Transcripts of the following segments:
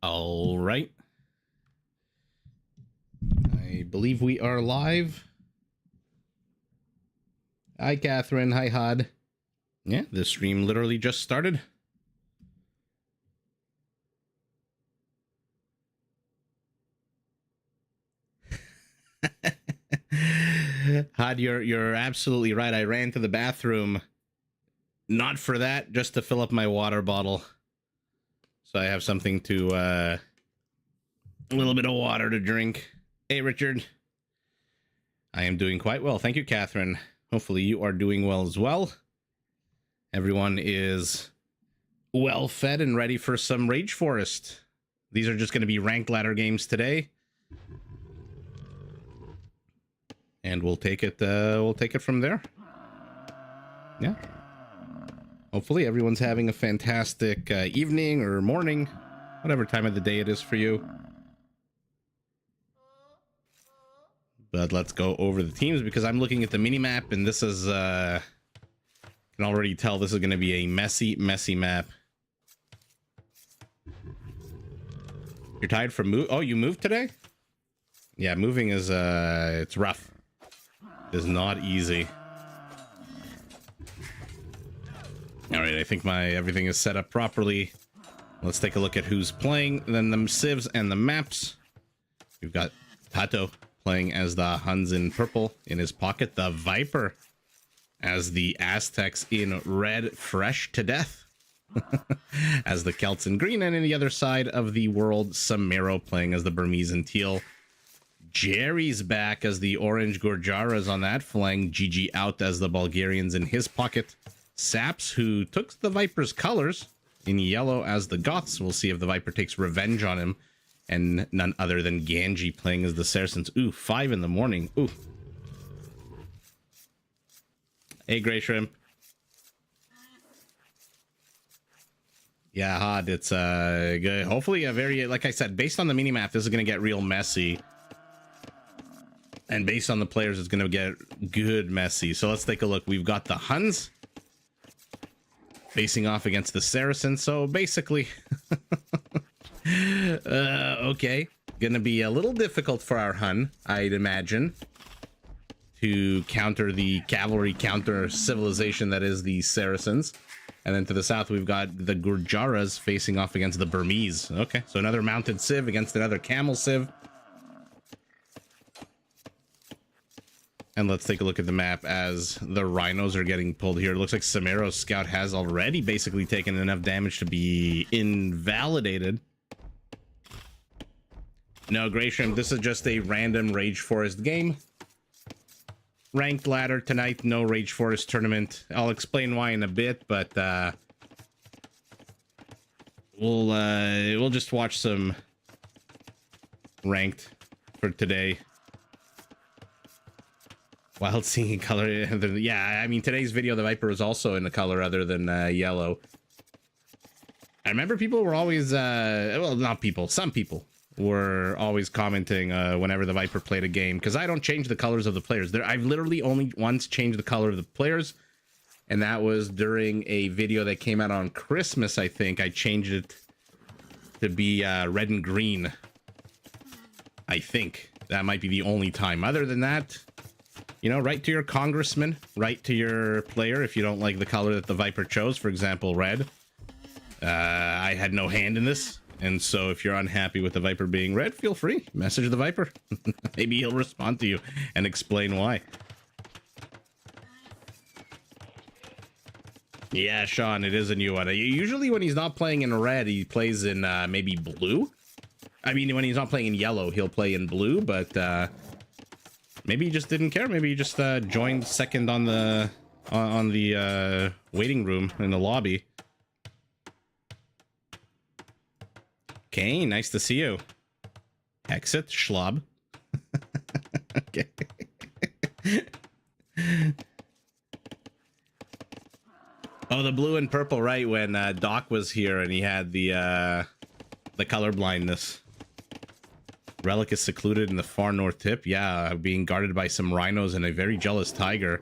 All right. I believe we are live. Hi, Catherine. Hi, Hod. Yeah, the stream literally just started. Hod, you're absolutely right. I ran to the bathroom, not for that, just to fill up my water bottle. So I have something to, a little bit of water to drink. Hey, Richard. I am doing quite well. Thank you, Catherine. Hopefully you are doing well as well. Everyone is well fed and ready for some Rage Forest. These are just going to be ranked ladder games today. And we'll take it from there. Yeah. Hopefully everyone's having a fantastic evening or morning, whatever time of the day it is for you. But let's go over the teams because I'm looking at the mini map and this is can already tell this is going to be a messy map. You're tired from move? Oh, you moved today? Yeah, moving is it's rough. It's not easy. All right, I think everything is set up properly. Let's take a look at who's playing. Then the civs and the maps. We've got Tato playing as the Huns in purple. In his pocket, the Viper as the Aztecs in red, fresh to death. As the Celts in green, and in the other side of the world, Samero playing as the Burmese in teal. Jerry's back as the orange Gorjaras on that flank. Gigi out as the Bulgarians in his pocket. Saps, who took the Viper's colors, in yellow as the Goths. We'll see if the Viper takes revenge on him. And none other than Ganji playing as the Saracens. Ooh, 5 in the morning. Ooh. Hey, Gray Shrimp. Yeah, Hod, it's good. Hopefully a very, like I said, based on the minimap, this is going to get real messy. And based on the players, it's going to get good messy. So let's take a look. We've got the Huns facing off against the Saracens. So basically, okay, gonna be a little difficult for our Hun, I'd imagine, to counter the cavalry counter civilization that is the Saracens. And then to the south, we've got the Gurjaras facing off against the Burmese. Okay, so another mounted civ against another camel civ. And let's take a look at the map as the rhinos are getting pulled here. It looks like Samero's scout has already basically taken enough damage to be invalidated. No, Grey Shrimp, this is just a random Rage Forest game. Ranked ladder tonight, no Rage Forest tournament. I'll explain why in a bit, but we'll just watch some ranked for today. While seeing color, yeah, I mean, today's video, the Viper was also in a color other than yellow. I remember people were always, well, not people, some people were always commenting whenever the Viper played a game, because I don't change the colors of the players. I've literally only once changed the color of the players, and that was during a video that came out on Christmas, I think. I changed it to be red and green. I think that might be the only time. Other than that, you know, write to your congressman, write to your player if you don't like the color that the Viper chose, for example, red. I had no hand in this, and so if you're unhappy with the Viper being red, feel free, message the Viper. Maybe he'll respond to you and explain why. Yeah, Sean, it is a new one. Usually when he's not playing in red, he plays in maybe blue. I mean, when he's not playing in yellow, he'll play in blue, but maybe he just didn't care. Maybe he just joined second on the waiting room in the lobby. Okay, nice to see you. Exit, schlub. Okay. Oh, the blue and purple, right? When Doc was here and he had the color blindness. Relic is secluded in the far north tip. Yeah, being guarded by some rhinos and a very jealous tiger.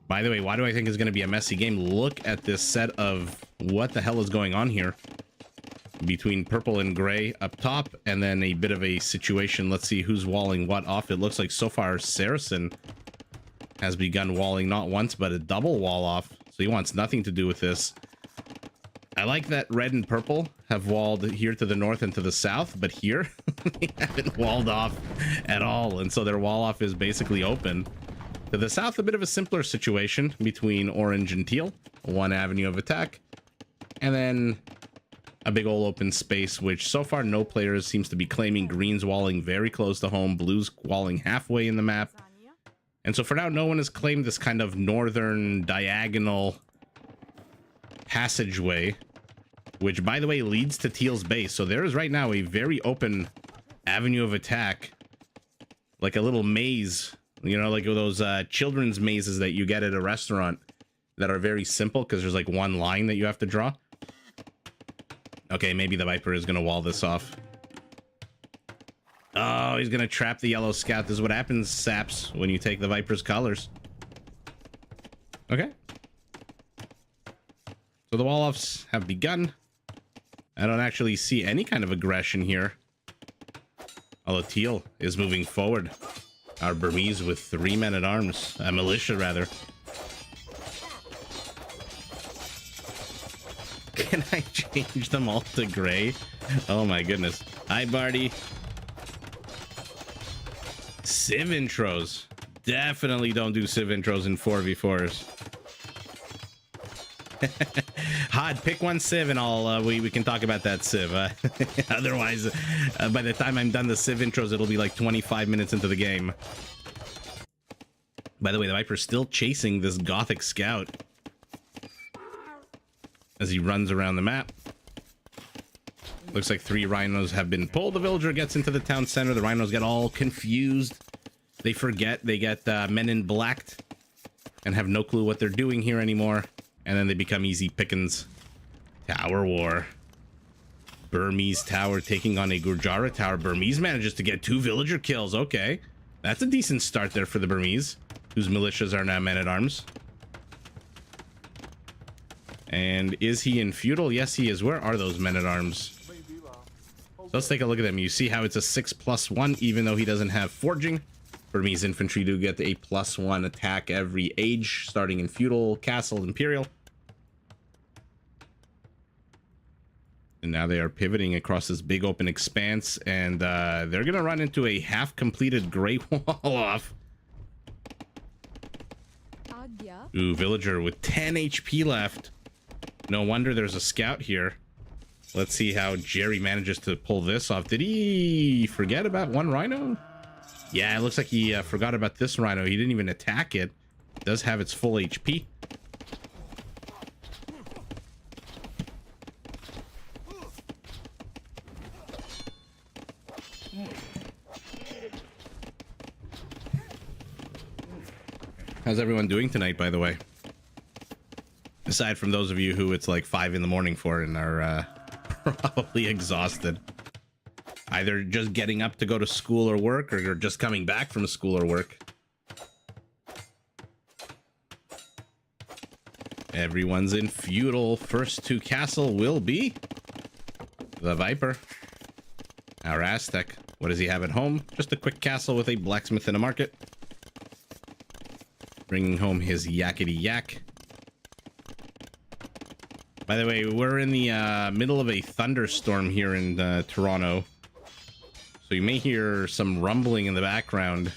By the way, why do I think it's going to be a messy game? Look at this set of what the hell is going on here. between purple and gray up top, and then a bit of a situation. Let's see who's walling what off. It looks like so far Saracen has begun walling not once, but a double wall off. So he wants nothing to do with this. I like that red and purple have walled here to the north and to the south, but here they haven't walled off at all. And so their wall off is basically open. To the south, a bit of a simpler situation between orange and teal. One avenue of attack. And then a big old open space, which so far no players seems to be claiming. Green's walling very close to home. Blue's walling halfway in the map. And so for now, no one has claimed this kind of northern diagonal passageway, which, by the way, leads to teal's base. So there is right now a very open avenue of attack, like a little maze, you know, like those children's mazes that you get at a restaurant that are very simple because there's like one line that you have to draw. Okay, maybe the Viper is going to wall this off. Oh, he's going to trap the yellow scout. This is what happens, Saps, when you take the Viper's colors. Okay. So the wall-offs have begun. I don't actually see any kind of aggression here. Although teal is moving forward. Our Burmese with 3 men-at-arms. A militia, rather. Can I change them all to gray? Oh my goodness. Hi, Barty. Civ intros. Definitely don't do Civ intros in 4v4s. Hod, pick one Civ and I'll we can talk about that Civ. Otherwise, by the time I'm done the Civ intros, it'll be like 25 minutes into the game. By the way, the Viper's still chasing this Gothic scout as he runs around the map. Looks like 3 rhinos have been pulled. The villager gets into the town center. The rhinos get all confused. They forget. They get men in blacked and have no clue what they're doing here anymore. And then they become easy pickings. Tower war. Burmese tower taking on a Gurjara tower. Burmese manages to get 2 villager kills. Okay. That's a decent start there for the Burmese, whose militias are now men-at-arms. And is he in feudal? Yes, he is. Where are those men-at-arms? So let's take a look at them. You see how it's a 6+1, even though he doesn't have forging. Burmese infantry do get a +1 attack every age, starting in feudal, castle, imperial. And now they are pivoting across this big open expanse, and they're gonna run into a half-completed gray wall off. Ooh, villager with 10 HP left. No wonder there's a scout here. Let's see how Jerry manages to pull this off. Did he forget about 1 rhino? Yeah, it looks like he forgot about this rhino. He didn't even attack it. It does have its full HP. How's everyone doing tonight, by the way? Aside from those of you who it's like 5 in the morning for and are probably exhausted. Either just getting up to go to school or work, or just coming back from school or work. Everyone's in feudal. First to castle will be the Viper. Our Aztec. What does he have at home? Just a quick castle with a blacksmith and a market. Bringing home his yakety yak. By the way, we're in the middle of a thunderstorm here in Toronto. So you may hear some rumbling in the background.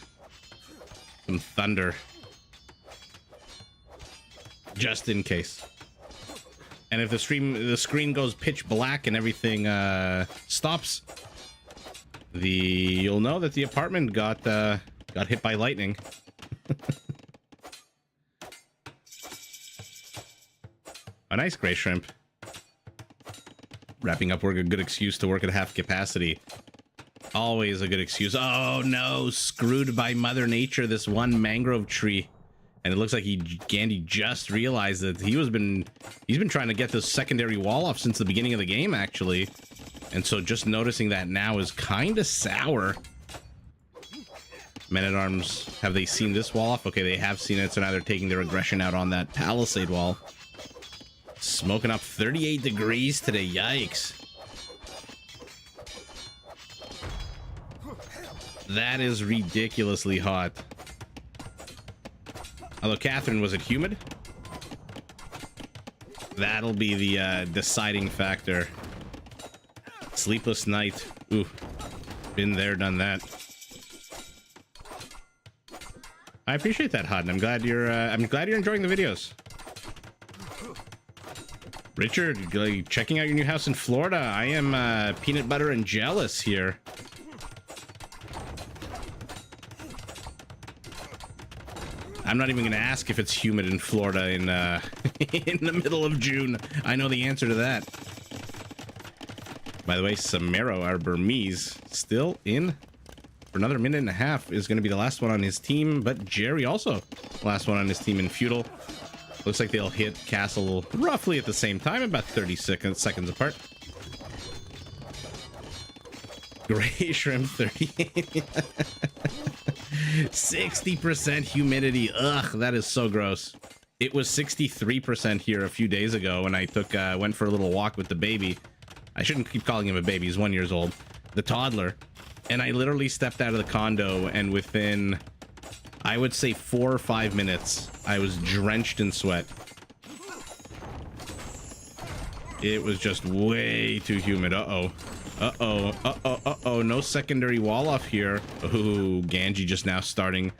Some thunder. Just in case. And if the screen goes pitch black and everything stops, you'll know that the apartment got hit by lightning. A nice gray shrimp. Wrapping up work, a good excuse to work at half capacity. Always a good excuse. Oh no, screwed by Mother Nature, this one mangrove tree. And it looks like Gandhi just realized that he's been trying to get this secondary wall off since the beginning of the game, actually. And so just noticing that now is kind of sour. Men-at-Arms, have they seen this wall off? Okay, they have seen it, so now they're taking their aggression out on that palisade wall. Smoking up 38 degrees today, yikes. That is ridiculously hot. Although, Catherine, was it humid? That'll be the deciding factor. Sleepless night. Ooh. Been there, done that. I appreciate that, Hud. I'm glad you're enjoying the videos. Richard, checking out your new house in Florida. I am peanut butter and jealous here. I'm not even going to ask if it's humid in Florida in in the middle of June. I know the answer to that. By the way, Samero, our Burmese, still in for another minute and a half, is going to be the last one on his team, but Jerry also last one on his team in Feudal. Looks like they'll hit Castle roughly at the same time, about 30 seconds apart. Gray Shrimp 38. 60% humidity. Ugh, that is so gross. It was 63% here a few days ago when I went for a little walk with the baby. I shouldn't keep calling him a baby. He's 1 year old. The toddler. And I literally stepped out of the condo, and within, I would say, 4 or 5 minutes, I was drenched in sweat. It was just way too humid. Uh-oh. Uh-oh. Uh-oh. Uh-oh. No secondary wall off here. Ooh, Ganji just now starting.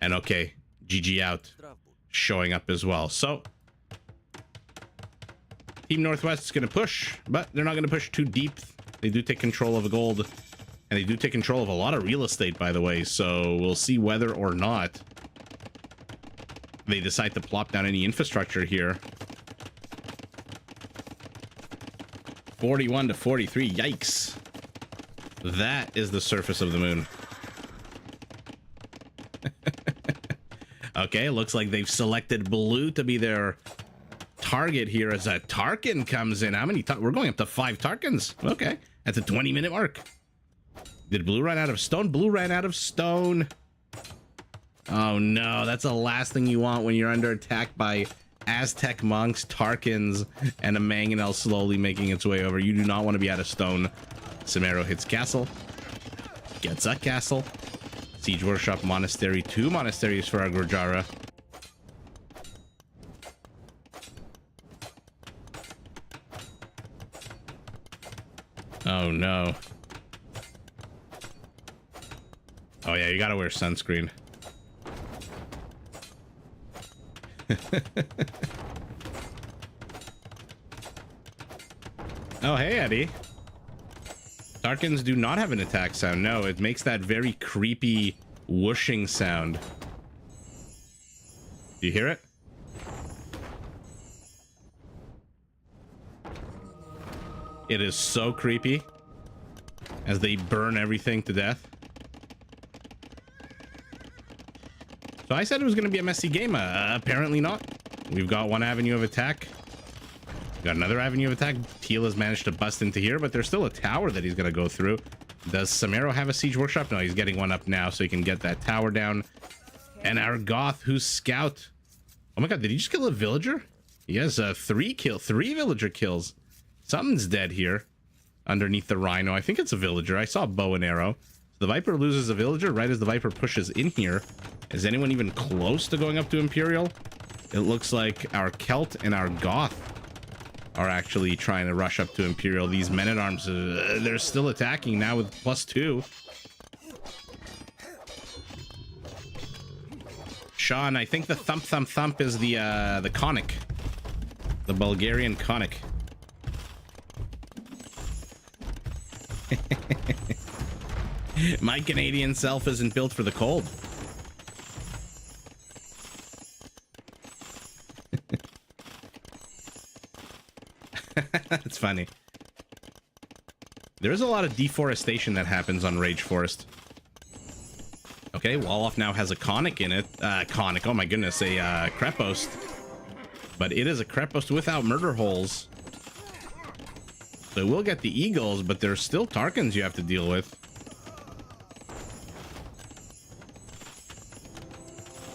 And okay, GG out. Showing up as well. So, Team Northwest is going to push, but they're not going to push too deep. They do take control of the gold, and they do take control of a lot of real estate, by the way. So we'll see whether or not they decide to plop down any infrastructure here. 41 to 43. Yikes. That is the surface of the moon. Okay, looks like they've selected blue to be their target here as a Tarkin comes in. How many? We're going up to 5 Tarkins. Okay, at the 20-minute mark. Did blue run out of stone? Blue ran out of stone. Oh no, that's the last thing you want when you're under attack by Aztec monks, Tarkins, and a mangonel slowly making its way over. You do not want to be out of stone. Samero hits castle. Gets a castle. Siege workshop, monastery. 2 monasteries for our Gurjara. Oh no. Oh yeah, you gotta wear sunscreen. Oh hey, Eddie. Tarkins do not have an attack sound. No, it makes that very creepy whooshing sound. Do you hear it? It is so creepy as they burn everything to death. So I said it was going to be a messy game. Apparently not. We've got one avenue of attack. Got another avenue of attack. Teal has managed to bust into here, but there's still a tower that he's going to go through. Does Samero have a siege workshop? No, he's getting one up now, so he can get that tower down. And our Goth, who's scout. Oh my god, did he just kill a villager? He has 3 villager kills. Something's dead here underneath the rhino. I think it's a villager. I saw a bow and arrow. So the Viper loses a villager right as the Viper pushes in here. Is anyone even close to going up to Imperial? It looks like our Celt and our Goth are actually trying to rush up to Imperial. These men-at-arms, they're still attacking now with +2. Sean, I think the thump is the conic. The Bulgarian conic. My Canadian self isn't built for the cold. That's funny. There's a lot of deforestation that happens on Rage Forest. Okay, Wolof now has a conic in it. Conic, oh my goodness, a Krepost. But it is a Krepost without murder holes. So we'll get the Eagles, but there's still Tarkins you have to deal with.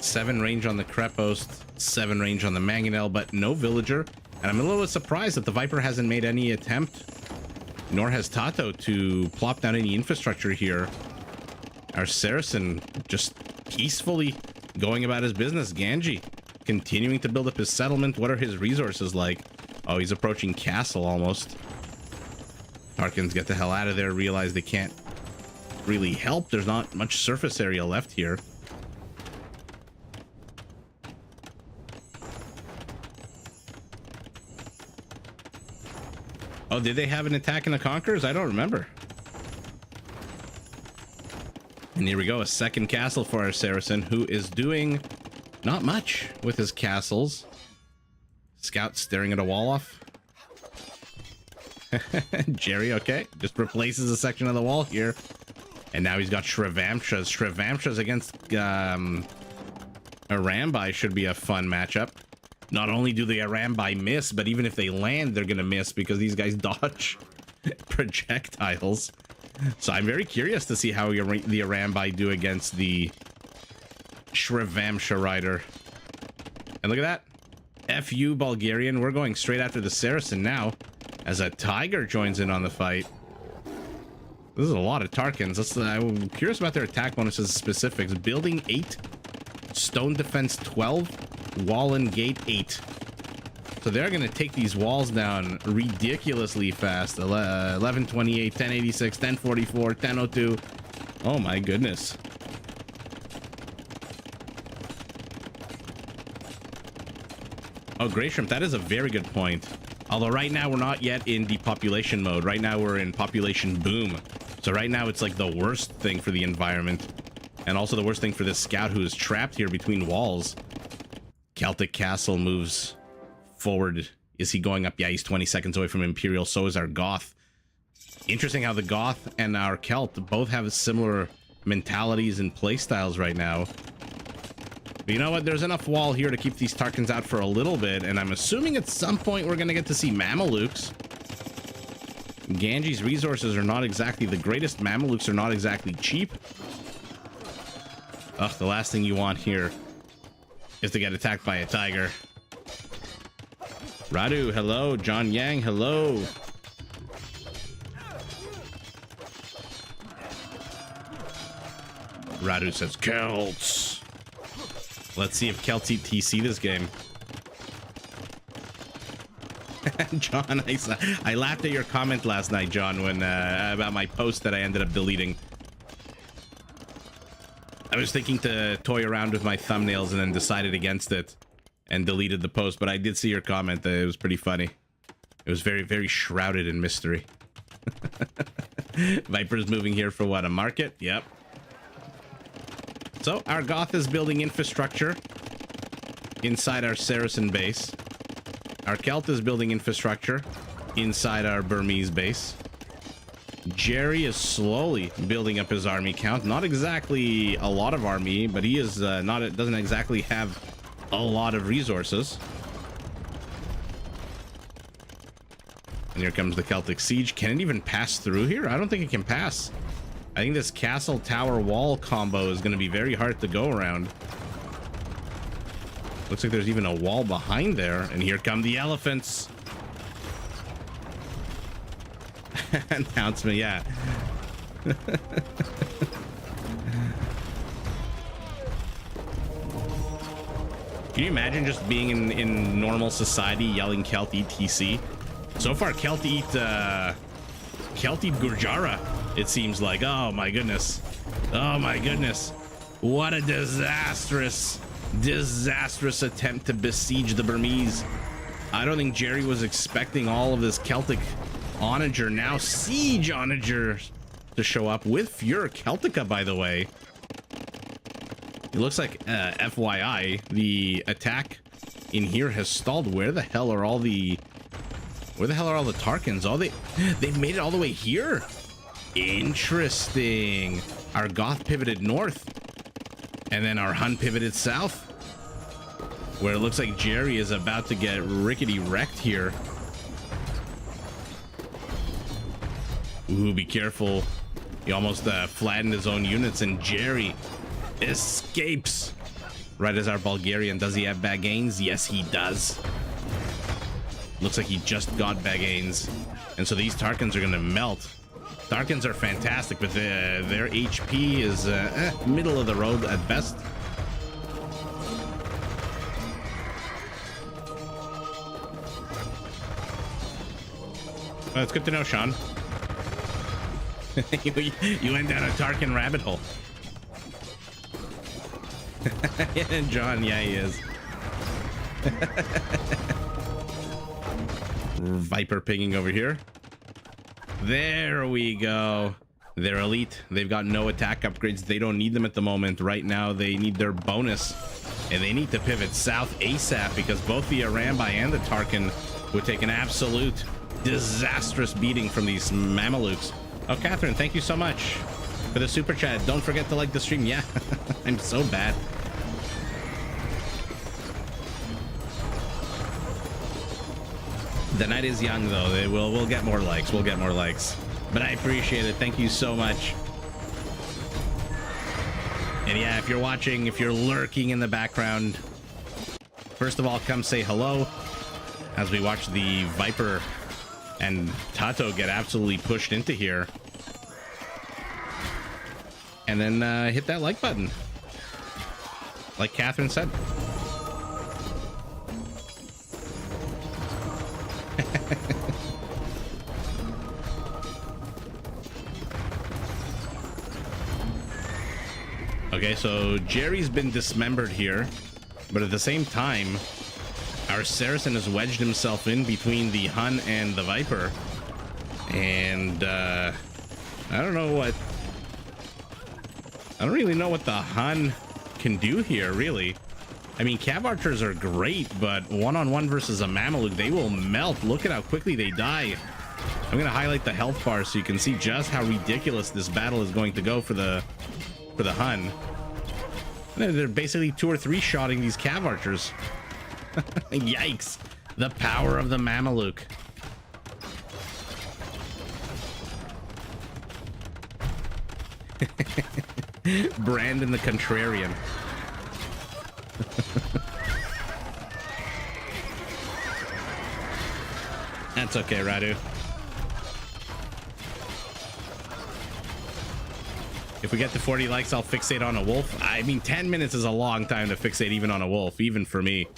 7 range on the Krepost, 7 range on the Mangonel, but no villager. And I'm a little bit surprised that the Viper hasn't made any attempt, nor has Tato, to plop down any infrastructure here. Our Saracen just peacefully going about his business. Ganji continuing to build up his settlement. What are his resources like? Oh, he's approaching castle almost. Tarkans get the hell out of there, realize they can't really help. There's not much surface area left here. Oh, did they have an attack in the Conquerors? I don't remember. And here we go, a second castle for our Saracen, who is doing not much with his castles. Scout staring at a wall off. Jerry, okay, just replaces a section of the wall here. And now he's got Shrevamshas. Shrevamshas against Arambai should be a fun matchup. Not only do the Arambai miss, but even if they land, they're gonna miss because these guys dodge projectiles. So I'm very curious to see how the Arambai do against the Shrevamsha rider. And look at that. FU Bulgarian. We're going straight after the Saracen now as a Tiger joins in on the fight. This is a lot of Tarkans. I'm curious about their attack bonuses specifics. Building 8, stone defense 12, wall and gate 8. So they're going to take these walls down ridiculously fast. 1128, 1086, 1044, 1002. Oh my goodness. Oh, Grey Shrimp, that is a very good point. Although right now we're not yet in depopulation mode. Right now we're in population boom. So right now it's like the worst thing for the environment. And also the worst thing for this scout who is trapped here between walls. Celtic Castle moves forward. Is he going up? Yeah, he's 20 seconds away from Imperial. So is our Goth. Interesting how the Goth and our Celt both have similar mentalities and playstyles right now. But you know what? There's enough wall here to keep these Tarkans out for a little bit. And I'm assuming at some point we're going to get to see Mamelukes. Ganji's resources are not exactly the greatest. Mamelukes are not exactly cheap. Ugh, the last thing you want here is to get attacked by a tiger. Radu, hello. John Yang, hello. Radu says, Celts. Let's see if Celts eat TC this game. John, I laughed at your comment last night, John, when about my post that I ended up deleting. I was thinking to toy around with my thumbnails and then decided against it and deleted the post, but I did see your comment. It was pretty funny. It was very, very shrouded in mystery. Viper's moving here for what? A market? Yep. So our Goth is building infrastructure inside our Saracen base. Our Celt is building infrastructure inside our Burmese base. Jerry is slowly building up his army count. Not exactly a lot of army, but he is doesn't exactly have a lot of resources. And here comes the Celtic siege. Can it even pass through here? I don't think it can pass. I think this castle tower wall combo is going to be very hard to go around. Looks like there's even a wall behind there. And here come the elephants. Announcement, yeah. Can you imagine just being in normal society yelling Celt eat TC? So far, Celt eat Gurjara, it seems like. Oh my goodness. Oh my goodness. What a disastrous attempt to besiege the Burmese. I don't think Jerry was expecting all of this Celtic onager, now siege onager, to show up with Fura Celtica, by the way. It looks like FYI, the attack in here has stalled. Where the hell are all the Tarkans? They've made it all the way here. Interesting. Our Goth pivoted north, and then our Hun pivoted south, where it looks like Jerry is about to get rickety wrecked here. Ooh, be careful. He almost flattened his own units, and Jerry escapes right as our Bulgarian. Does he have Bagains? Yes, he does. Looks like he just got Bagains. And so these Tarkans are going to melt. Darkins are fantastic, but their HP is middle of the road at best. Well, it's good to know, Sean. You went down a Tarkin rabbit hole. And John, yeah, he is. Viper pinging over here. There we go. They're elite. They've got no attack upgrades. They don't need them at the moment. Right now, they need their bonus. And they need to pivot south ASAP because both the Arambai and the Tarkin would take an absolute disastrous beating from these Mamelukes. Oh, Catherine, thank you so much for the super chat. Don't forget to like the stream. Yeah, I'm so bad. The night is young, though. We'll get more likes. We'll get more likes. But I appreciate it. Thank you so much. And yeah, if you're watching, if you're lurking in the background, first of all, come say hello as we watch the Viper and Tato get absolutely pushed into here. And then hit that like button. Like Catherine said. Okay, so Jerry's been dismembered here, but at the same time, our Saracen has wedged himself in between the Hun and the Viper. And I don't know what... I don't really know what the Hun can do here, really. I mean, Cav Archers are great, but one-on-one versus a Mameluke, they will melt. Look at how quickly they die. I'm going to highlight the health bar so you can see just how ridiculous this battle is going to go for the Hun. They're basically 2 or 3 shotting these Cav Archers. Yikes. The power of the Mameluke. Brandon the Contrarian. That's okay, Radu. If we get to 40 likes, I'll fixate on a wolf. I mean, 10 minutes is a long time to fixate even on a wolf, even for me.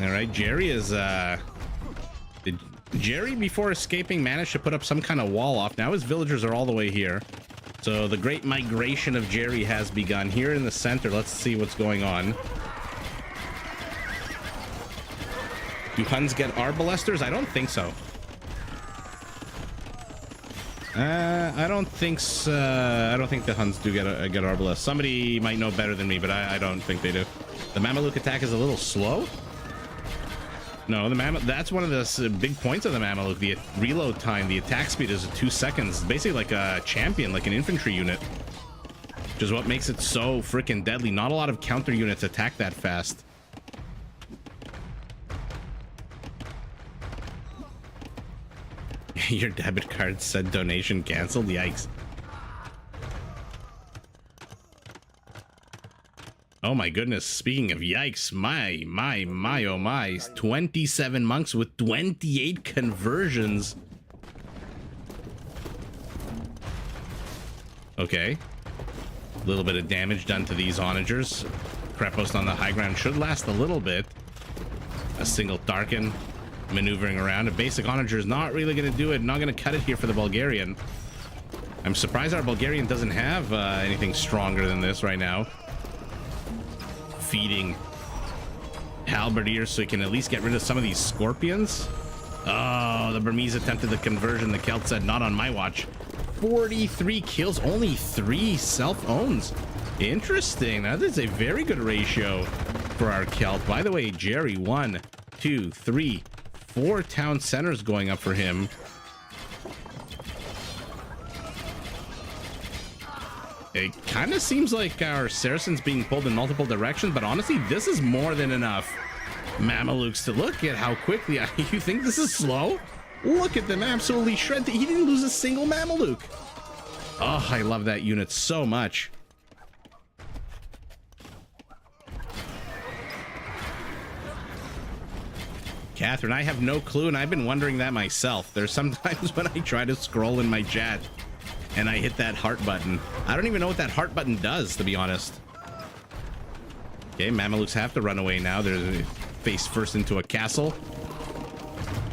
All right, Jerry is Jerry, before escaping, managed to put up some kind of wall off. Now his villagers are all the way here. So the great migration of Jerry has begun. Here in the center, let's see what's going on. Do Huns get Arbalesters? I don't think so. I don't think so. I don't think the Huns do get Arbalest. Somebody might know better than me, but I don't think they do. The Mameluke attack is a little slow. No, that's one of the big points of the Mameluke. The reload time, the attack speed is 2 seconds. Basically like a champion, like an infantry unit. Which is what makes it so freaking deadly. Not a lot of counter units attack that fast. Your debit card said donation canceled. Yikes. Oh my goodness. Speaking of yikes, my, oh my. 27 monks with 28 conversions. Okay. A little bit of damage done to these onagers. Krepos on the high ground should last a little bit. A single Darkin maneuvering around. A basic onager is not really going to do it. Not going to cut it here for the Bulgarian. I'm surprised our Bulgarian doesn't have anything stronger than this right now. Feeding halberdiers so he can at least get rid of some of these scorpions. Oh, the Burmese attempted the conversion. The Celt said, not on my watch. 43 kills, only 3 self-owns. Interesting. That is a very good ratio for our Celt. By the way, Jerry, 1, 2, 3, 4 town centers going up for him. It kind of seems like our Saracen's being pulled in multiple directions, but honestly, this is more than enough Mamelukes to look at how quickly. You think this is slow? Look at them absolutely shred. He didn't lose a single Mameluke. Oh, I love that unit so much. Catherine, I have no clue, and I've been wondering that myself. There's sometimes when I try to scroll in my chat and I hit that heart button. I don't even know what that heart button does, to be honest. Okay, Mamelukes have to run away now. They're face first into a castle.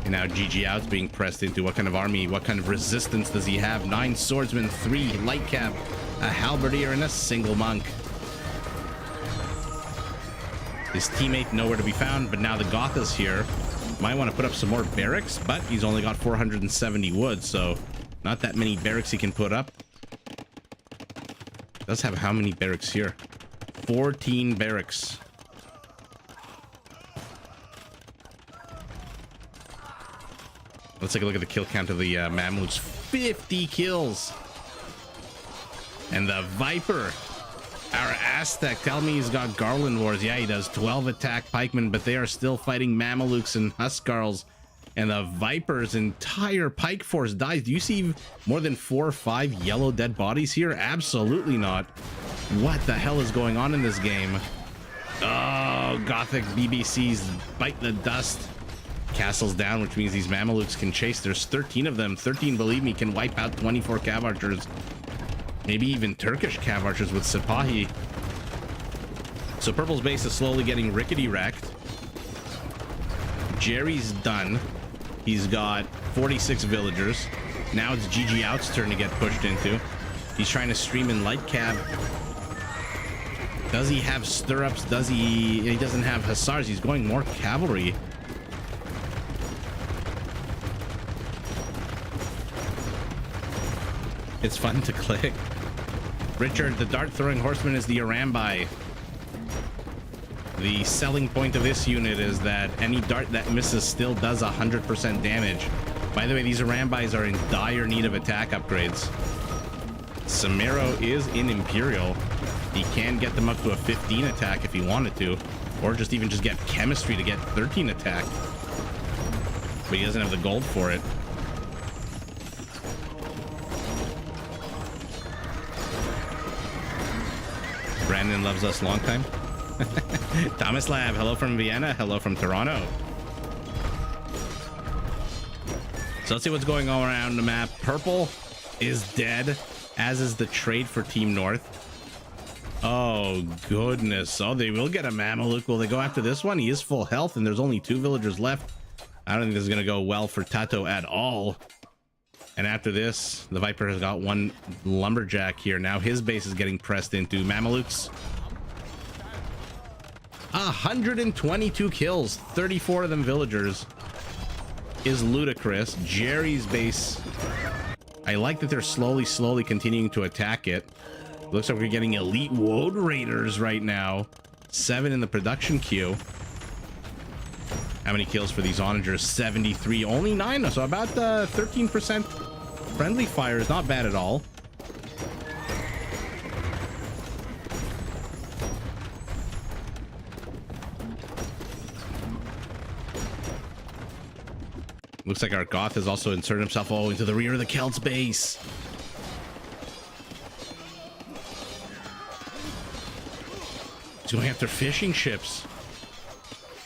And now GG Out's being pressed into. What kind of army, what kind of resistance does he have? 9 swordsmen, 3 light cap, a halberdier, and a single monk. His teammate nowhere to be found, but now the Goth is here. Might want to put up some more barracks, but he's only got 470 wood, so not that many barracks he can put up. Does have how many barracks here? 14 barracks. Let's take a look at the kill count of the Mamluks. 50 kills. And the Viper, our Aztec, tell me he's got Garland Wars. Yeah, he does. 12 attack pikemen, but they are still fighting Mamelukes and Huskarls. And the Viper's entire pike force dies. Do you see more than 4 or 5 yellow dead bodies here? Absolutely not. What the hell is going on in this game? Oh, Gothic BBCs bite the dust. Castle's down, which means these Mamelukes can chase. There's 13 of them. 13, believe me, can wipe out 24 cav archers. Maybe even Turkish cav archers with Sipahi. So Purple's base is slowly getting rickety wrecked. Jerry's done. He's got 46 villagers. Now it's GG Out's turn to get pushed into. He's trying to stream in light cav. Does he have stirrups? Does he? He doesn't have hussars. He's going more cavalry. It's fun to click. Richard, the dart-throwing horseman is the Arambai. The selling point of this unit is that any dart that misses still does 100% damage. By the way, these Arambais are in dire need of attack upgrades. Samero is in Imperial. He can get them up to a 15 attack if he wanted to, or just get chemistry to get 13 attack. But he doesn't have the gold for it. Brandon loves us long time. Thomas Lab, hello from Vienna, hello from Toronto. So let's see what's going on around the map. Purple is dead, as is the trade for Team North. Oh goodness. Oh, they will get a Mameluke. Will they go after this one? He is full health and there's only 2 villagers left. I don't think this is gonna go well for Tato at all. And after this, the Viper has got 1 lumberjack here. Now his base is getting pressed into. Mamelukes, 122 kills, 34 of them villagers, is ludicrous. Jerry's base, I like that they're slowly continuing to attack it. Looks like we're getting elite Woad Raiders right now. 7 in the production queue. How many kills for these onagers? 73, only 9, so about 13% friendly fire is not bad at all. Looks like our Goth has also inserted himself into the rear of the Celts base. He's going after fishing ships.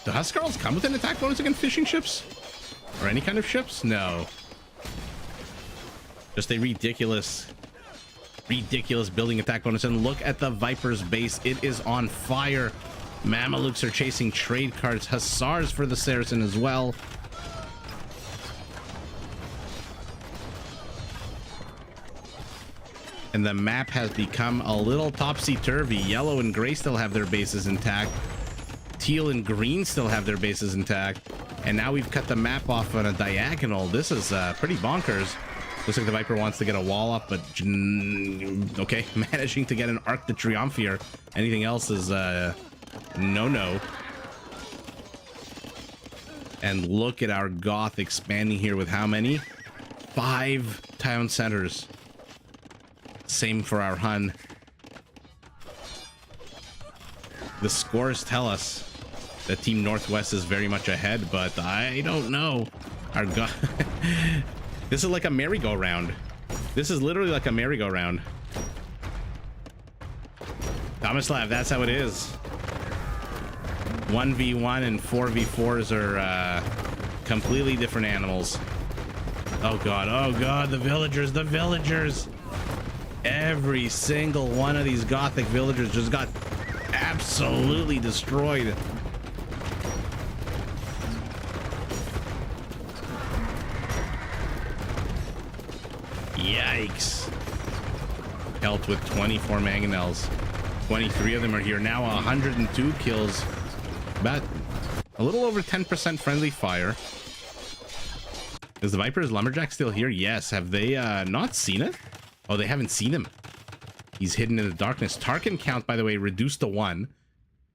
Do Huskarls come with an attack bonus against fishing ships? Or any kind of ships? No. Just a ridiculous building attack bonus. And look at the Viper's base. It is on fire. Mamelukes are chasing trade carts. Hussars for the Saracen as well. And the map has become a little topsy-turvy. Yellow and gray still have their bases intact. Teal and green still have their bases intact. And now we've cut the map off on a diagonal. This is pretty bonkers. Looks like the Viper wants to get a wall up, but okay, managing to get an Arc de Triomphe here. Anything else is no. And look at our Goth expanding here with how many? 5 town centers. Same for our Hun. The scores tell us that Team Northwest is very much ahead, but I don't know. Our God, this is like a merry-go-round. This is literally like a merry-go-round. Thomas Lav, that's how it is. 1v1 and 4v4s are completely different animals. Oh god, the villagers. Every single one of these gothic villagers just got absolutely destroyed. Yikes. Helt with 24 mangonels. 23 of them are here now. 102 kills. About a little over 10% friendly fire. Is the Viper's Lumberjack still here? Yes. Have they not seen it? Oh, they haven't seen him. He's hidden in the darkness. Tarkin count, by the way, reduced to 1.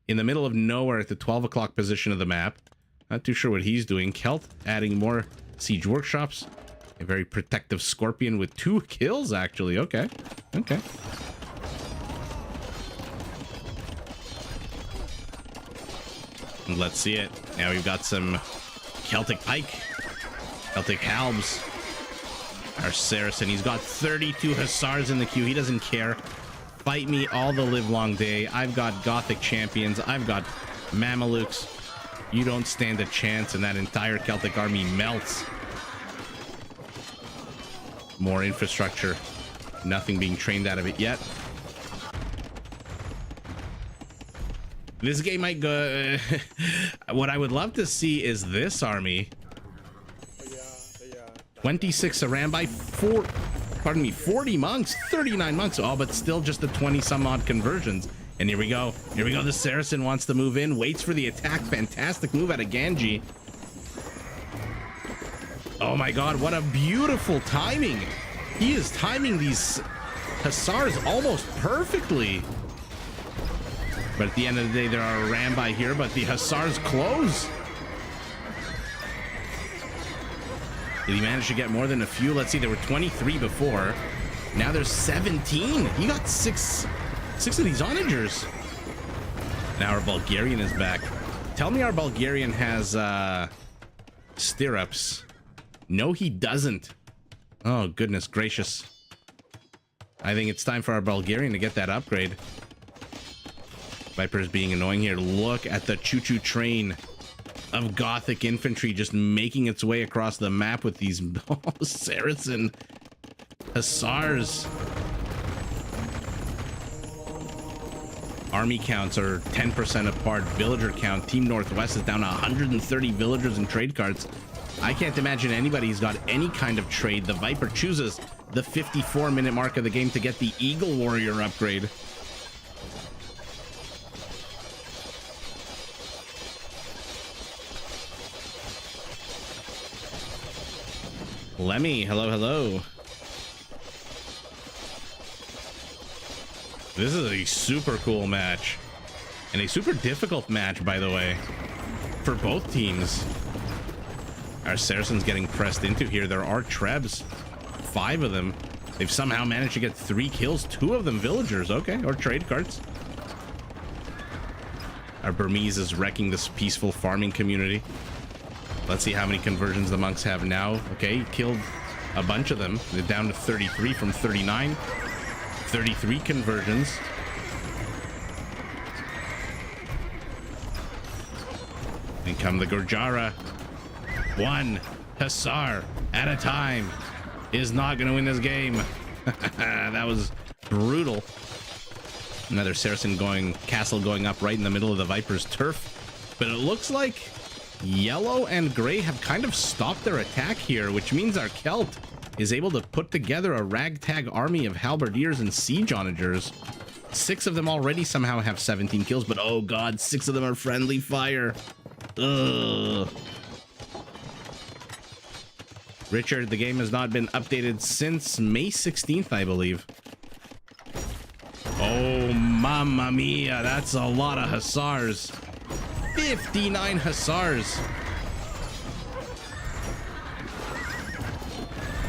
In the middle of nowhere at the 12 o'clock position of the map. Not too sure what he's doing. Kelt adding more siege workshops. A very protective Scorpion with 2 kills, actually. Okay. Okay. Let's see it. Now we've got some Celtic Pike. Celtic Halbs. Our Saracen. He's got 32 Hussars in the queue. He doesn't care. Fight me all the live long day. I've got Gothic champions. I've got Mamelukes. You don't stand a chance, and that entire Celtic army melts. More infrastructure. Nothing being trained out of it yet. This game might go... What I would love to see is this army. 26 Arambai, 40 monks, 39 monks. Oh, but still just the 20 some odd conversions. And here we go. Here we go. The Saracen wants to move in, waits for the attack. Fantastic move out of Ganji. Oh my god, what a beautiful timing. He is timing these Hussars almost perfectly. But at the end of the day, there are Rambai here, but the Hussars close. Did he manage to get more than a few? Let's see, there were 23 before. Now there's 17. He got six of these onagers. Now our Bulgarian is back. Tell me our Bulgarian has stirrups. No, he doesn't. Oh, goodness gracious. I think it's time for our Bulgarian to get that upgrade. Viper's being annoying here. Look at the choo-choo train of Gothic infantry just making its way across the map with these Saracen Hussars. Army counts are 10% apart. Villager count. Team Northwest is down to 130 villagers and trade cards. I can't imagine anybody's got any kind of trade. The Viper chooses the 54-minute mark of the game to get the Eagle Warrior upgrade. Lemmy, hello. This is a super cool match. And a super difficult match, by the way, for both teams. Our Saracen's getting pressed into here. There are Trebs. 5 of them. They've somehow managed to get 3 kills. 2 of them villagers. Okay, or trade cards. Our Burmese is wrecking this peaceful farming community. Let's see how many conversions the monks have now. Okay, killed a bunch of them. They're down to 33 from 39. 33 conversions. And come the Gurjara. 1 Hussar at a time is not going to win this game. That was brutal. Another Saracen castle going up right in the middle of the Viper's turf. But it looks like Yellow and Gray have kind of stopped their attack here, which means our Celt is able to put together a ragtag army of halberdiers and siege onagers. 6 of them already somehow have 17 kills, but oh god, 6 of them are friendly fire. Ugh. Richard, the game has not been updated since May 16th, I believe. Oh, mamma mia, that's a lot of Hussars. 59 Hussars.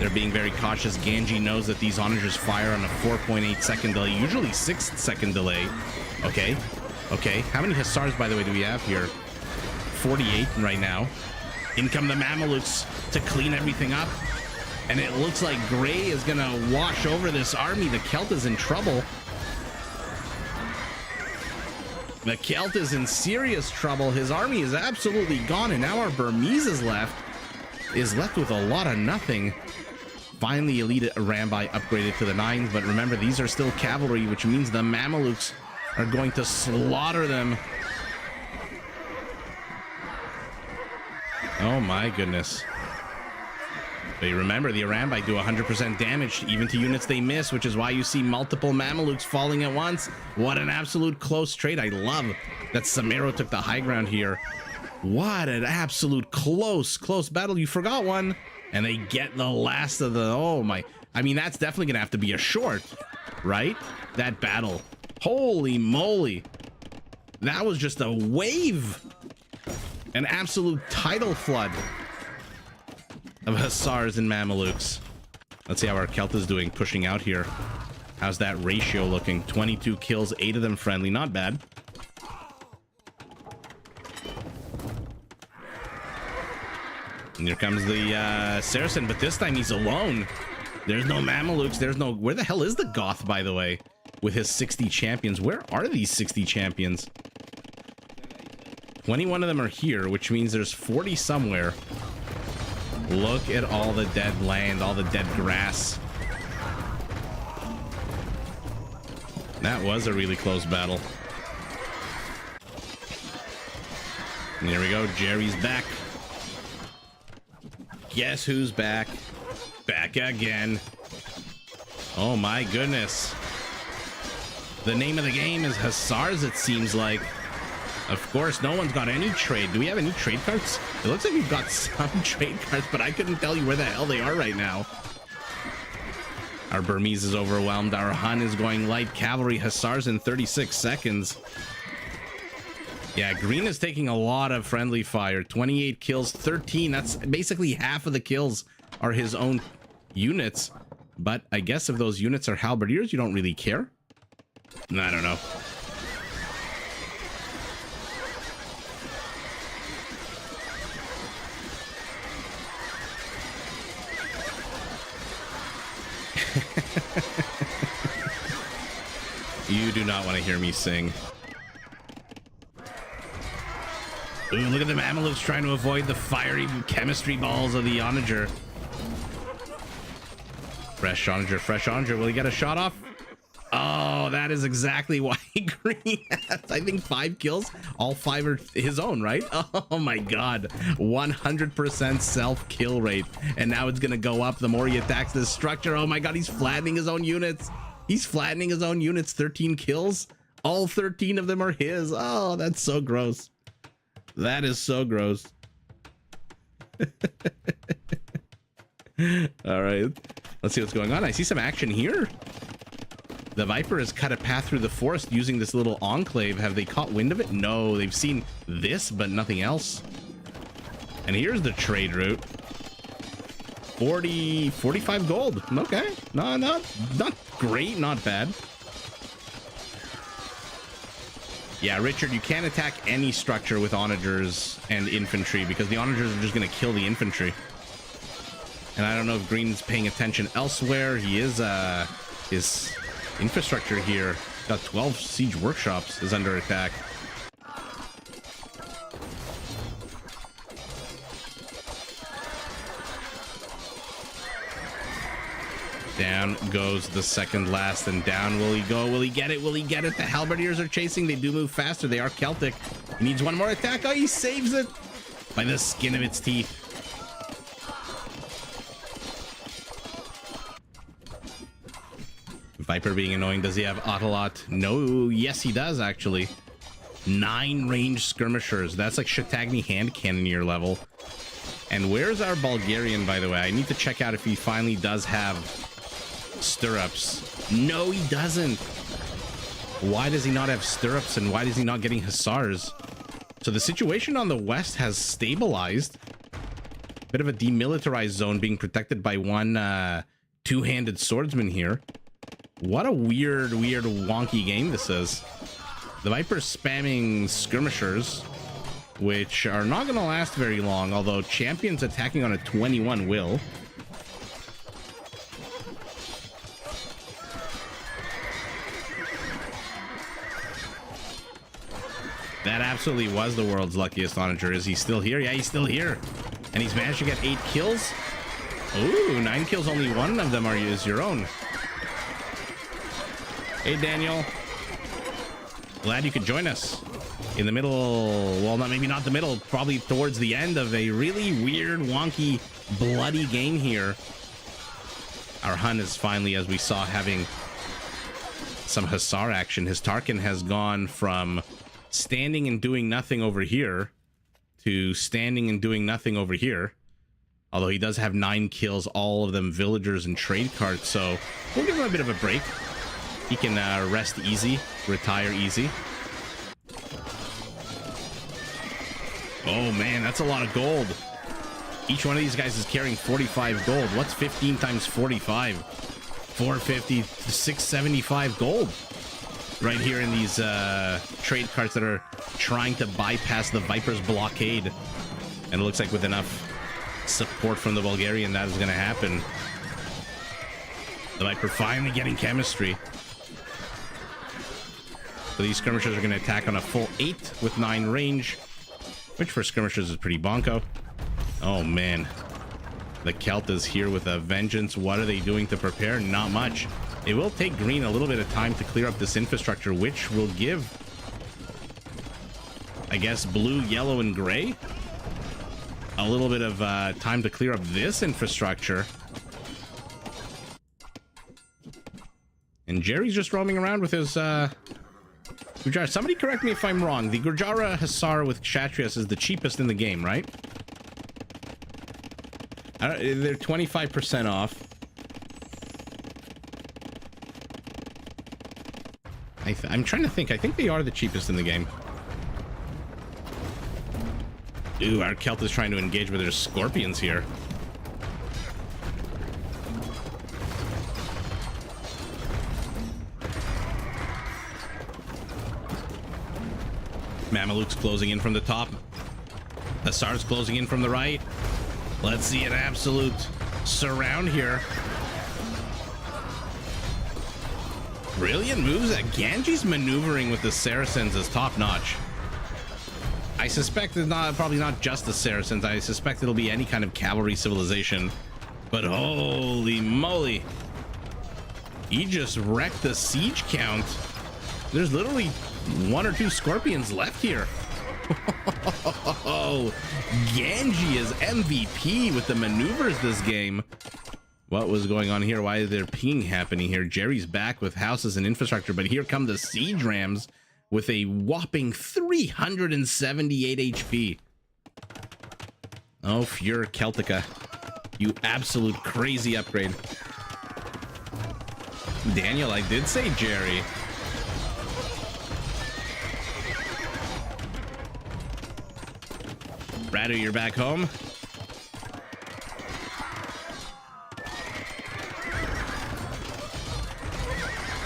They're being very cautious. Ganji knows that these onagers fire on a 4.8 second delay, usually 6 second delay. Okay. How many Hussars, by the way, do we have here? 48 right now. In come the Mamelukes to clean everything up. And it looks like Gray is going to wash over this army. The Celt is in trouble. The Celt is in serious trouble. His army is absolutely gone, and now our Burmese is left with a lot of nothing. Finally, Elite Rambai upgraded to the 9s, but remember, these are still cavalry, which means the Mamelukes are going to slaughter them. Oh my goodness. But you remember, the Arambai do 100% damage even to units they miss, which is why you see multiple Mamelukes falling at once. What an absolute close trade. I love that Samero took the high ground here. What an absolute close battle. You forgot one. And they get the last of the... Oh my... I mean, that's definitely going to have to be a short, right? That battle. Holy moly. That was just a wave. An absolute tidal flood of Hussars and Mamelukes. Let's see how our Celt is doing, pushing out here. How's that ratio looking? 22 kills, 8 of them friendly. Not bad. And here comes the Saracen, but this time he's alone. There's no Mamelukes. There's no... Where the hell is the Goth, by the way? With his 60 champions. Where are these 60 champions? 21 of them are here, which means there's 40 somewhere. Look at all the dead land, all the dead grass. That was a really close battle. And here we go. Jerry's back. Guess who's back? Back again. Oh my goodness. The name of the game is Hussars, it seems like. Of course, no one's got any trade. Do we have any trade cards? It looks like we've got some trade cards, but I couldn't tell you where the hell they are right now. Our Burmese is overwhelmed. Our Hun is going light cavalry. Hussars in 36 seconds. Yeah, Green is taking a lot of friendly fire. 28 kills, 13. That's basically half of the kills are his own units. But I guess if those units are halberdiers, you don't really care. I don't know. You do not want to hear me sing. Ooh, look at the Mamelukes trying to avoid the fiery chemistry balls of the Onager. Fresh Onager, fresh Onager. Will he get a shot off? Oh, that is exactly why Green has, I think, 5 kills. All 5 are his own, right? Oh my god. 100% self-kill rate. And now it's going to go up the more he attacks this structure. Oh my god, he's flattening his own units. He's flattening his own units. 13 kills. All 13 of them are his. Oh, that's so gross. That is so gross. All right. Let's see what's going on. I see some action here. The Viper has cut a path through the forest using this little enclave. Have they caught wind of it? No, they've seen this, but nothing else. And here's the trade route. 45 gold. Okay. No, not great, not bad. Yeah, Richard, you can't attack any structure with onagers and infantry because the onagers are just going to kill the infantry. And I don't know if Green's paying attention elsewhere. He is, his infrastructure here, got 12 siege workshops, is under attack. Down goes the second last, and down will he go? Will he get it? Will he get it? The halberdiers are chasing. They do move faster. They are Celtic. He needs one more attack. Oh, he saves it by the skin of its teeth. Viper being annoying. Does he have Autolot? No. Yes, he does, actually. 9 ranged skirmishers. That's like Chattagny hand cannoneer level. And where's our Bulgarian, by the way? I need to check out if he finally does have stirrups. No, he doesn't. Why does he not have stirrups, and why is he not getting hussars? So the situation on the west has stabilized. Bit of a demilitarized zone being protected by one two-handed swordsman here. What a weird, wonky game this is. The Viper's spamming skirmishers, which are not going to last very long, although Champion's attacking on a 21 will. That absolutely was the world's luckiest onager. Is he still here? Yeah, he's still here. And he's managed to get 8 kills. Ooh, 9 kills. Only one of them is your own. Hey, Daniel. Glad you could join us in the middle. Well, maybe not the middle. Probably towards the end of a really weird, wonky, bloody game here. Our Hun is finally, as we saw, having some Hussar action. His Tarkin has gone from standing and doing nothing over here to standing and doing nothing over here. Although he does have 9 kills, all of them villagers and trade carts, so we'll give him a bit of a break. He can rest easy, retire easy. Oh man, that's a lot of gold. Each one of these guys is carrying 45 gold. What's 15 times 45? 450, 675 gold. Right here in these trade carts that are trying to bypass the Viper's blockade. And it looks like with enough support from the Bulgarian, that is going to happen. The Viper finally getting chemistry. So these skirmishers are going to attack on a full 8 with 9 range, which for skirmishers is pretty bonko. Oh man, the Celt is here with a vengeance. What are they doing to prepare? Not much. It will take green a little bit of time to clear up this infrastructure, which will give, I guess, blue, yellow, and gray a little bit of time to clear up this infrastructure. And Jerry's just roaming around with his Gurjara. Somebody correct me if I'm wrong. The Gurjara Hussar with Kshatriyas is the cheapest in the game, right? They're 25% off. I'm trying to think. I think they are the cheapest in the game. Ooh, our Celt is trying to engage with their scorpions here. Mameluke's closing in from the top. Hussar's closing in from the right. Let's see an absolute surround here. Brilliant moves. Ganji's maneuvering with the Saracens is top notch. I suspect it's probably not just the Saracens. I suspect it'll be any kind of cavalry civilization. But holy moly. He just wrecked the siege count. There's literally 1 or 2 scorpions left here. Ganji is MVP with the maneuvers this game. What was going on here? Why is there ping happening here? Jerry's back with houses and infrastructure, but here come the siege rams with a whopping 378 HP. Oh, Fure Celtica, you absolute crazy upgrade. Daniel, I did say Jerry. Radu, you're back home.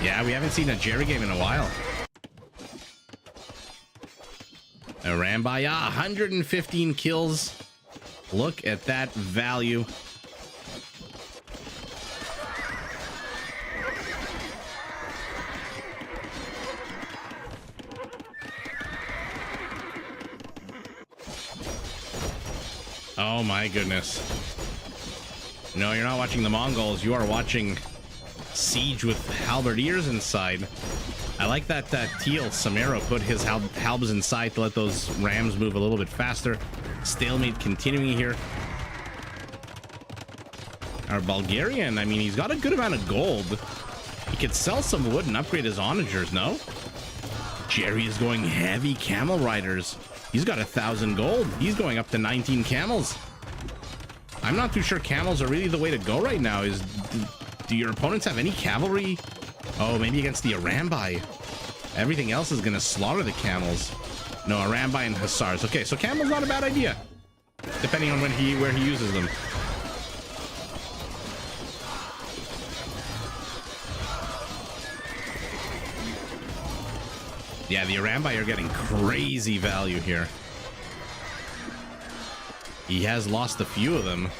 Yeah, we haven't seen a Jerry game in a while. Arambaya, 115 kills. Look at that value. Oh my goodness. No, you're not watching the Mongols. You are watching Siege with halberdiers inside. I like that Teal Samero put his halbs inside to let those rams move a little bit faster. Stalemate continuing here. Our Bulgarian, I mean, he's got a good amount of gold. He could sell some wood and upgrade his onagers, no? Jerry is going heavy camel riders. He's got 1,000 gold. He's going up to 19 camels. I'm not too sure camels are really the way to go right now. Do your opponents have any cavalry? Oh, maybe against the Arambai. Everything else is gonna slaughter the camels. No, Arambai and Hussars. Okay, so camel's not a bad idea, depending on where he uses them. Yeah, the Arambai are getting crazy value here. He has lost a few of them.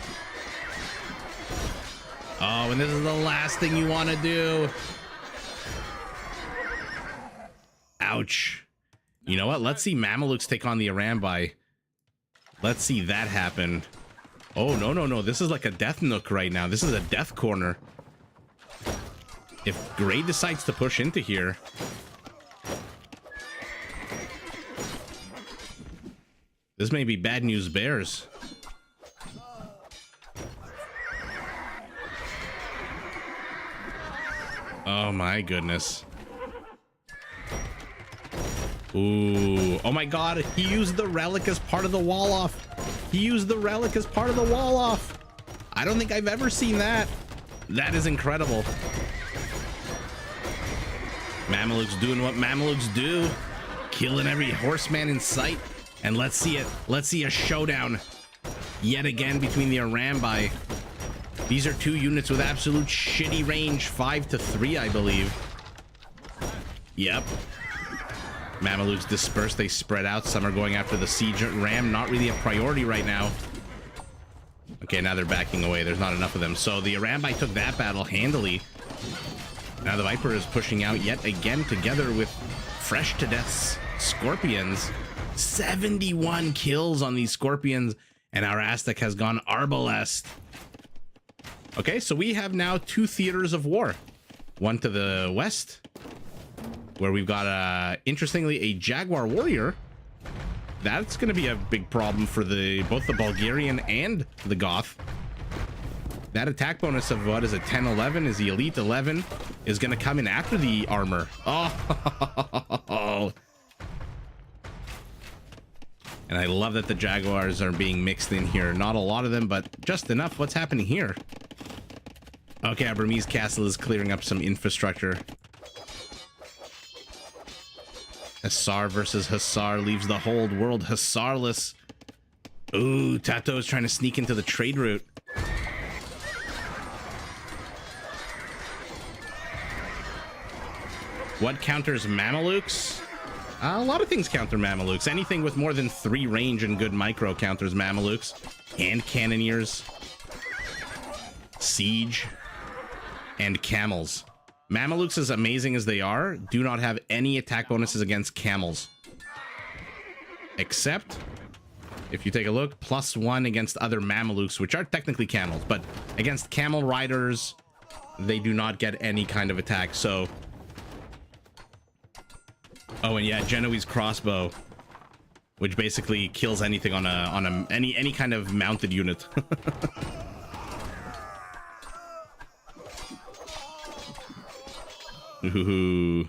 Oh, and this is the last thing you want to do. Ouch. You know what? Let's see Mamelukes take on the Arambai. Let's see that happen. Oh, no, no, no. This is like a death nook right now. This is a death corner. If Gray decides to push into here... This may be bad news bears. Oh my goodness. Ooh. Oh my god, he used the relic as part of the wall off. He used the relic as part of the wall off. I don't think I've ever seen that. That is incredible. Mamelukes doing what Mamelukes do. Killing every horseman in sight. And let's see it. Let's see a showdown yet again between the Arambai. These are two units with absolute shitty range. 5-3, I believe. Yep. Mamelukes disperse. They spread out. Some are going after the siege ram. Not really a priority right now. Okay, now they're backing away. There's not enough of them. So the Arambai took that battle handily. Now the Viper is pushing out yet again together with fresh to death Scorpions. 71 kills on these Scorpions, and our Aztec has gone Arbalest. Okay, so we have now two theaters of war. One to the west, where we've got, interestingly, a Jaguar Warrior. That's going to be a big problem for both the Bulgarian and the Goth. That attack bonus of, what is it, 10-11 is the Elite 11, is going to come in after the armor. Oh, and I love that the Jaguars are being mixed in here. Not a lot of them, but just enough. What's happening here? Okay, our Burmese castle is clearing up some infrastructure. Hussar versus Hussar leaves the whole world Hussarless. Ooh, Tato is trying to sneak into the trade route. What counters Mamelukes? A lot of things counter Mamelukes. Anything with more than 3 range and good micro counters Mamelukes. And Cannoneers. Siege. And Camels. Mamelukes, as amazing as they are, do not have any attack bonuses against Camels. Except, if you take a look, +1 against other Mamelukes, which are technically Camels. But against Camel Riders, they do not get any kind of attack, so... Oh, and yeah, Genoese crossbow, which basically kills anything on any kind of mounted unit. Ooh.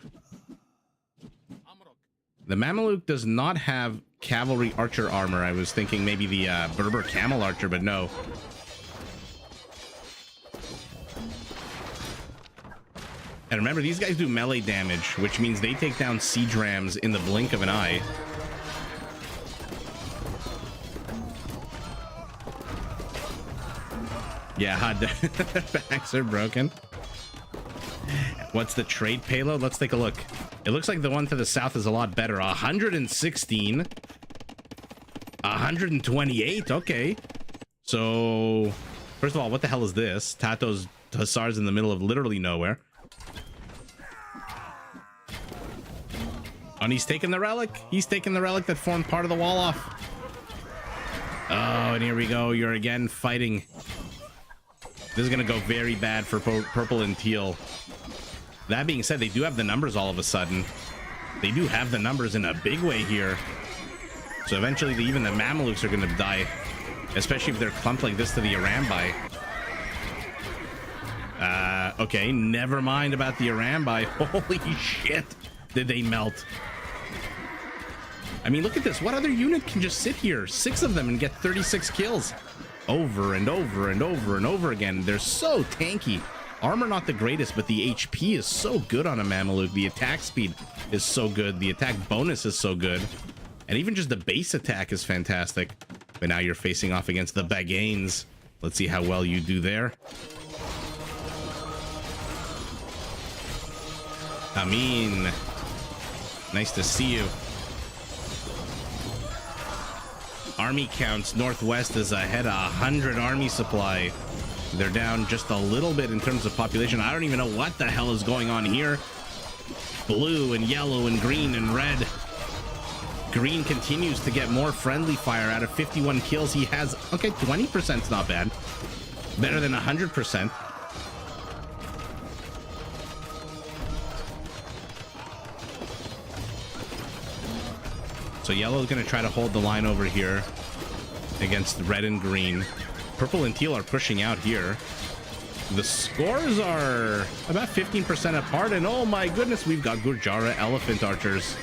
The Mameluke does not have cavalry archer armor. I was thinking maybe the Berber camel archer, but no. And remember, these guys do melee damage, which means they take down siege rams in the blink of an eye. Yeah, their backs are broken. What's the trade payload? Let's take a look. It looks like the one to the south is a lot better. 116. 128. Okay. So, first of all, what the hell is this? Tato's Hussars in the middle of literally nowhere. And he's taking the relic. He's taking the relic that formed part of the wall off. Oh, and here we go. You're again fighting. This is going to go very bad for purple and teal. That being said, they do have the numbers all of a sudden. They do have the numbers in a big way here. So eventually, even the Mamelukes are going to die. Especially if they're clumped like this to the Arambai. Okay, never mind about the Arambai. Holy shit. Did they melt? I mean, look at this. What other unit can just sit here? 6 of them and get 36 kills. Over and over and over and over again. They're so tanky. Armor not the greatest, but the HP is so good on a Mameluke. The attack speed is so good. The attack bonus is so good. And even just the base attack is fantastic. But now you're facing off against the Baganes. Let's see how well you do there. Amin. Nice to see you. Army counts. Northwest is ahead 100 army supply. They're down just a little bit in terms of population. I don't even know what the hell is going on here. Blue and yellow and green and red. Green continues to get more friendly fire. Out of 51 kills, he has, okay, 20% is not bad. Better than 100%. So yellow is going to try to hold the line over here against red and green. Purple and teal are pushing out here. The scores are about 15% apart, and oh my goodness, we've got Gurjara elephant archers.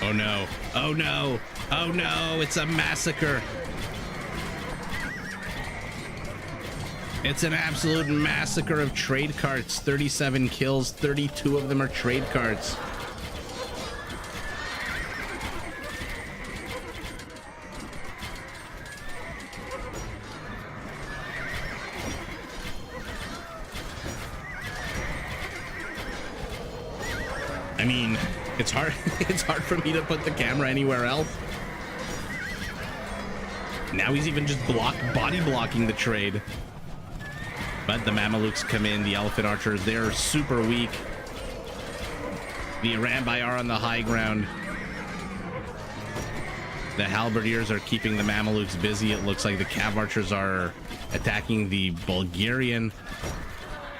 Oh no, oh no, oh no, it's a massacre. It's an absolute massacre of trade carts. 37 kills, 32 of them are trade carts. I mean, it's hard it's hard for me to put the camera anywhere else. Now he's even just body blocking the trade. But the Mamelukes come in, the elephant archers, they're super weak. The Arambai are on the high ground. The halberdiers are keeping the Mamelukes busy. It looks like the cav archers are attacking the Bulgarian.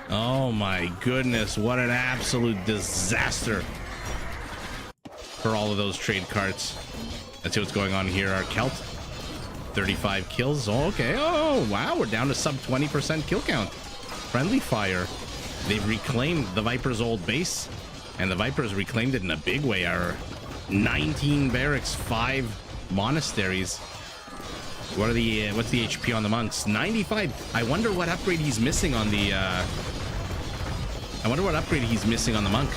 Oh my goodness, what an absolute disaster for all of those trade carts. Let's see what's going on here. Our Celt, 35 kills. Oh, okay. Oh, wow. We're down to sub 20% kill count. Friendly fire. They've reclaimed the Viper's old base, and the Vipers reclaimed it in a big way. Our 19 barracks, 5 monasteries. What's the HP on the monks? 95. I wonder what upgrade he's missing on the monk.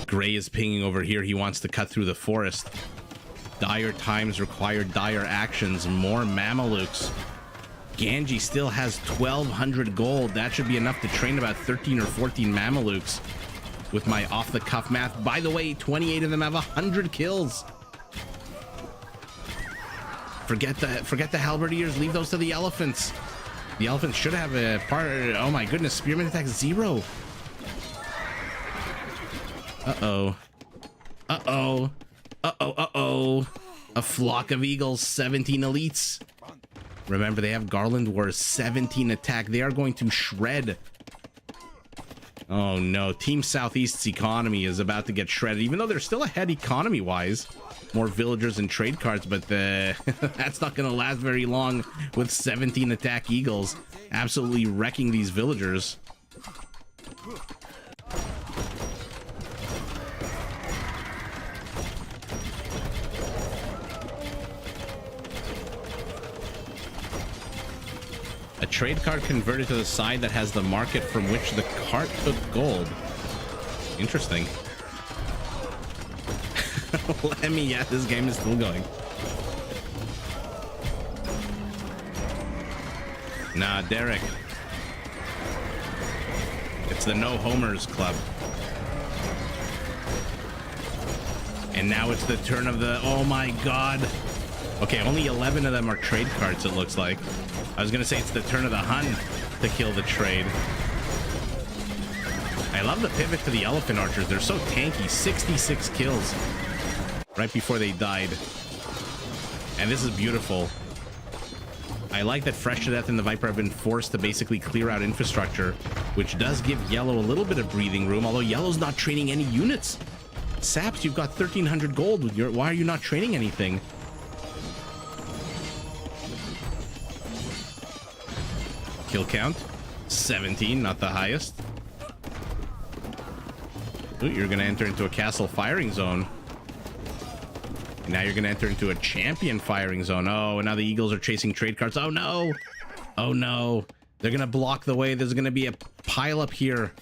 Gray is pinging over here. He wants to cut through the forest. Dire times require dire actions. More Mamelukes. Ganji still has 1,200 gold. That should be enough to train about 13 or 14 Mamelukes with my off-the-cuff math. By the way, 28 of them have 100 kills. Forget the halberdiers. Leave those to the elephants. The elephants should have a part. Oh my goodness, spearman attack 0. Uh-oh. Uh-oh. Uh-oh, uh-oh. A flock of eagles, 17 elites. Remember, they have Garland Wars, 17 attack. They are going to shred. Oh no, Team Southeast's economy is about to get shredded, even though they're still ahead economy-wise. More villagers and trade cards, but that's not going to last very long with 17 attack eagles absolutely wrecking these villagers. A trade card converted to the side that has the market from which the cart took gold. Interesting. Let me, yeah, this game is still going. Nah, Derek. It's the No Homers Club. And now it's the turn of the... Oh my god. Okay, only 11 of them are trade cards, it looks like. I was gonna say it's the turn of the Hun to kill the trade. I love the pivot to the elephant archers. They're so tanky. 66 kills right before they died. And this is beautiful. I like that Fresh to Death and the Viper have been forced to basically clear out infrastructure, which does give Yellow a little bit of breathing room, although Yellow's not training any units. Saps, you've got 1,300 gold with your... Why are you not training anything? Kill count 17, not the highest. Ooh, you're gonna enter into a castle firing zone. And now you're gonna enter into a champion firing zone. Oh, and now the eagles are chasing trade cards. Oh no, oh no, they're gonna block the way. There's gonna be a pile up here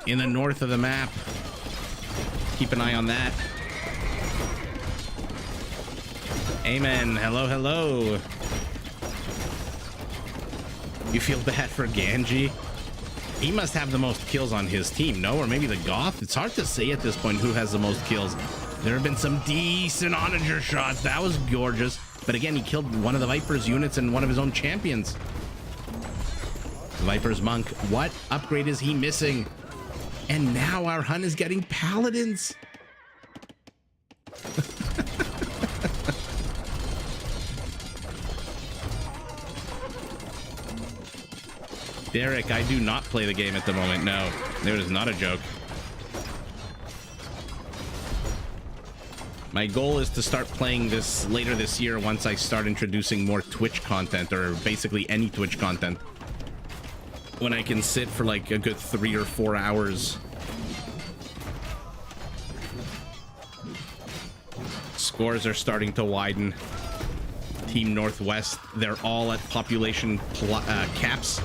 in the north of the map. Keep an eye on that. Amen. Hello, hello. You feel bad for Ganji? He must have the most kills on his team, no? Or maybe the Goth? It's hard to say at this point who has the most kills. There have been some decent onager shots. That was gorgeous. But again, he killed one of the Viper's units and one of his own champions. Viper's Monk, what upgrade is he missing? And now our Hun is getting Paladins. Derek, I do not play the game at the moment. No, there is not a joke. My goal is to start playing this later this year once I start introducing more Twitch content, or basically any Twitch content. When I can sit for like a good 3 or 4 hours. Scores are starting to widen. Team Northwest, they're all at population caps.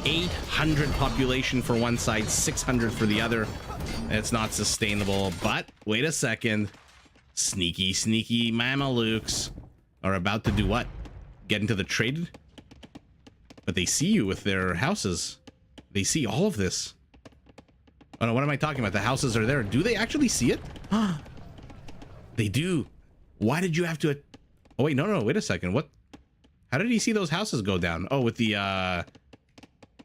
800 population for one side, 600 for the other. It's not sustainable, but wait a second. Sneaky, sneaky Mamelukes are about to do what? Get into the trade? But they see you with their houses. They see all of this. Oh no, what am I talking about? The houses are there. Do they actually see it? They do. Why did you have to... Oh wait, no, wait a second. What? How did he see those houses go down? Oh, with the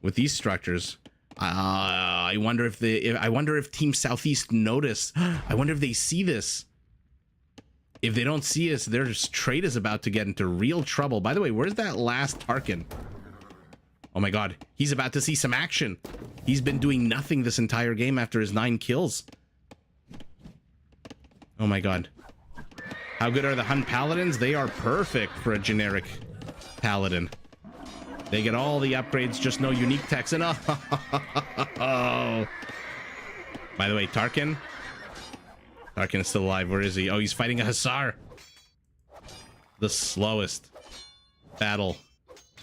with these structures. I wonder if Team Southeast noticed. I wonder if they see this. If they don't see us, their trade is about to get into real trouble. By the way, where's that last Tarkin? Oh my god, he's about to see some action. He's been doing nothing this entire game after his 9 kills. Oh my god. How good are the Hun Paladins? They are perfect for a generic Paladin. They get all the upgrades, just no unique techs. And oh. By the way, Tarkin is still alive. Where is he? Oh, he's fighting a Hussar. The slowest battle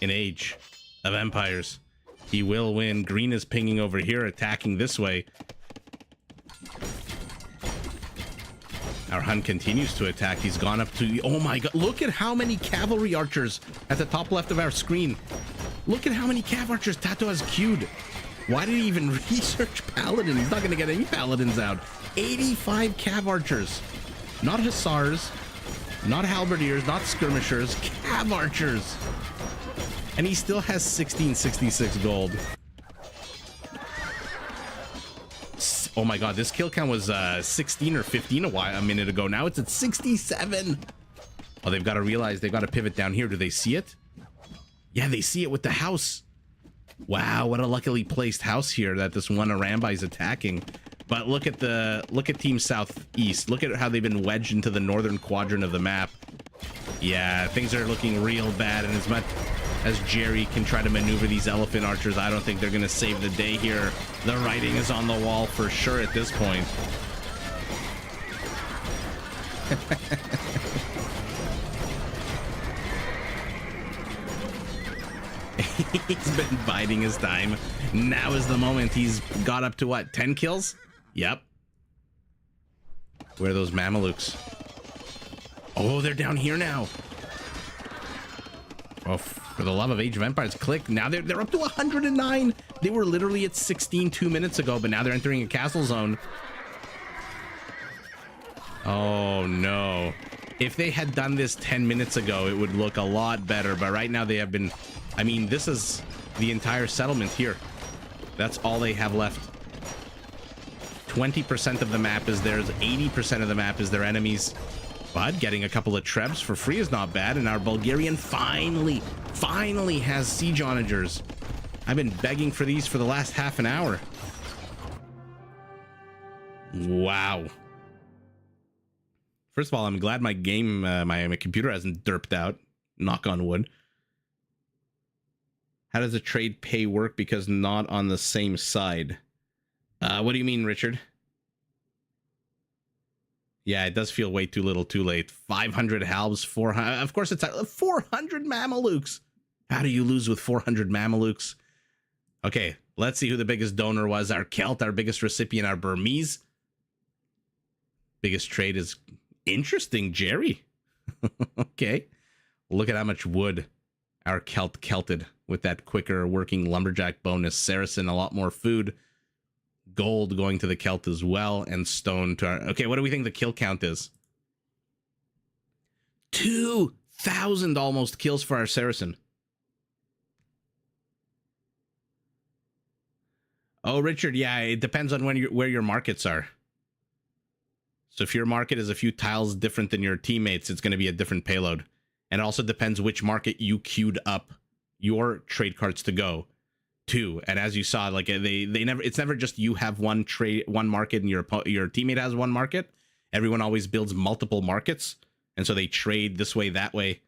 in Age of Empires. He will win. Green is pinging over here, attacking this way. Our Hun continues to attack. He's gone up to... Oh my god. Look at how many cavalry archers at the top left of our screen. Look at how many cav archers Tato has queued. Why did he even research Paladin? He's not going to get any Paladins out. 85 cav archers. Not Hussars. Not halberdiers. Not skirmishers. Cav archers. And he still has 1666 gold. Oh my god, this kill count was 16 or 15 a minute ago. Now it's at 67. Oh, they've got to realize they've got to pivot down here. Do they see it? Yeah, they see it with the house. Wow, what a luckily placed house here that this one Aramba is attacking. But look at Team Southeast. Look at how they've been wedged into the northern quadrant of the map. Yeah, things are looking real bad, and as much as Jerry can try to maneuver these elephant archers, I don't think they're going to save the day here. The writing is on the wall for sure at this point. He's been biding his time. Now is the moment. He's got up to what, 10 kills? Yep. Where are those Mamelukes? Oh, they're down here now. Oh, for the love of Age of Empires, click. Now they're up to 109. They were literally at 16 2 minutes ago, but now they're entering a castle zone. Oh no. If they had done this 10 minutes ago, it would look a lot better, but right now they have been... I mean, this is the entire settlement here. That's all they have left. 20% of the map is theirs. 80% of the map is their enemies. But getting a couple of trebs for free is not bad. And our Bulgarian finally has siege onagers. I've been begging for these for the last half an hour. Wow. First of all, I'm glad my game, my computer hasn't derped out. Knock on wood. How does a trade pay work because not on the same side? What do you mean, Richard? Yeah, it does feel way too little too late. 500 halbs, 400. Of course, it's 400 Mamelukes. How do you lose with 400 Mamelukes? Okay, let's see who the biggest donor was. Our Celt, our biggest recipient, our Burmese. Biggest trade is interesting, Jerry. Okay. Look at how much wood our Kelted. with that quicker working lumberjack bonus. Saracen, a lot more food. Gold going to the Celt as well, and stone to our... Okay, what do we think the kill count is? 2,000 almost kills for our Saracen. Oh, Richard, yeah, it depends on where your markets are. So if your market is a few tiles different than your teammates, it's going to be a different payload. And it also depends which market you queued up your trade carts to go to. And as you saw, like they never, it's never just you have one market and your teammate has one market. Everyone always builds multiple markets, and so they trade this way, that way.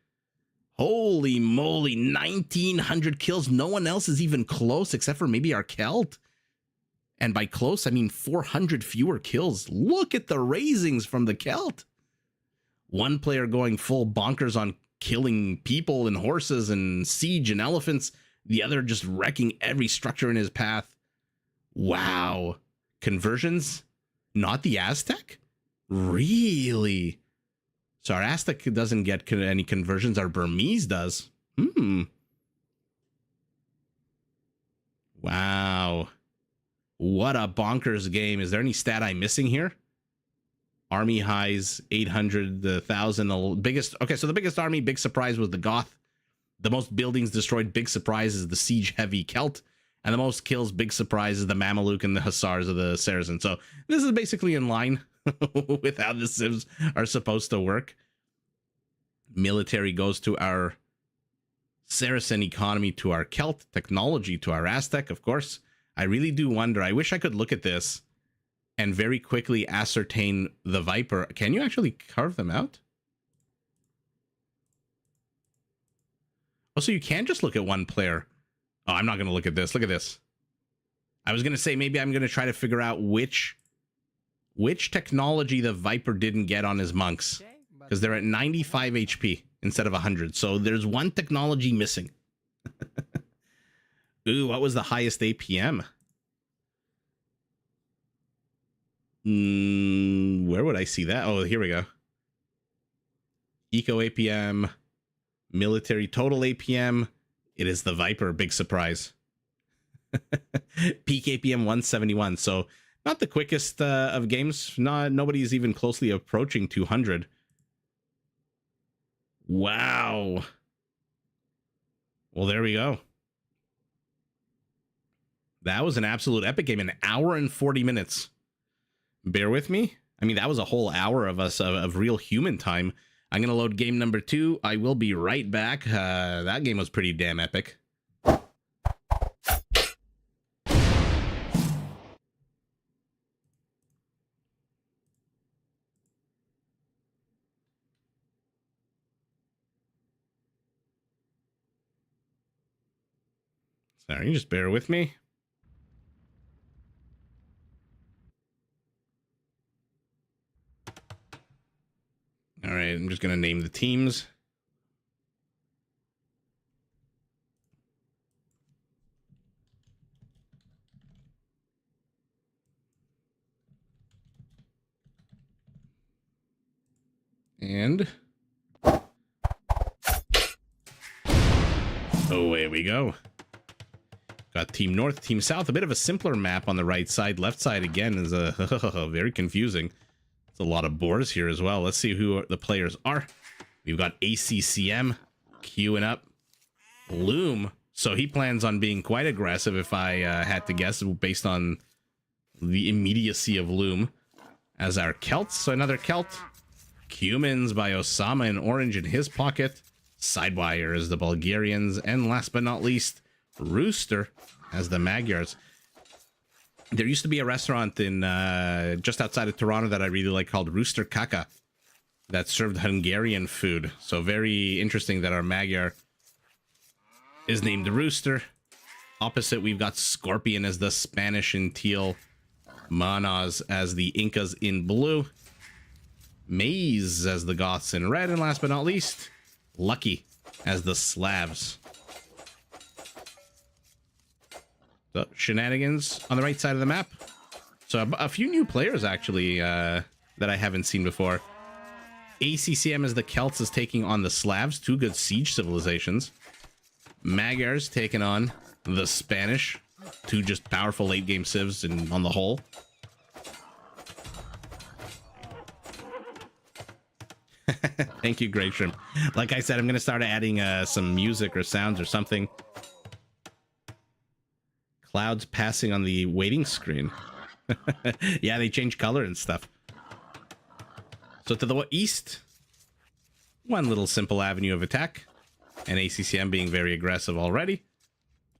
Holy moly, 1,900 kills. No one else is even close except for maybe our Celt. And by close, I mean 400 fewer kills. Look at the raisings from the Celt. One player going full bonkers on killing people and horses and siege and elephants. The other just wrecking every structure in his path. Wow. Conversions? Not the Aztec? Really? So our Aztec doesn't get any conversions. Our Burmese does. Wow. What a bonkers game. Is there any stat I'm missing here? Army highs, 800, 1,000. The biggest... Okay, so the biggest army, big surprise, was the Goth. The most buildings destroyed, big surprise, is the siege-heavy Celt. And the most kills, big surprise, is the Mameluke and the Hussars of the Saracen. So this is basically in line with how the Civs are supposed to work. Military goes to our Saracen, economy to our Celt, technology to our Aztec, of course. I really do wonder. I wish I could look at this and very quickly ascertain the Viper. Can you actually carve them out? Oh, so you can just look at one player. Oh, I'm not going to look at this. Look at this. I was going to say maybe I'm going to try to figure out which technology the Viper didn't get on his monks, because they're at 95 HP instead of 100. So there's one technology missing. Ooh, what was the highest APM? Where would I see that? Oh, here we go. Eco APM, military total APM. It is the Viper, big surprise. Peak APM 171. So not the quickest of games. Nobody's even closely approaching 200. Wow. Well, there we go. That was an absolute epic game. An hour and 40 minutes. Bear with me. I mean, that was a whole hour of us of real human time. I'm going to load game number 2. I will be right back. That game was pretty damn epic. Sorry, just bear with me. All right, I'm just going to name the teams. And oh, here we go. Got Team North, Team South. A bit of a simpler map on the right side. Left side, again, is very confusing. There's a lot of boars here as well. Let's see who the players are. We've got ACCM queuing up. Loom. So he plans on being quite aggressive, if I had to guess, based on the immediacy of Loom. As our Celts. So another Celt. Cumans by Osama in orange in his pocket. Sidewire as the Bulgarians. And last but not least, Rooster as the Magyars. There used to be a restaurant in just outside of Toronto that I really like called Rooster Kaka that served Hungarian food. So very interesting that our Magyar is named Rooster. Opposite, we've got Scorpion as the Spanish in teal. Manas as the Incas in blue. Maze as the Goths in red. And last but not least, Lucky as the Slavs. So, shenanigans on the right side of the map. So a few new players, actually, that I haven't seen before. ACCM as the Celts is taking on the Slavs. Two good siege civilizations. Magyars taking on the Spanish. Two just powerful late game civs on the whole. Thank you, Great Shrimp. Like I said, I'm going to start adding some music or sounds or something. Clouds passing on the waiting screen. Yeah, they change color and stuff. So to the east, one little simple avenue of attack. And ACCM being very aggressive already.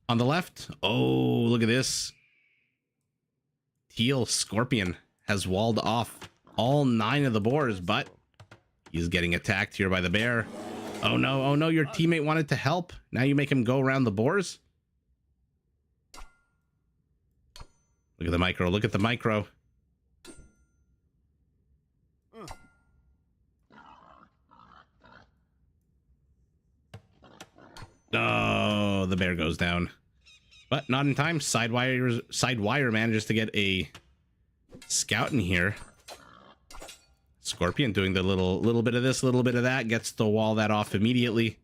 On the left, oh, look at this. Teal Scorpion has walled off all 9 of the boars, but he's getting attacked here by the bear. Oh no, your teammate wanted to help. Now you make him go around the boars? Look at the micro, look at the micro. Oh, the bear goes down. But not in time. Sidewire manages to get a scout in here. Scorpion doing the little bit of this, little bit of that. Gets to wall that off immediately.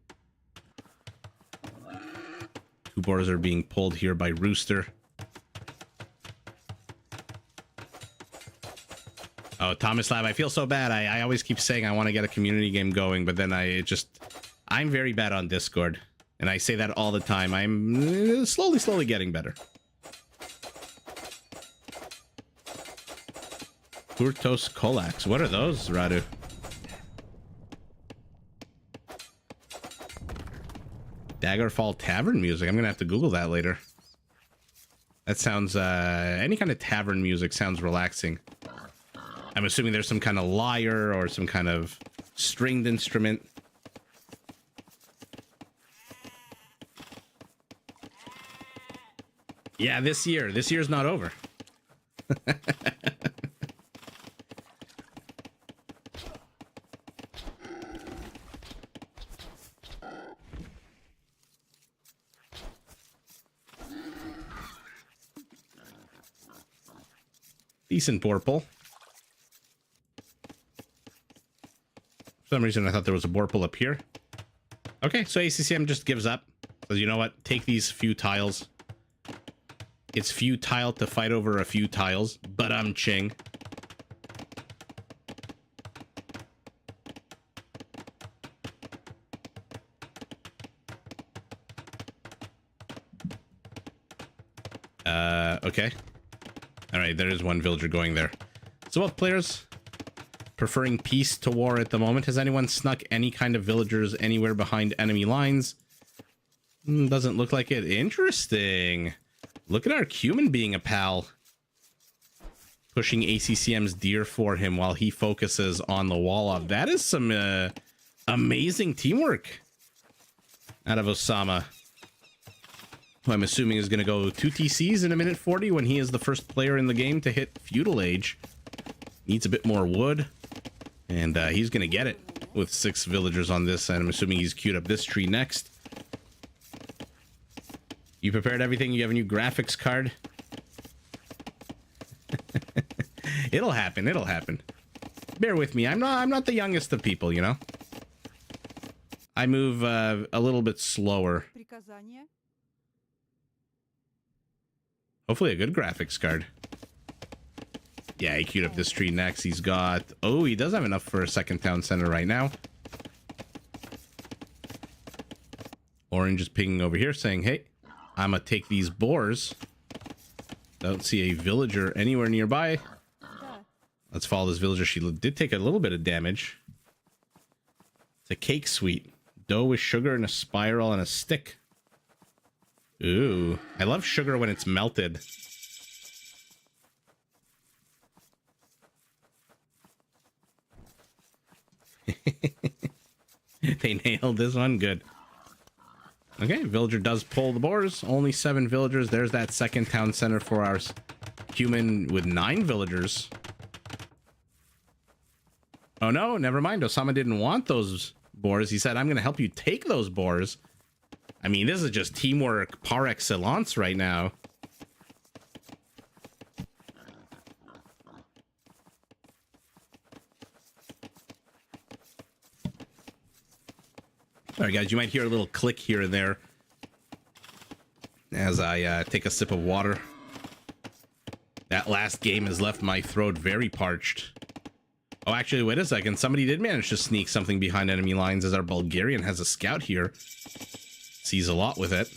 2 boars are being pulled here by Rooster. Oh, Thomas Lab, I feel so bad. I always keep saying I want to get a community game going, but then I'm very bad on Discord. And I say that all the time. I'm slowly getting better. Kurtos Kolax. What are those, Radu? Daggerfall Tavern music. I'm going to have to Google that later. That sounds... any kind of tavern music sounds relaxing. I'm assuming there's some kind of lyre or some kind of stringed instrument. Yeah, this year's not over. Decent Borple. For some reason I thought there was a Borple up here. Okay, so ACCM just gives up. Says, you know what? Take these few tiles. It's futile to fight over a few tiles, but I'm Ching. Okay. All right, there is one villager going there. So what players preferring peace to war at the moment? Has anyone snuck any kind of villagers anywhere behind enemy lines? Doesn't look like it. Interesting. Look at our Cumin being a pal. Pushing ACCM's deer for him while he focuses on the wall off. That is some amazing teamwork out of Osama. Who I'm assuming is going to go 2 TCs in a minute 40 when he is the first player in the game to hit feudal age. Needs a bit more wood. And he's going to get it with 6 villagers on this. And I'm assuming he's queued up this tree next. You prepared everything? You have a new graphics card? It'll happen. It'll happen. Bear with me. I'm not the youngest of people, you know? I move a little bit slower. Hopefully a good graphics card. Yeah, he queued up this tree next. He's got... Oh, he does have enough for a second town center right now. Orange is pinging over here saying, hey, I'm gonna take these boars. Don't see a villager anywhere nearby. Let's follow this villager. She did take a little bit of damage. It's a cake sweet. Dough with sugar and a spiral and a stick. Ooh, I love sugar when it's melted. They nailed this one. Good. Okay, villager does pull the boars. Only 7 villagers. There's that second town center for our human with 9 villagers. Oh no, never mind. Osama didn't want those boars. He said, I'm going to help you take those boars. I mean, this is just teamwork par excellence right now. All right, guys, you might hear a little click here and there as I take a sip of water. That last game has left my throat very parched. Oh, actually, wait a second. Somebody did manage to sneak something behind enemy lines, as our Bulgarian has a scout here. Sees a lot with it.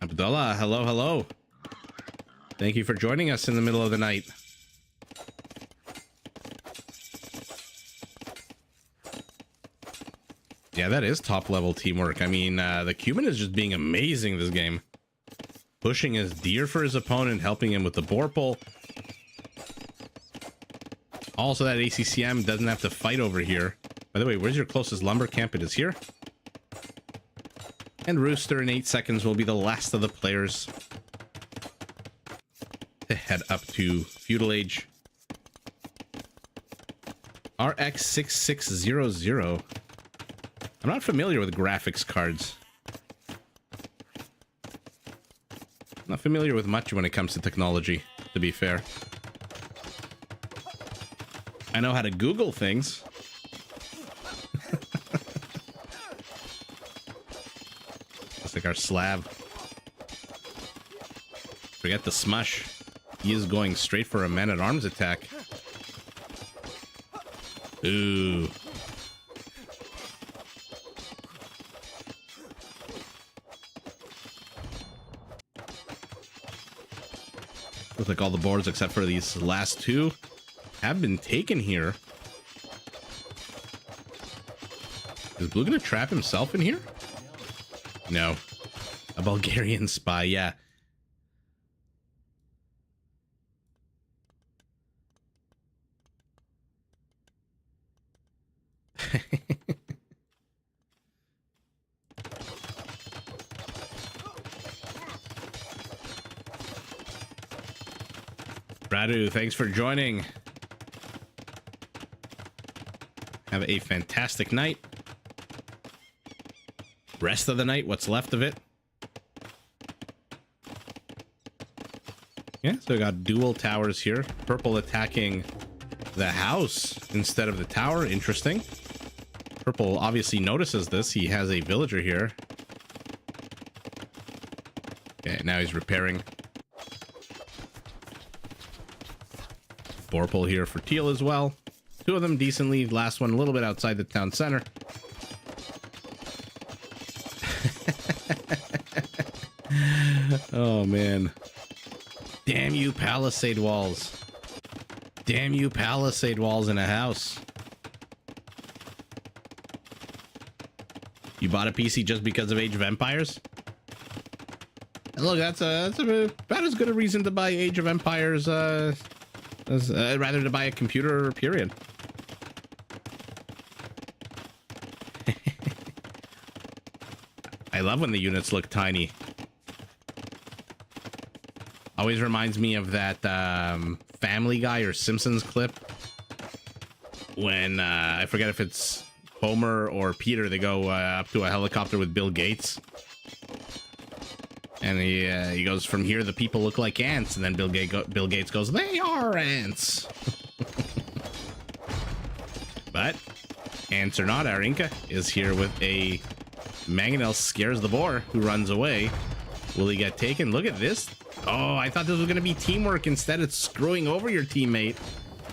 Abdullah, hello, hello. Thank you for joining us in the middle of the night. Yeah, that is top level teamwork. I mean, the Cuban is just being amazing this game. Pushing his deer for his opponent, helping him with the boar pole. Also, that ACCM doesn't have to fight over here. By the way, where's your closest lumber camp? It is here. And Rooster in 8 seconds will be the last of the players to head up to Feudal Age. RX6600. I'm not familiar with graphics cards. Not familiar with much when it comes to technology, to be fair. I know how to Google things. It's like our slab. Forget the smush. He is going straight for a man-at-arms attack. Ooh. Looks like all the boards except for these last two have been taken here. Is Blue gonna trap himself in here? No. A Bulgarian spy, yeah. Radu, thanks for joining. Have a fantastic night. Rest of the night, what's left of it. Yeah, so we got dual towers here. Purple attacking the house instead of the tower. Interesting. Purple obviously notices this. He has a villager here. Okay, now he's repairing. Vorpal here for teal as well. Two of them decently. Last one a little bit outside the town center. Oh, man. Damn you, palisade walls. Damn you, palisade walls in a house. You bought a PC just because of Age of Empires? And look, that's about as good a reason to buy Age of Empires as rather to buy a computer, period. I love when the units look tiny. Always reminds me of that Family Guy or Simpsons clip when I forget if it's Homer or Peter. They go up to a helicopter with Bill Gates, and he goes, "From here, the people look like ants." And then Bill Gates goes, "They are ants." But ants or not, our Inca is here with a mangonel, scares the boar, who runs away. Will he get taken? Look at this. Oh, I thought this was going to be teamwork. Instead, it's screwing over your teammate.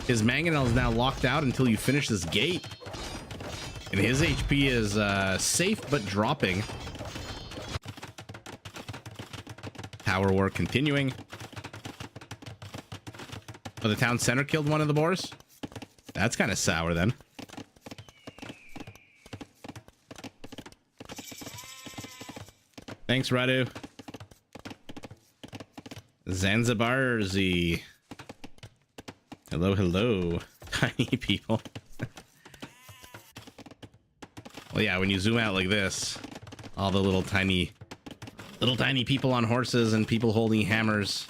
His mangonel is now locked out until you finish this gate. And his HP is safe, but dropping. Tower war continuing. Oh, the town center killed one of the boars? That's kind of sour, then. Thanks, Radu. Zanzibarzi. Hello, hello. Tiny people. Well, yeah, when you zoom out like this, all the little tiny people on horses and people holding hammers.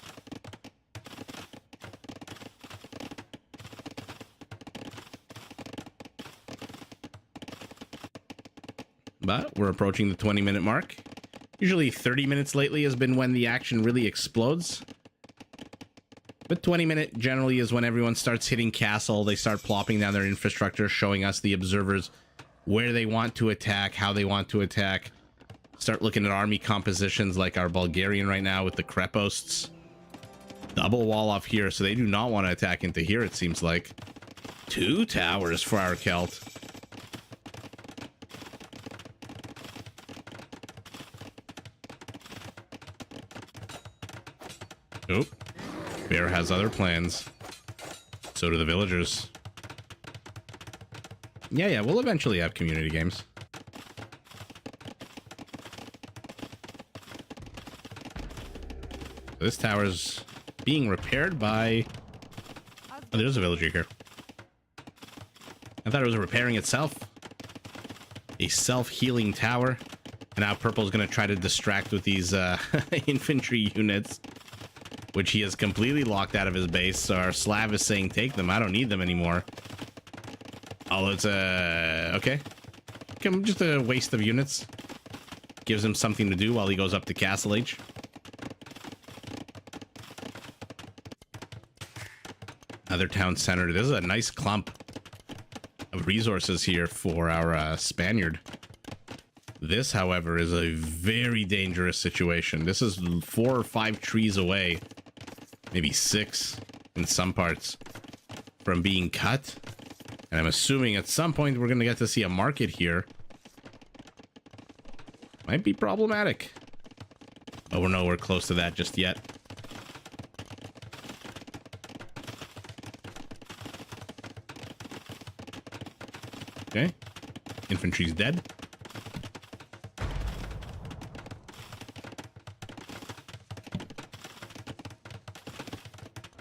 But we're approaching the 20-minute mark. Usually 30 minutes lately has been when the action really explodes. But 20-minute generally is when everyone starts hitting castle. They start plopping down their infrastructure, showing us, the observers, where they want to attack, how they want to attack. Start looking at army compositions like our Bulgarian right now with the Kreposts. Double wall off here, so they do not want to attack into here, it seems like. 2 towers for our Celt. Oh, Bear has other plans. So do the villagers. Yeah, we'll eventually have community games. This tower's being repaired by... Oh, there's a villager here. I thought it was repairing itself. A self-healing tower. And now Purple's going to try to distract with these infantry units, which he has completely locked out of his base. So our Slav is saying, take them. I don't need them anymore. Although it's okay. Just a waste of units. Gives him something to do while he goes up to Castle Age. Another town center. This is a nice clump of resources here for our Spaniard. This, however, is a very dangerous situation. This is 4 or 5 trees away, maybe 6 in some parts, from being cut. And I'm assuming at some point we're going to get to see a market here. Might be problematic. Oh, we're nowhere close to that just yet. Okay. Infantry's dead.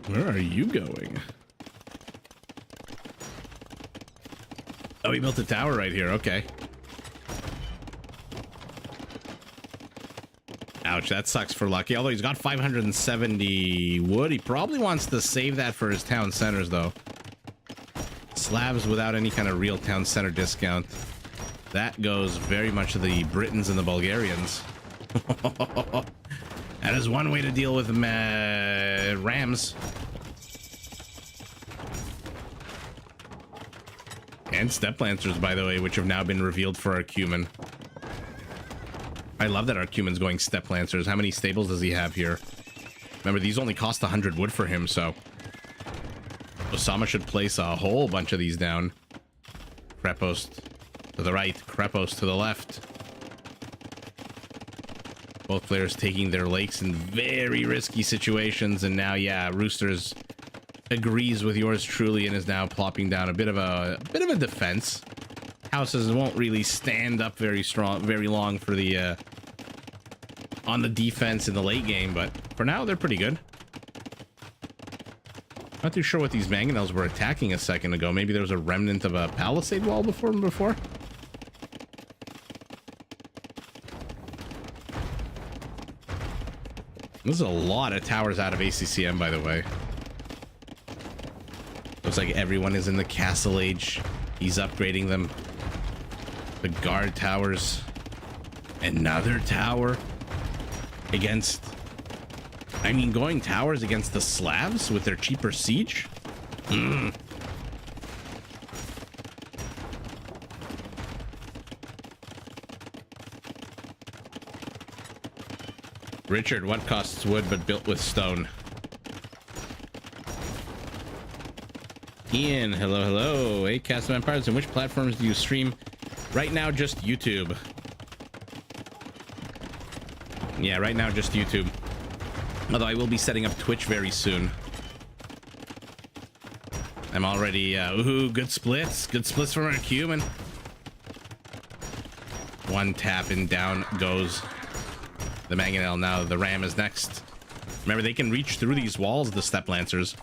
Where are you going? Oh, he built a tower right here. Okay. Ouch, that sucks for Lucky. Although he's got 570 wood. He probably wants to save that for his town centers, though. Slavs without any kind of real town center discount. That goes very much to the Britons and the Bulgarians. That is one way to deal with Rams. And Step Lancers, by the way, which have now been revealed for our Cumin. I love that our Cumin's going Step Lancers. How many stables does he have here? Remember, these only cost 100 wood for him, so... Osama should place a whole bunch of these down. Krepost to the right, Krepost to the left. Both players taking their lakes in very risky situations, and now, yeah, Roosters agrees with yours truly and is now plopping down a bit of a defense. Houses won't really stand up very long for the on the defense in the late game, but for now they're pretty good. Not too sure what these mangonels were attacking a second ago. Maybe there was a remnant of a palisade wall before. This is a lot of towers out of ACCM, by the way. Looks like everyone is in the Castle Age. He's upgrading them. The guard towers. Another tower against... I mean, going towers against the Slavs with their cheaper siege? Richard, what costs wood but built with stone? Ian, hello. Hey, Cast of Empires, and which platforms do you stream? Right now, just YouTube. Yeah, right now, just YouTube. Although I will be setting up Twitch very soon. I'm already, ooh, good splits. Good splits from our Cumin. One tap and down goes the Mangonel. Now the Ram is next. Remember, they can reach through these walls, the Step Lancers.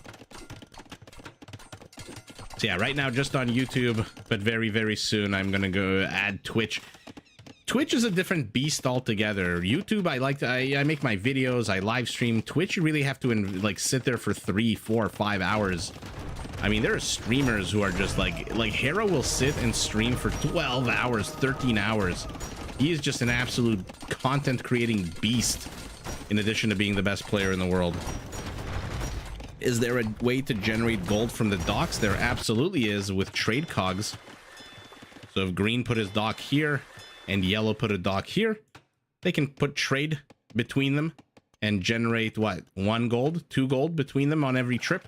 So yeah, right now just on YouTube, but very, very soon I'm gonna go add Twitch. Twitch is a different beast altogether. YouTube, I make my videos, I live stream. Twitch, you really have to like sit there for 3, 4, 5 hours. I mean, there are streamers who are just like Hero will sit and stream for 12 hours, 13 hours. He is just an absolute content creating beast, in addition to being the best player in the world. Is there a way to generate gold from the docks? There absolutely is, with trade cogs. So if green put his dock here and yellow put a dock here, they can put trade between them and generate what, 1 gold, 2 gold between them on every trip.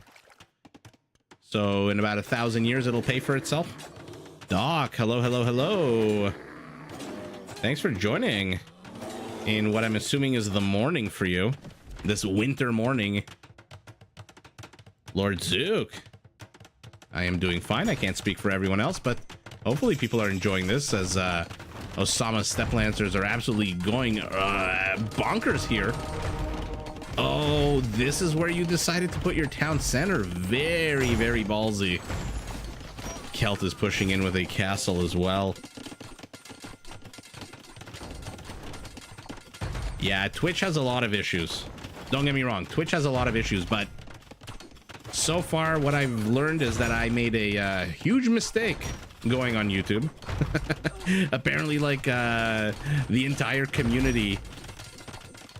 So in about 1,000 years, it'll pay for itself. Doc, hello, hello, hello. Thanks for joining in what I'm assuming is the morning for you. This winter morning. Lord Zook. I am doing fine. I can't speak for everyone else, but hopefully people are enjoying this as Osama's Step Lancers are absolutely going bonkers here. Oh, this is where you decided to put your town center. Very, very ballsy. Kelt is pushing in with a castle as well. Yeah, Twitch has a lot of issues. Don't get me wrong, Twitch has a lot of issues, but so far what I've learned is that I made a huge mistake going on YouTube. Apparently, like, the entire community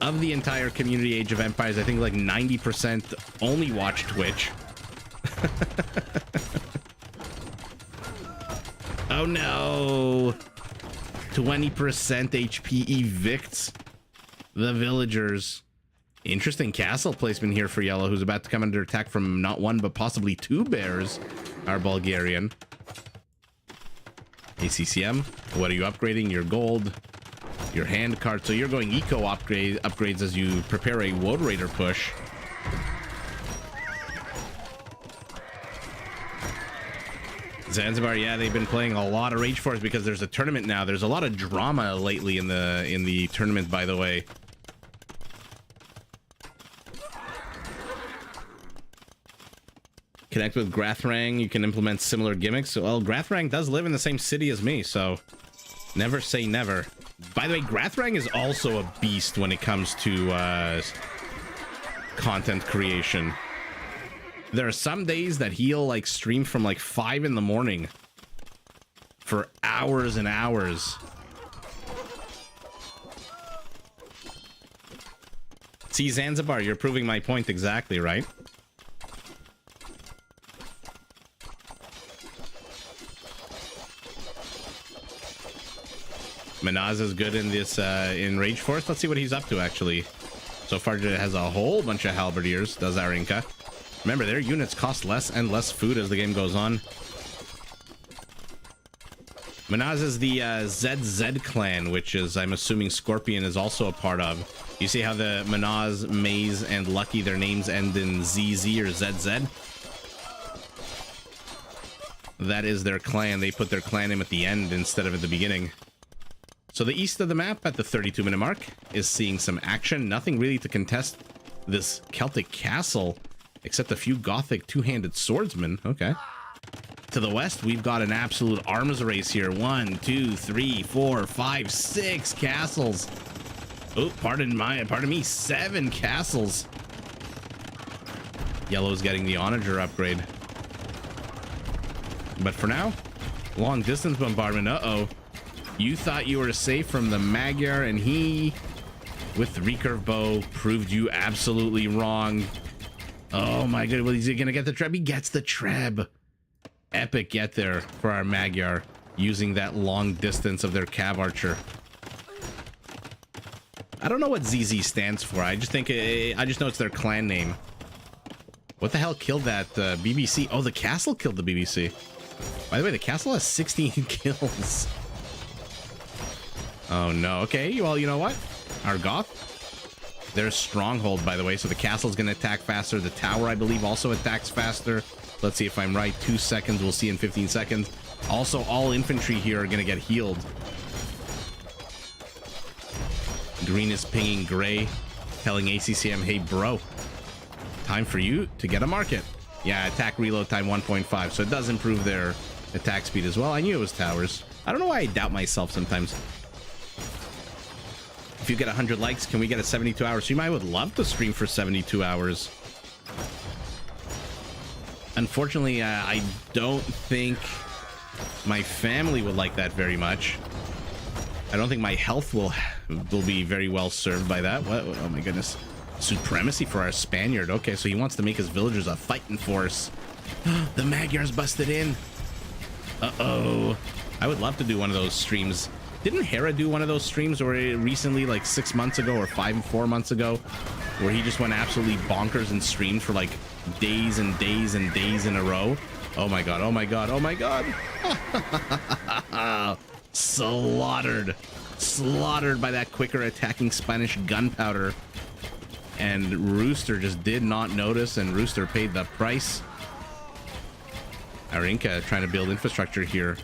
of the entire community Age of Empires, I think like 90% only watch Twitch. Oh no, 20% HP evicts the villagers. Interesting castle placement here for Yellow, who's about to come under attack from not 1 but possibly 2 bears. Our Bulgarian. ACCM, what are you upgrading? Your gold, your hand card. So you're going eco upgrades as you prepare a Woad Raider push. Zanzibar, yeah, they've been playing a lot of Rage Force because there's a tournament now. There's a lot of drama lately in the tournament, by the way. Connect with Grathrang, you can implement similar gimmicks. Well, Grathrang does live in the same city as me, so never say never. By the way, Grathrang is also a beast when it comes to content creation. There are some days that he'll like stream from like 5 in the morning for hours and hours. See, Zanzibar, you're proving my point exactly, right? Manaz is good in this in Rage Force. Let's see what he's up to, actually. So far, it has a whole bunch of halberdiers, does Arinka. Remember, their units cost less and less food as the game goes on. Manaz is the ZZ clan, which is, I'm assuming, Scorpion is also a part of. You see how the Manaz, Maze, and Lucky, their names end in ZZ or ZZ? That is their clan. They put their clan name at the end instead of at the beginning. So the east of the map at the 32-minute mark is seeing some action. Nothing really to contest this Celtic castle, except a few Gothic two-handed swordsmen. Okay. To the west, we've got an absolute arms race here. 1, 2, 3, 4, 5, 6 castles. Oh, pardon me, 7 castles. Yellow's getting the onager upgrade. But for now, long distance bombardment. Uh-oh. You thought you were safe from the Magyar, and he, with the recurve bow, proved you absolutely wrong. Oh my god, well, is he gonna get the treb? He gets the treb. Epic get there for our Magyar, using that long distance of their cav archer. I don't know what ZZ stands for. I just think I just know it's their clan name. What the hell killed that BBC? Oh, the castle killed the BBC. By the way, the castle has 16 kills. Oh no. Okay, well, you know what? Our Goth, their stronghold, by the way, so the castle's gonna attack faster. The tower, I believe, also attacks faster. Let's see if I'm right. 2 seconds. We'll see in 15 seconds. Also, all infantry here are gonna get healed. Green is pinging gray, telling ACCM, hey bro, time for you to get a market. Yeah, attack reload time 1.5, so it does improve their attack speed as well. I knew it was towers. I don't know why I doubt myself sometimes. If you get 100 likes, can we get a 72 hour stream? I would love to stream for 72 hours. Unfortunately, I don't think my family would like that very much. I don't think my health will be very well served by that. What? Oh my goodness. Supremacy for our Spaniard. Okay, so he wants to make his villagers a fighting force. The Magyar's busted in. Uh-oh. I would love to do one of those streams Didn't Hera do one of those streams where recently, like 6 months ago or 4 months ago, where he just went absolutely bonkers and streamed for like days and days and days in a row? Oh my god, oh my god, oh my god. Slaughtered. Slaughtered by that quicker attacking Spanish gunpowder. And Rooster just did not notice, and Rooster paid the price. Our Inca trying to build infrastructure here.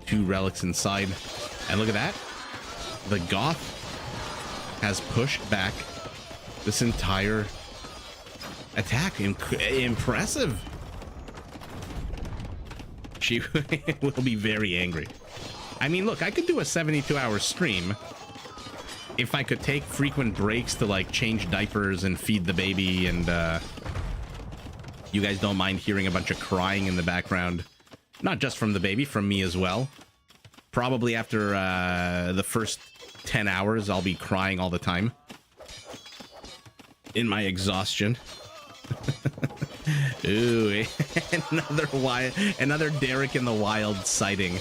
2 relics inside. And look at that. The Goth has pushed back this entire attack. Impressive. She will be very angry. I mean, look, I could do a 72-hour stream if I could take frequent breaks to like change diapers and feed the baby, and you guys don't mind hearing a bunch of crying in the background. Not just from the baby, from me as well. Probably after the first 10 hours, I'll be crying all the time in my exhaustion. Ooh, another Derek in the Wild sighting.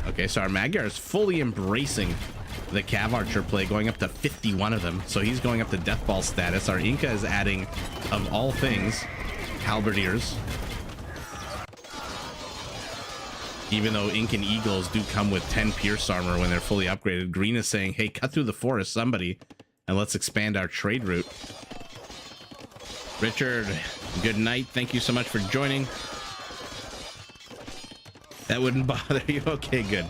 Okay, so our Magyar is fully embracing the Cav Archer play, going up to 51 of them. So he's going up to Death Ball status. Our Inca is adding, of all things, Halberdiers. Even though Incan Eagles do come with 10 Pierce Armor when they're fully upgraded. Green is saying, hey, cut through the forest, somebody, and let's expand our trade route. Richard, good night. Thank you so much for joining. That wouldn't bother you? Okay, good.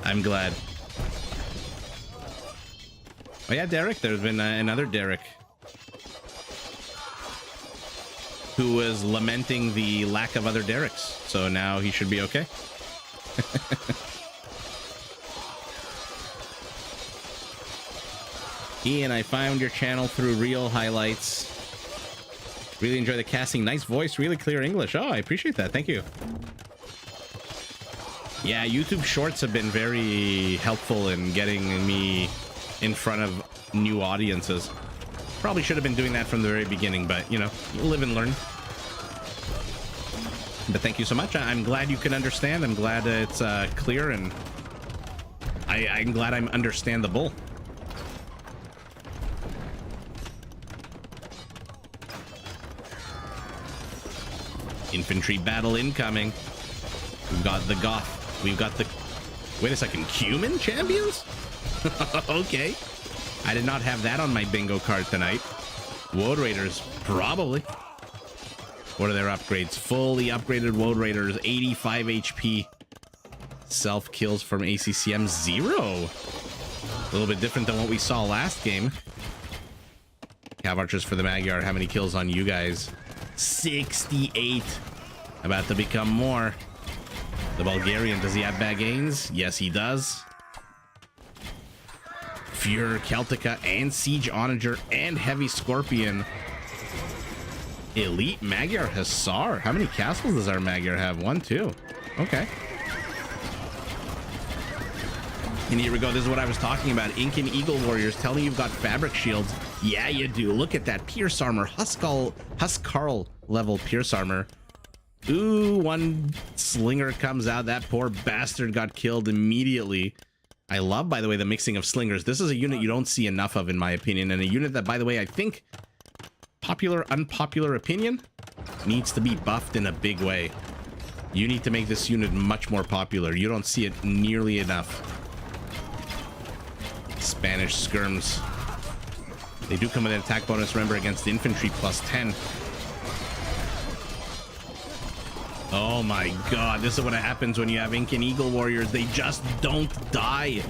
I'm glad. Oh yeah, Derek. There's been another Derek who was lamenting the lack of other Dereks. So now he should be okay. Ian, I found your channel through Real Highlights. Really enjoy the casting. Nice voice, really clear English. Oh, I appreciate that. Thank you. Yeah, YouTube Shorts have been very helpful in getting me in front of new audiences. Probably should have been doing that from the very beginning, but, you know, you live and learn. But thank you so much. I'm glad you can understand. I'm glad it's clear, and I'm glad I'm understandable. Infantry battle incoming. We've got the Goth. We've got the... Wait a second. Cumin champions? Okay. I did not have that on my bingo card tonight. Woad Raiders, probably. What are their upgrades? Fully upgraded Woad Raiders, 85 HP. Self kills from ACCM, 0. A little bit different than what we saw last game. Cav Archers for the Magyar. How many kills on you guys? 68. About to become more. The Bulgarian, does he have Bagains? Yes, he does. Fuhrer, Celtica, and Siege Onager, and Heavy Scorpion. Elite Magyar Hussar. How many castles does our Magyar have? 1, 2. Okay. And here we go. This is what I was talking about. Incan Eagle Warriors telling you've got fabric shields. Yeah, you do. Look at that Pierce Armor. Huskarl level Pierce Armor. Ooh, one slinger comes out. That poor bastard got killed immediately. I love, by the way, the mixing of slingers. This is a unit you don't see enough of, in my opinion, and a unit that, by the way, I think, popular, unpopular opinion, needs to be buffed in a big way. You need to make this unit much more popular. You don't see it nearly enough. Spanish skirms. They do come with an attack bonus, remember, against infantry, plus 10. Oh my god, this is what happens when you have Incan Eagle Warriors. They just don't die.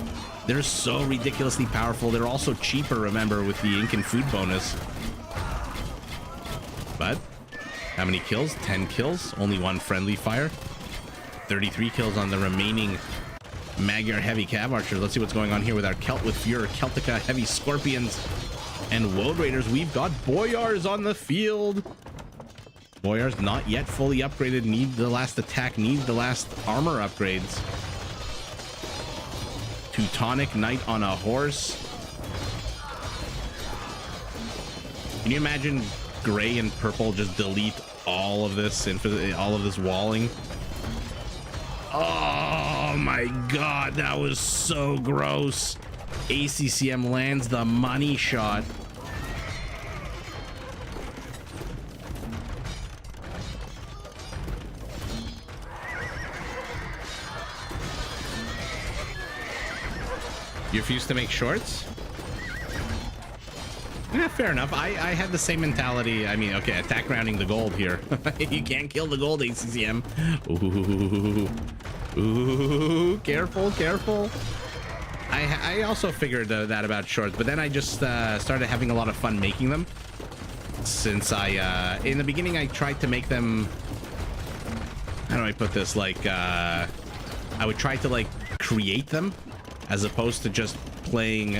They're so ridiculously powerful. They're also cheaper, remember, with the Incan food bonus. But how many kills? 10 kills. Only 1 friendly fire. 33 kills on the remaining Magyar Heavy Cav Archers. Let's see what's going on here with our Celt with Fuhrer, Celtica, Heavy Scorpions, and Woad Raiders. We've got Boyars on the field. Boyars not yet fully upgraded, need the last attack, need the last armor upgrades. Teutonic Knight on a horse. Can you imagine gray and purple just delete all of this walling? Oh my god, that was so gross. ACCM lands the money shot. You refuse to make shorts? Yeah, fair enough. I had the same mentality. I mean, okay, attack rounding the gold here. You can't kill the gold, ACCM. Ooh, careful, careful. I also figured that about shorts, but then I just started having a lot of fun making them. Since in the beginning, I tried to make them, how do I put this? Like, I would try to like create them as opposed to just playing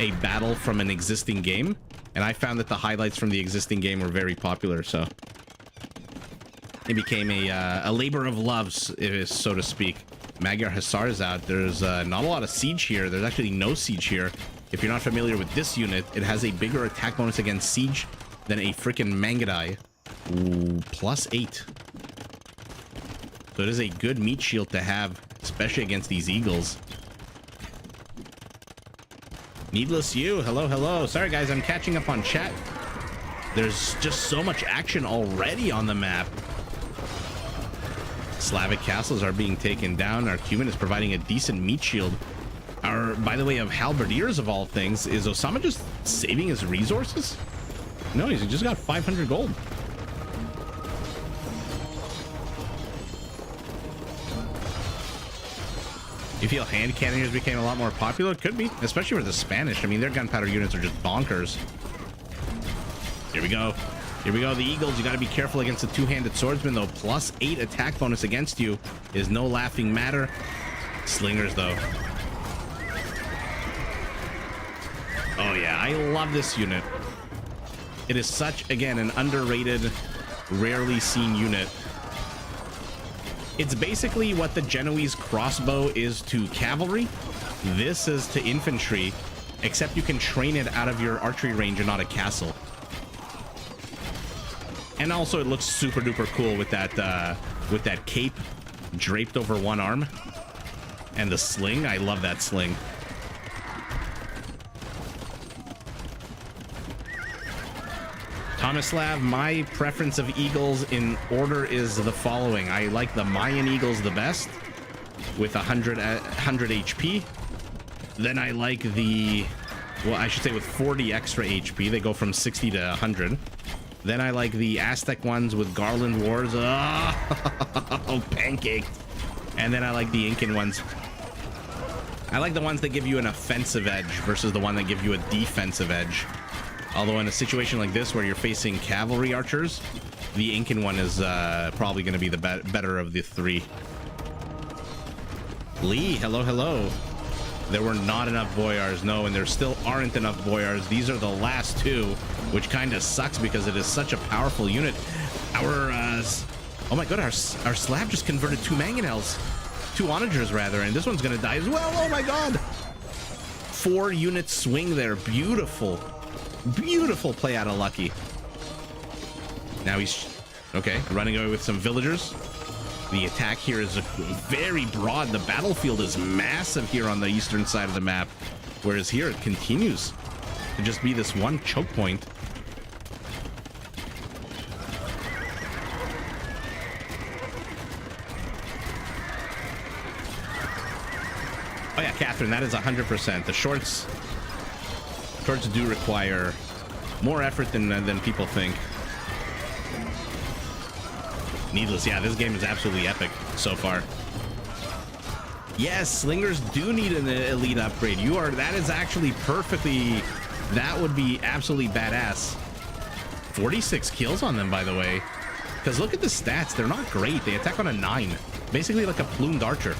a battle from an existing game. And I found that the highlights from the existing game were very popular, so it became a labor of love, so to speak. Magyar Hussar is out. There's not a lot of siege here. There's actually no siege here. If you're not familiar with this unit, it has a bigger attack bonus against siege than a freaking Mangadai. Ooh, +8. So it is a good meat shield to have, especially against these eagles. Needless you, hello, hello. Sorry guys, I'm catching up on chat. There's just so much action already on the map. Slavic castles are being taken down. Our Cuban is providing a decent meat shield. Our, by the way, of halberdiers of all things, is Osama just saving his resources? No, he's just got 500 gold. You feel hand cannoneers became a lot more popular? Could be, especially for the Spanish. I mean, their gunpowder units are just bonkers. Here we go. Here we go. The Eagles, you got to be careful against the two-handed swordsman, though. +8 attack bonus against you is no laughing matter. Slingers, though. Oh, yeah. I love this unit. It is such, again, an underrated, rarely seen unit. It's basically what the Genoese crossbow is to cavalry. This is to infantry, except you can train it out of your archery range and not a castle. And also it looks super duper cool with that cape draped over one arm. And the sling, I love that sling. Tomislav, my preference of eagles in order is the following. I like the Mayan eagles the best with 100 HP. Then I like the, well, I should say with 40 extra HP. They go from 60 to 100. Then I like the Aztec ones with Garland Wars. Oh, pancake. And then I like the Incan ones. I like the ones that give you an offensive edge versus the one that give you a defensive edge. Although in a situation like this where you're facing cavalry archers, the Incan one is probably going to be the better of the three. Lee, hello, hello. There were not enough boyars, no, and there still aren't enough boyars. These are the last two, which kind of sucks because it is such a powerful unit. Our, oh my god, our Slav just converted 2 mangonels. 2 onagers, rather, and this one's going to die as well. Oh my god. 4 unit swing there. Beautiful. Beautiful play out of Lucky. Now he's okay, running away with some villagers. The attack here is very broad. The battlefield is massive here on the eastern side of the map, whereas here it continues to just be this one choke point. Oh yeah, Catherine, that is 100%. The shorts do require more effort than people think. Needless, yeah, this game is absolutely epic so far. Yes, slingers do need an elite upgrade. That is actually perfectly, that would be absolutely badass. 46 kills on them, by the way. Because look at the stats, they're not great. They attack on a 9, basically like a plumed archer.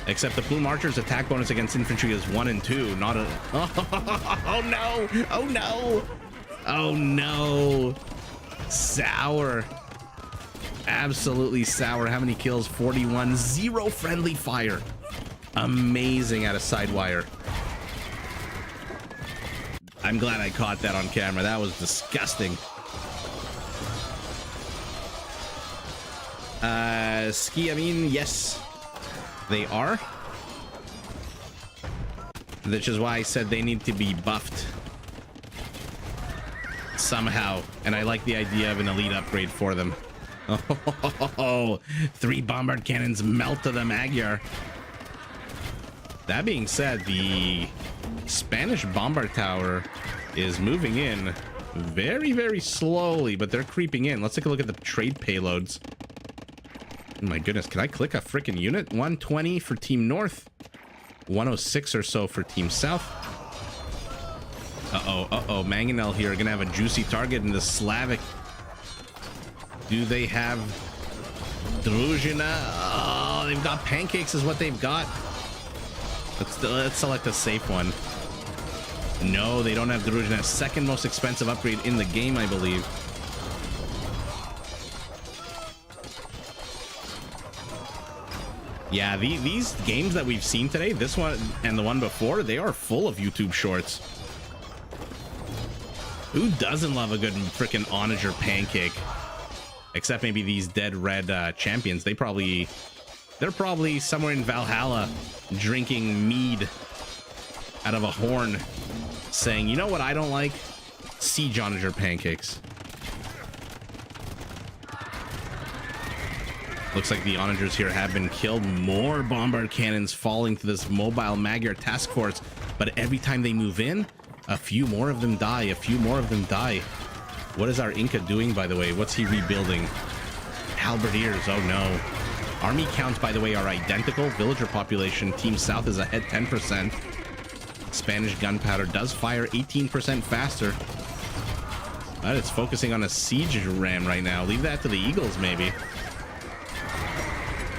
Except the plume archer's attack bonus against infantry is 1 and 2, not a... Oh no! Oh no! Oh no! Sour. Absolutely sour. How many kills? 41. 0 friendly fire. Amazing at a side wire. I'm glad I caught that on camera. That was disgusting. Ski, I mean, yes, they are. Which is why I said they need to be buffed somehow. And I like the idea of an elite upgrade for them. Oh, 3 bombard cannons melt to the Magyar. That being said, the Spanish bombard tower is moving in very, very slowly, but they're creeping in. Let's take a look at the trade payloads. Oh my goodness, can I click a freaking unit? 120 for Team North, 106 or so for Team South. Uh-oh, Mangonel here are gonna have a juicy target in the Slavic. Do they have Druzhina? Oh, they've got pancakes is what they've got. Let's select a safe one. No, they don't have Druzhina. Second most expensive upgrade in the game, I believe. Yeah, these games that we've seen today, this one and the one before, they are full of YouTube shorts. Who doesn't love a good freaking onager pancake? Except maybe these dead red champions. They're probably somewhere in Valhalla drinking mead out of a horn, saying, you know what I don't like? Siege onager pancakes. Looks like the onagers here have been killed. More bombard cannons falling to this mobile Magyar task force, but every time they move in, a few more of them die. A few more of them die. What is our Inca doing, by the way? What's he rebuilding? Halberdiers. Oh no. Army counts, by the way, are identical. Villager population, Team South is ahead 10%. Spanish gunpowder does fire 18% faster. But it's focusing on a siege ram right now. Leave that to the Eagles, maybe.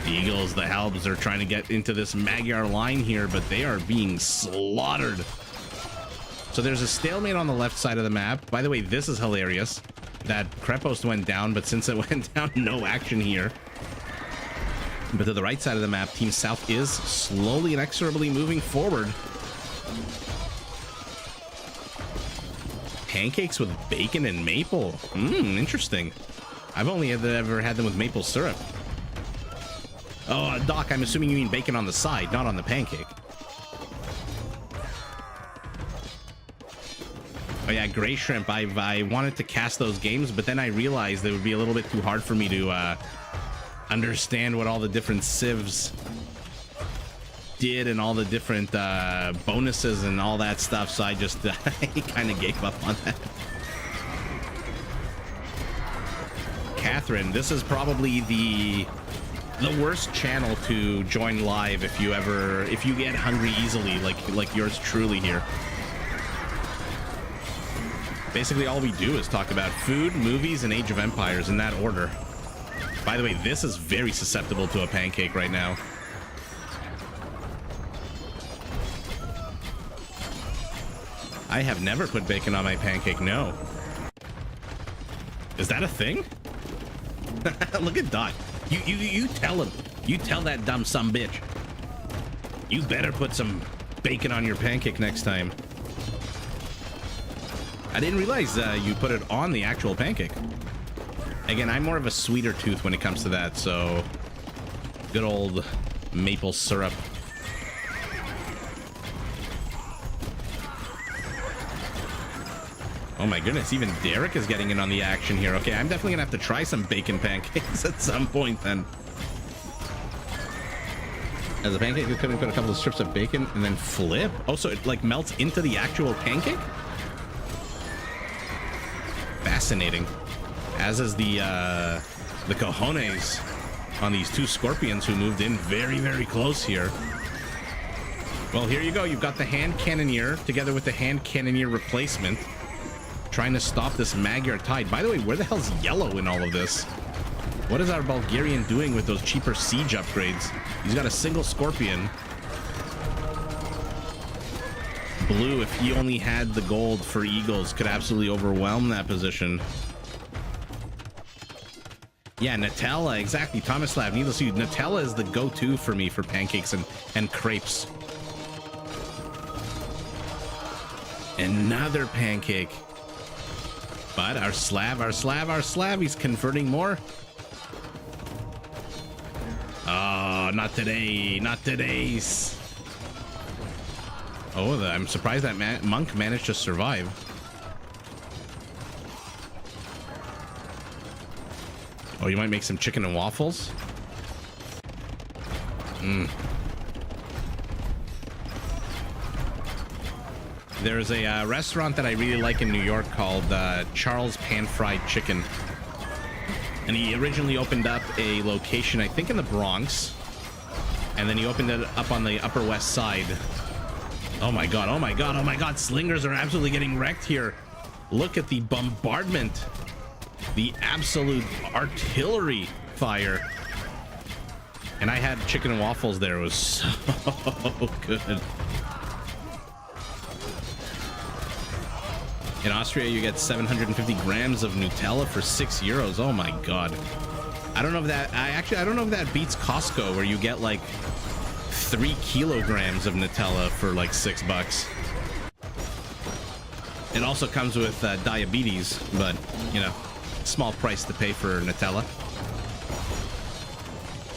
The Eagles, the Halbs are trying to get into this Magyar line here, but they are being slaughtered. So there's a stalemate on the left side of the map. By the way, this is hilarious. That Krepos went down, but since it went down, no action here. But to the right side of the map, Team South is slowly, inexorably moving forward. Pancakes with bacon and maple. Interesting. I've only ever had them with maple syrup. Oh, Doc, I'm assuming you mean bacon on the side, not on the pancake. Oh yeah, Gray Shrimp. I wanted to cast those games, but then I realized it would be a little bit too hard for me to understand what all the different civs did and all the different bonuses and all that stuff, so I just kind of gave up on that. Catherine, this is probably the worst channel to join live if you get hungry easily, like yours truly here. Basically all we do is talk about food, movies, and Age of Empires in that order. By the way, this is very susceptible to a pancake right now. I have never put bacon on my pancake, no. Is that a thing? Look at Doc. You tell him. You tell that dumb sumbitch. You better put some bacon on your pancake next time. I didn't realize you put it on the actual pancake. Again, I'm more of a sweeter tooth when it comes to that, so good old maple syrup. Oh my goodness, even Derek is getting in on the action here. Okay, I'm definitely gonna have to try some bacon pancakes at some point then. As a pancake, you couldn't put a couple of strips of bacon and then flip? Oh, so it like melts into the actual pancake? Fascinating. As is the cojones on these two scorpions who moved in very, very close here. Well, here you go. You've got the hand cannoneer together with the hand cannoneer replacement trying to stop this Magyar tide. By the way, where the hell's Yellow in all of this? What is our Bulgarian doing with those cheaper siege upgrades? He's got a single scorpion. Blue, if he only had the gold for Eagles, could absolutely overwhelm that position. Yeah, Nutella, exactly. Tomislav, needless to you, Nutella is the go-to for me for pancakes and crepes. Another pancake. But our Slav, he's converting more. not today. Not today's. Oh, I'm surprised that monk managed to survive. Oh, you might make some chicken and waffles? There's a restaurant that I really like in New York called Charles Pan Fried Chicken. And he originally opened up a location, I think, in the Bronx. And then he opened it up on the Upper West Side. Oh my god, oh my god, oh my god. Slingers are absolutely getting wrecked here. Look at the bombardment. The absolute artillery fire. And I had chicken and waffles there. It was so good. In Austria, you get 750 grams of Nutella for €6. Oh my god. I don't know if that... I don't know if that beats Costco, where you get like 3 kilograms of Nutella for like $6. It also comes with diabetes, but, you know, small price to pay for Nutella.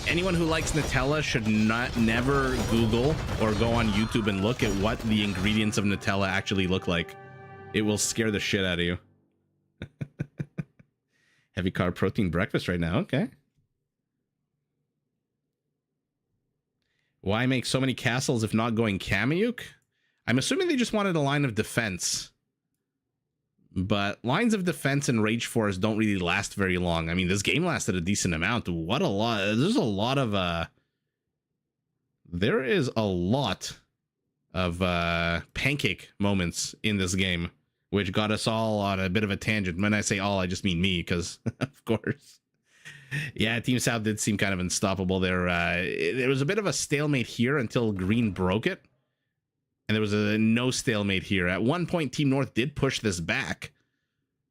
Anyone who likes Nutella should never Google or go on YouTube and look at what the ingredients of Nutella actually look like. It will scare the shit out of you. Heavy carb protein breakfast right now. Okay. Why make so many castles if not going Kamiyuk? I'm assuming they just wanted a line of defense. But lines of defense in Rage Force don't really last very long. I mean, this game lasted a decent amount. What a lot. There's a lot of... there is a lot of pancake moments in this game, which got us all on a bit of a tangent. When I say all, I just mean me, because, of course. Yeah, Team South did seem kind of unstoppable there. There was a bit of a stalemate here until Green broke it. And there was no stalemate here. At one point, Team North did push this back.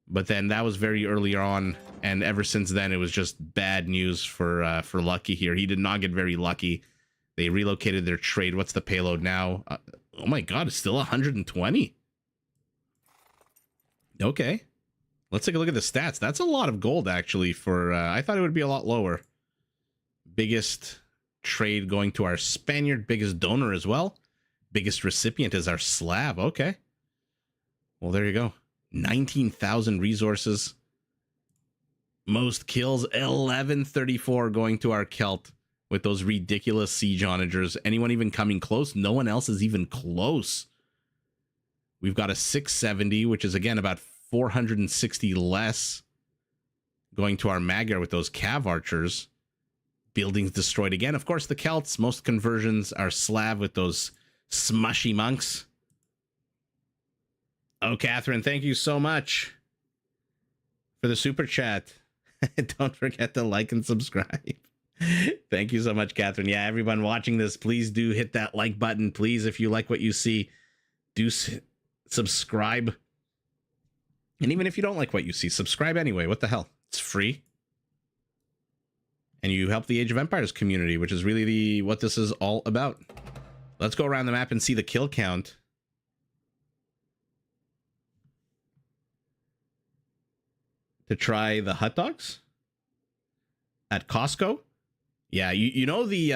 But then that was very early on. And ever since then, it was just bad news for Lucky here. He did not get very lucky. They relocated their trade. What's the payload now? Oh my god, it's still 120. Okay. Let's take a look at the stats. That's a lot of gold, actually, for... I thought it would be a lot lower. Biggest trade going to our Spaniard. Biggest donor as well. Biggest recipient is our Slav. Okay. Well, there you go. 19,000 resources. Most kills, 1134 going to our Celt with those ridiculous siege onagers. Anyone even coming close? No one else is even close. We've got a 670, which is, again, about 460 less going to our Magyar with those Cav archers. Buildings destroyed again. Of course, the Celts, most conversions are Slav with those smushy monks. Oh, Catherine, thank you so much for the super chat. Don't forget to like and subscribe. Thank you so much, Catherine. Yeah, everyone watching this, please do hit that like button. Please, if you like what you see, do subscribe. And even if you don't like what you see, subscribe anyway. What the hell? It's free. And you help the Age of Empires community, which is really what this is all about. Let's go around the map and see the kill count. To try the hot dogs at Costco. Yeah, you know the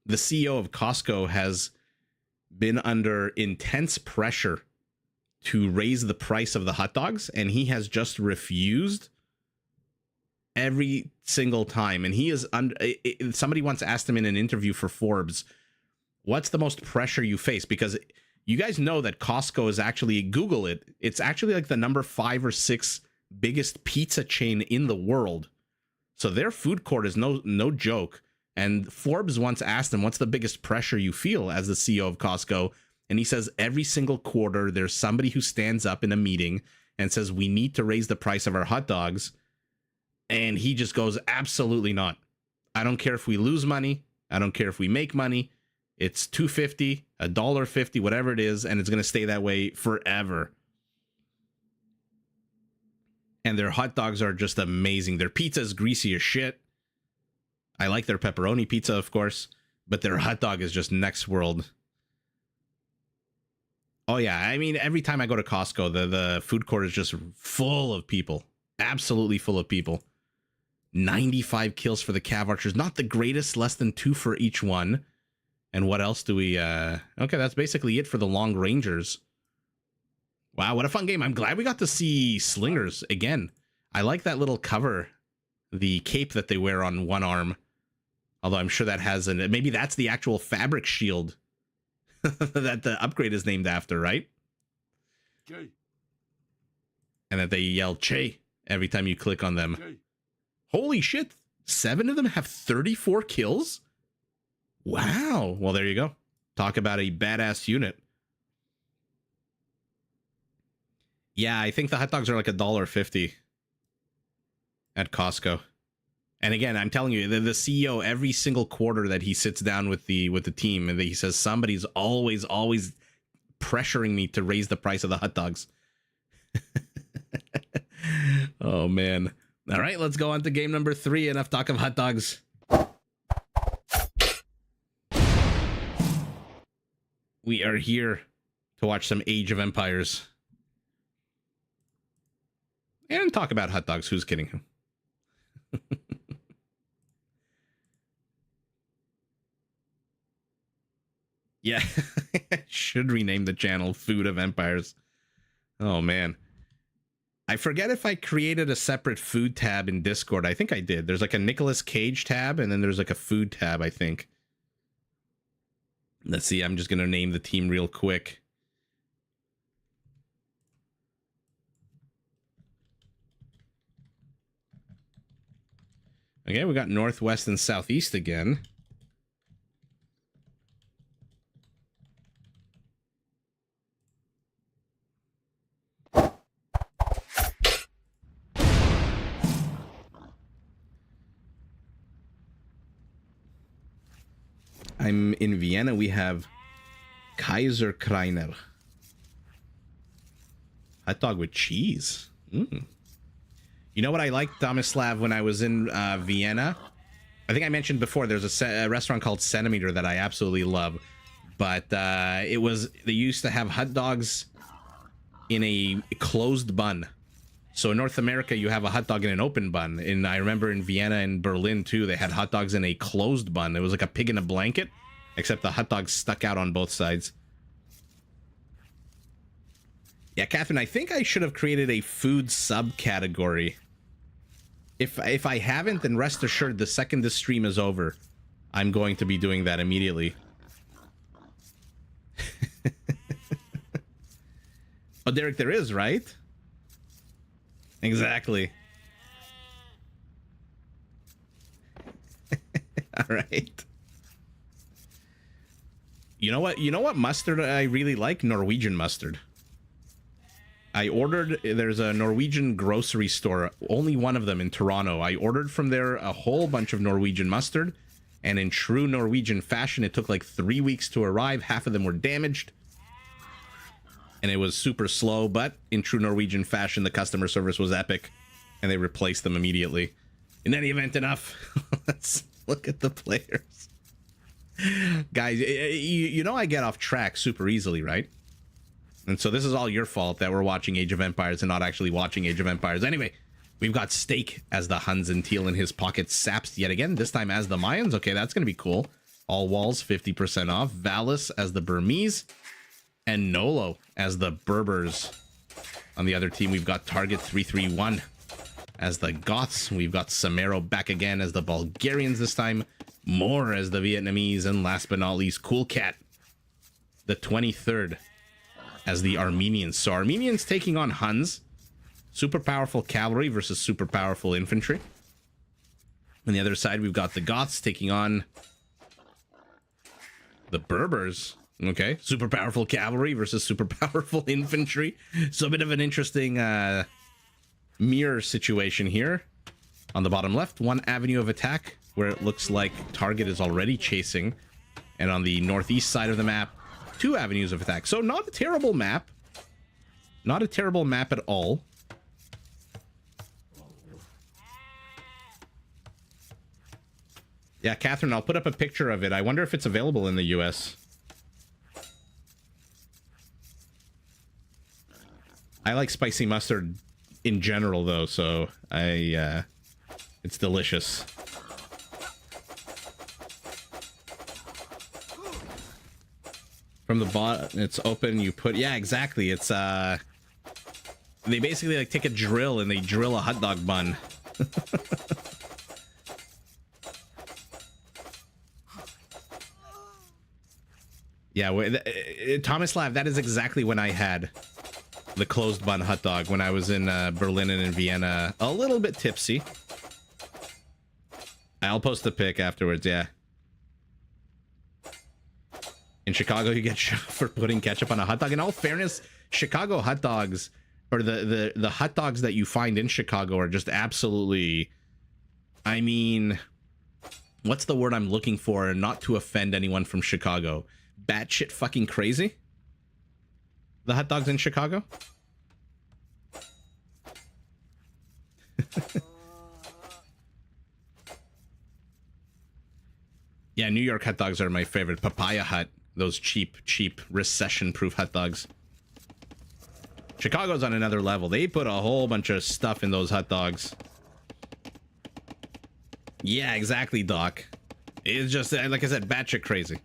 CEO of Costco has been under intense pressure to raise the price of the hot dogs, and he has just refused every single time. And he is under... Somebody once asked him in an interview for Forbes, what's the most pressure you face? Because you guys know that Costco is actually... Google it. It's actually like the number 5 or 6 biggest pizza chain in the world. So their food court is no joke. And Forbes once asked him, what's the biggest pressure you feel as the CEO of Costco? And he says every single quarter there's somebody who stands up in a meeting and says we need to raise the price of our hot dogs. And he just goes, absolutely not. I don't care if we lose money. I don't care if we make money. It's $2.50, $1.50, whatever it is, and it's going to stay that way forever. And their hot dogs are just amazing. Their pizza is greasy as shit. I like their pepperoni pizza, of course, but their hot dog is just next world. Oh, yeah. I mean, every time I go to Costco, the food court is just full of people. Absolutely full of people. 95 kills for the Cav Archers. Not the greatest, less than 2 for each one. And what else do we... Okay, that's basically it for the Long Rangers. Wow, what a fun game. I'm glad we got to see Slingers again. I like that little cover, the cape that they wear on one arm. Although I'm sure that has an... Maybe that's the actual fabric shield that the upgrade is named after, right? Che. And that they yell Che every time you click on them. Che. Holy shit. 7 of them have 34 kills? Wow. Well, there you go. Talk about a badass unit. Yeah, I think the hot dogs are like $1.50 at Costco. And again, I'm telling you, the CEO, every single quarter that he sits down with the team, and he says somebody's always pressuring me to raise the price of the hot dogs. Oh man. All right, let's go on to game number 3. Enough talk of hot dogs. We are here to watch some Age of Empires. And talk about hot dogs. Who's kidding him? Yeah, should rename the channel Food of Empires. Oh, man. I forget if I created a separate food tab in Discord. I think I did. There's like a Nicolas Cage tab, and then there's like a food tab, I think. Let's see. I'm just going to name the team real quick. Okay, we got Northwest and Southeast again. I'm in Vienna. We have Kaiser Kreiner. Hot dog with cheese. Mm. You know what I liked, Tomislav, when I was in Vienna? I think I mentioned before, there's a restaurant called Centimeter that I absolutely love. But they used to have hot dogs in a closed bun. So in North America, you have a hot dog in an open bun. And I remember in Vienna and Berlin, too, they had hot dogs in a closed bun. It was like a pig in a blanket, except the hot dog stuck out on both sides. Yeah, Catherine, I think I should have created a food subcategory. If I haven't, then rest assured, the second this stream is over, I'm going to be doing that immediately. Oh, Derek, there is, right? Exactly. All right. You know what mustard I really like? Norwegian mustard. I ordered, there's a Norwegian grocery store, only one of them in Toronto. I ordered from there a whole bunch of Norwegian mustard, and in true Norwegian fashion, it took like 3 weeks to arrive. Half of them were damaged, and it was super slow, but in true Norwegian fashion, the customer service was epic, and they replaced them immediately. In any event, enough. Let's look at the players. Guys, you know I get off track super easily, right? And so this is all your fault that we're watching Age of Empires and not actually watching Age of Empires. Anyway, we've got Steak as the Huns and Teal in his pocket. Saps yet again, this time as the Mayans. Okay, that's going to be cool. All walls, 50% off. Valis as the Burmese. And Nolo as the Berbers. On the other team, we've got Target 331 as the Goths. We've got Samaro back again as the Bulgarians this time. More as the Vietnamese. And last but not least, Cool Cat, the 23rd, as the Armenians. So Armenians taking on Huns. Super powerful cavalry versus super powerful infantry. On the other side, we've got the Goths taking on the Berbers. Okay, super powerful cavalry versus super powerful infantry. So a bit of an interesting mirror situation here. On the bottom left, one avenue of attack where it looks like target is already chasing. And on the northeast side of the map, 2 avenues of attack. So not a terrible map. Not a terrible map at all. Yeah, Catherine, I'll put up a picture of it. I wonder if it's available in the US. I like spicy mustard in general, though, so I It's delicious. From the bottom, it's open. You put, yeah, exactly. It's they basically like take a drill and they drill a hot dog bun. Yeah, Thomas Lav, that is exactly when I had the closed bun hot dog when I was in Berlin and in Vienna, a little bit tipsy. I'll post the pic afterwards, yeah. In Chicago, you get shot for putting ketchup on a hot dog. In all fairness, Chicago hot dogs, or the hot dogs that you find in Chicago are just absolutely, I mean, what's the word I'm looking for not to offend anyone from Chicago? Batshit fucking crazy? The hot dogs in Chicago? Yeah, New York hot dogs are my favorite. Papaya Hut. Those cheap, recession-proof hot dogs. Chicago's on another level. They put a whole bunch of stuff in those hot dogs. Yeah, exactly, Doc. It's just, like I said, batshit crazy.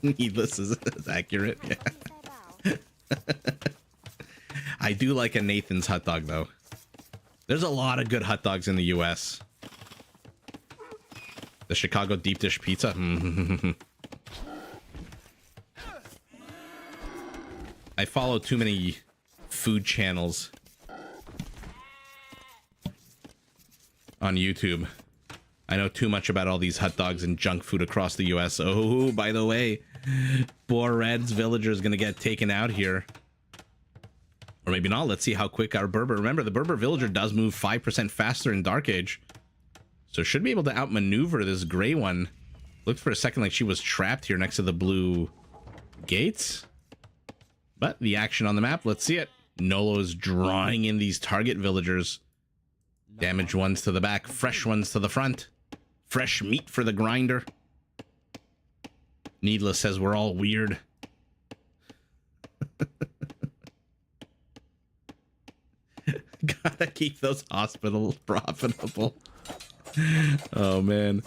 Needless is accurate. Yeah. I do like a Nathan's hot dog, though. There's a lot of good hot dogs in the U.S. The Chicago deep dish pizza. I follow too many food channels on YouTube. I know too much about all these hot dogs and junk food across the U.S. Oh, by the way, poor Red's villager is going to get taken out here. Or maybe not. Let's see how quick our Berber. Remember, the Berber villager does move 5% faster in Dark Age. So should be able to outmaneuver this gray one. Looked for a second like she was trapped here next to the blue gates. But the action on the map, let's see it. Nolo's drawing in these target villagers. Damaged ones to the back, fresh ones to the front. Fresh meat for the grinder. Needless says we're all weird. Gotta keep those hospitals profitable. Oh man.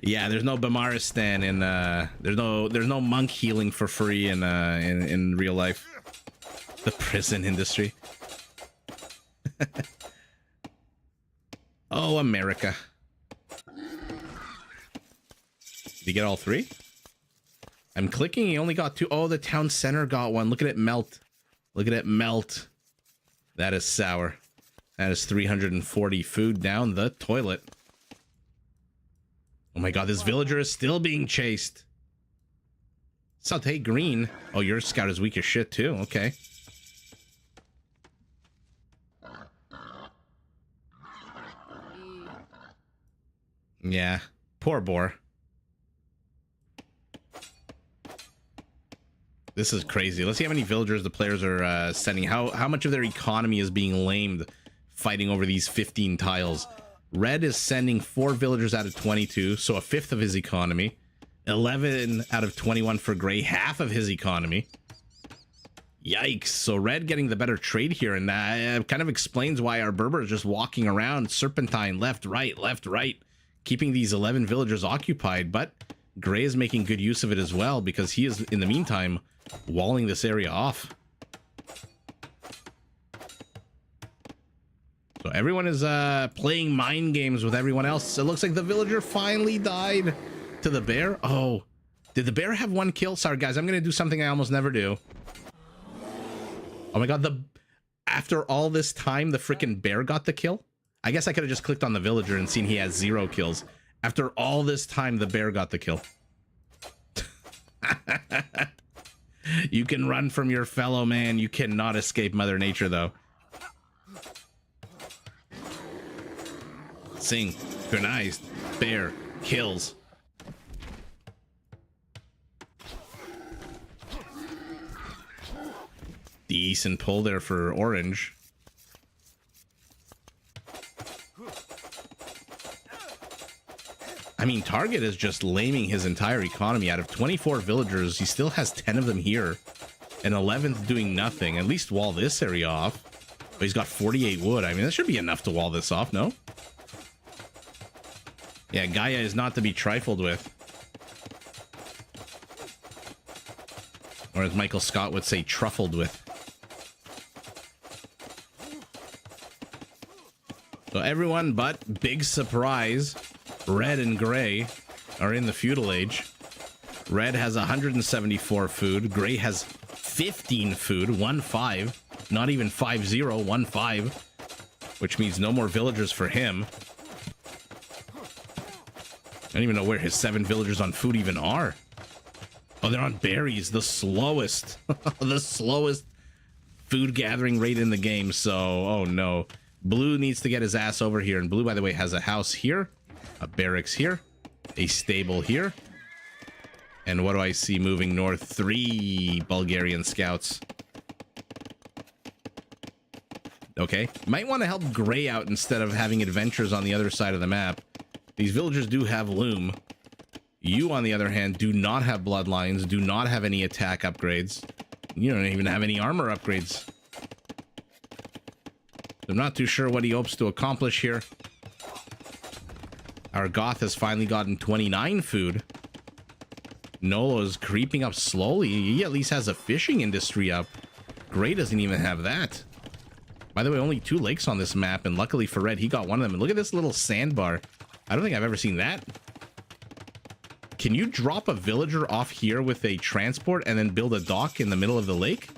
Yeah, there's no Bamaristan in there's no monk healing for free in real life. The prison industry. Oh, America. Did you get all three? I'm clicking, he only got two. Oh, the town center got one. Look at it melt. Look at it melt. That is sour. That is 340 food down the toilet. Oh my god, this villager is still being chased. Saute green. Oh, your scout is weak as shit too. Okay. Yeah, poor boar. This is crazy. Let's see how many villagers the players are sending. How much of their economy is being lamed fighting over these 15 tiles. Red is sending 4 villagers out of 22, so a fifth of his economy. 11 out of 21 for gray, half of his economy. Yikes. So red getting the better trade here, and that kind of explains why our Berber is just walking around serpentine left, right, keeping these 11 villagers occupied. But gray is making good use of it as well, because he is, in the meantime, walling this area off. So everyone is playing mind games with everyone else. It looks like the villager finally died to the bear. Oh, did the bear have 1 kill? Sorry, guys, I'm going to do something I almost never do. Oh my god, after all this time, the freaking bear got the kill? I guess I could have just clicked on the villager and seen he has 0 kills. After all this time, the bear got the kill. You can run from your fellow man. You cannot escape Mother Nature, though. Synchronized bear kills. Decent pull there for orange. I mean, Target is just laming his entire economy. Out of 24 villagers, he still has 10 of them here. and 11th doing nothing. At least wall this area off. But he's got 48 wood. I mean, that should be enough to wall this off, no? Yeah, Gaia is not to be trifled with. Or as Michael Scott would say, truffled with. So everyone but, big surprise, Red and Gray are in the feudal age. Red has 174 food. Gray has 15 food, 1-5. Not even 5-0, 1-5. Which means no more villagers for him. I don't even know where his 7 villagers on food even are. Oh, they're on berries, the slowest. The slowest food gathering rate in the game. So, oh no. Blue needs to get his ass over here. And Blue, by the way, has a house here, a barracks here, a stable here. And what do I see moving north? 3 Bulgarian scouts. Okay. Might want to help Gray out instead of having adventures on the other side of the map. These villagers do have loom. You, on the other hand, do not have bloodlines, do not have any attack upgrades. You don't even have any armor upgrades. I'm not too sure what he hopes to accomplish here. Our Goth has finally gotten 29 food. Nolo is creeping up slowly. He at least has a fishing industry up. Gray doesn't even have that. By the way, only 2 lakes on this map, and luckily for Red, he got one of them. And look at this little sandbar. I don't think I've ever seen that. Can you drop a villager off here with a transport and then build a dock in the middle of the lake?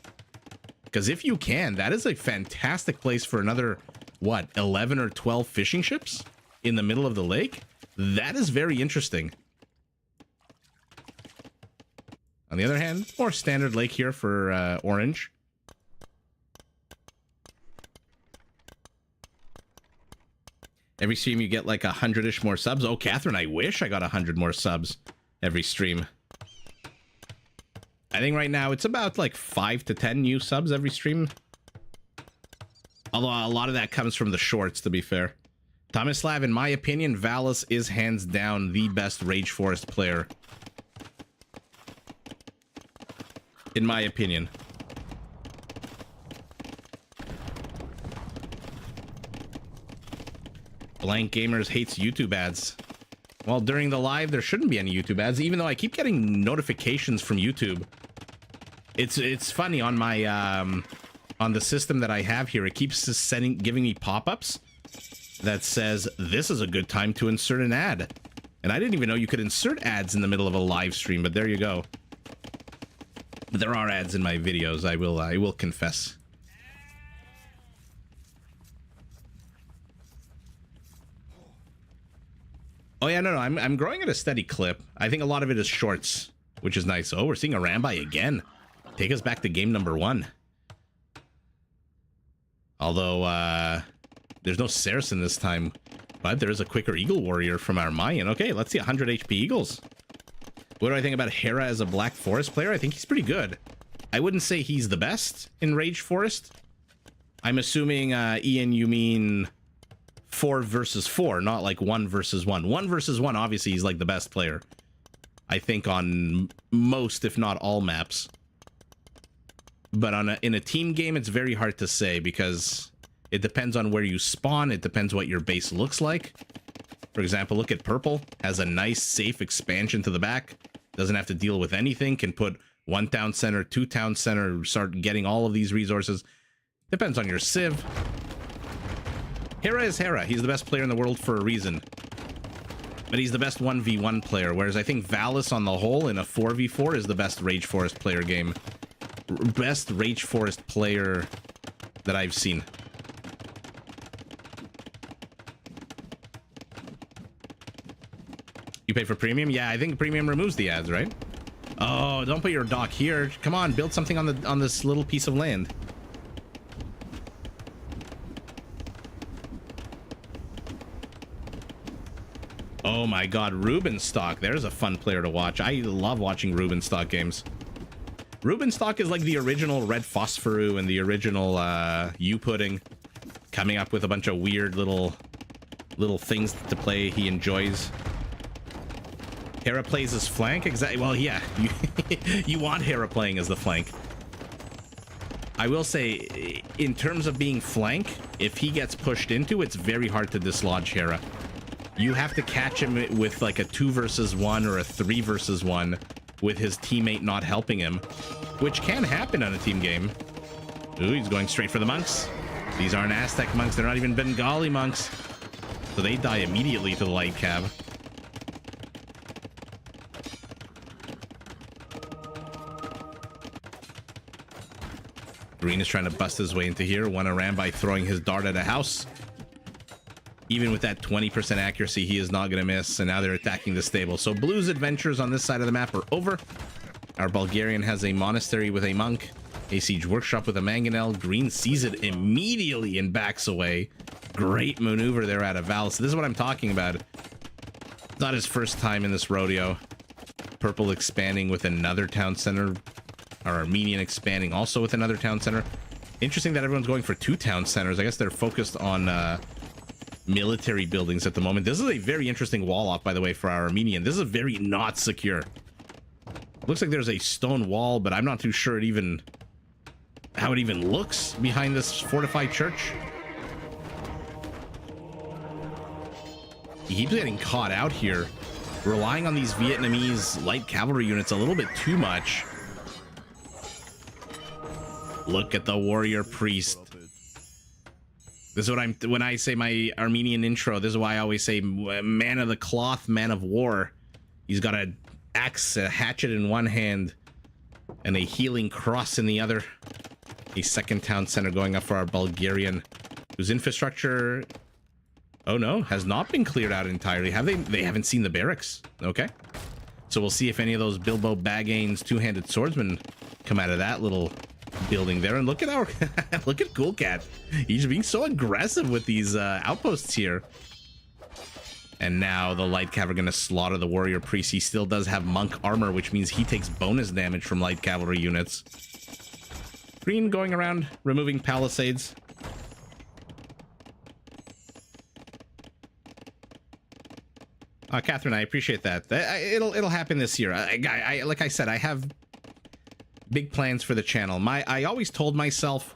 Because if you can, that is a fantastic place for another, what, 11 or 12 fishing ships in the middle of the lake? That is very interesting. On the other hand, more standard lake here for Orange. Every stream you get like 100-ish more subs. Oh, Catherine, I wish I got 100 more subs every stream. I think right now it's about like 5 to 10 new subs every stream. Although a lot of that comes from the shorts, to be fair. Tomislav, in my opinion, Valis is hands down the best Rage Forest player. In my opinion. Blank Gamers hates YouTube ads. Well, during the live, there shouldn't be any YouTube ads, even though I keep getting notifications from YouTube. It's funny on my on the system that I have here. It keeps giving me pop-ups that says this is a good time to insert an ad, and I didn't even know you could insert ads in the middle of a live stream. But there you go. But there are ads in my videos. I will confess. Oh yeah, no, I'm growing at a steady clip. I think a lot of it is shorts, which is nice. Oh, we're seeing a Rambai again. Take us back to game number 1. Although, there's no Saracen this time, but there is a quicker Eagle Warrior from our Mayan. Okay, let's see 100 HP Eagles. What do I think about Hera as a Black Forest player? I think he's pretty good. I wouldn't say he's the best in Rage Forest. I'm assuming, Ian, you mean 4 versus 4, not like 1 versus 1. 1 versus 1, obviously, he's like the best player. I think on most, if not all maps. But in a team game, it's very hard to say because it depends on where you spawn. It depends what your base looks like. For example, look at Purple. Has a nice, safe expansion to the back. Doesn't have to deal with anything. Can put 1 town center, 2 town center, start getting all of these resources. Depends on your civ. Hera is Hera. He's the best player in the world for a reason. But he's the best 1v1 player, whereas I think Valis on the whole in a 4v4 is the best Rage Forest player game. Best Rage Forest player that I've seen. You pay for premium? Yeah, I think premium removes the ads, right? Oh, don't put your dock here. Come on, build something on this little piece of land. Oh my god, Rubenstock. There's a fun player to watch. I love watching Rubenstock games. Rubenstock is like the original Red Phosphoru and the original U-Pudding, coming up with a bunch of weird little things to play he enjoys. Hera plays as flank? Exactly. Well, yeah. You want Hera playing as the flank. I will say, in terms of being flank, if he gets pushed into, it's very hard to dislodge Hera. You have to catch him with like a 2 versus 1 or a 3 versus 1 with his teammate not helping him, which can happen on a team game. Ooh, he's going straight for the monks. These aren't Aztec monks. They're not even Bengali monks. So they die immediately to the light cab. Green is trying to bust his way into here. One ran by throwing his dart at a house. Even with that 20% accuracy, he is not going to miss. And now they're attacking the stable. So Blue's adventures on this side of the map are over. Our Bulgarian has a monastery with a monk. A siege workshop with a mangonel. Green sees it immediately and backs away. Great maneuver there out of Val. So this is what I'm talking about. It's not his first time in this rodeo. Purple expanding with another town center. Our Armenian expanding also with another town center. Interesting that everyone's going for 2 town centers. I guess they're focused on military buildings at the moment. This is a very interesting wall off, by the way, for our Armenian. This is very not secure. Looks like there's a stone wall, but I'm not too sure how it even looks behind this fortified church. He keeps getting caught out here, relying on these Vietnamese light cavalry units a little bit too much. Look at the warrior priest. This is what when I say my Armenian intro, this is why I always say man of the cloth, man of war. He's got an axe, a hatchet in one hand, and a healing cross in the other. A second town center going up for our Bulgarian, whose infrastructure, oh no, has not been cleared out entirely. Have they? They haven't seen the barracks. Okay. So we'll see if any of those Bilbo Baggane's two-handed swordsmen come out of that little building there. And look at our look at Cool Cat. He's being so aggressive with these outposts here. And now the light cav are going to slaughter the warrior priest. He still does have monk armor, which means he takes bonus damage from light cavalry units. Green going around removing palisades. Catherine, I appreciate that. It'll happen this year. Like I said, I have big plans for the channel. I always told myself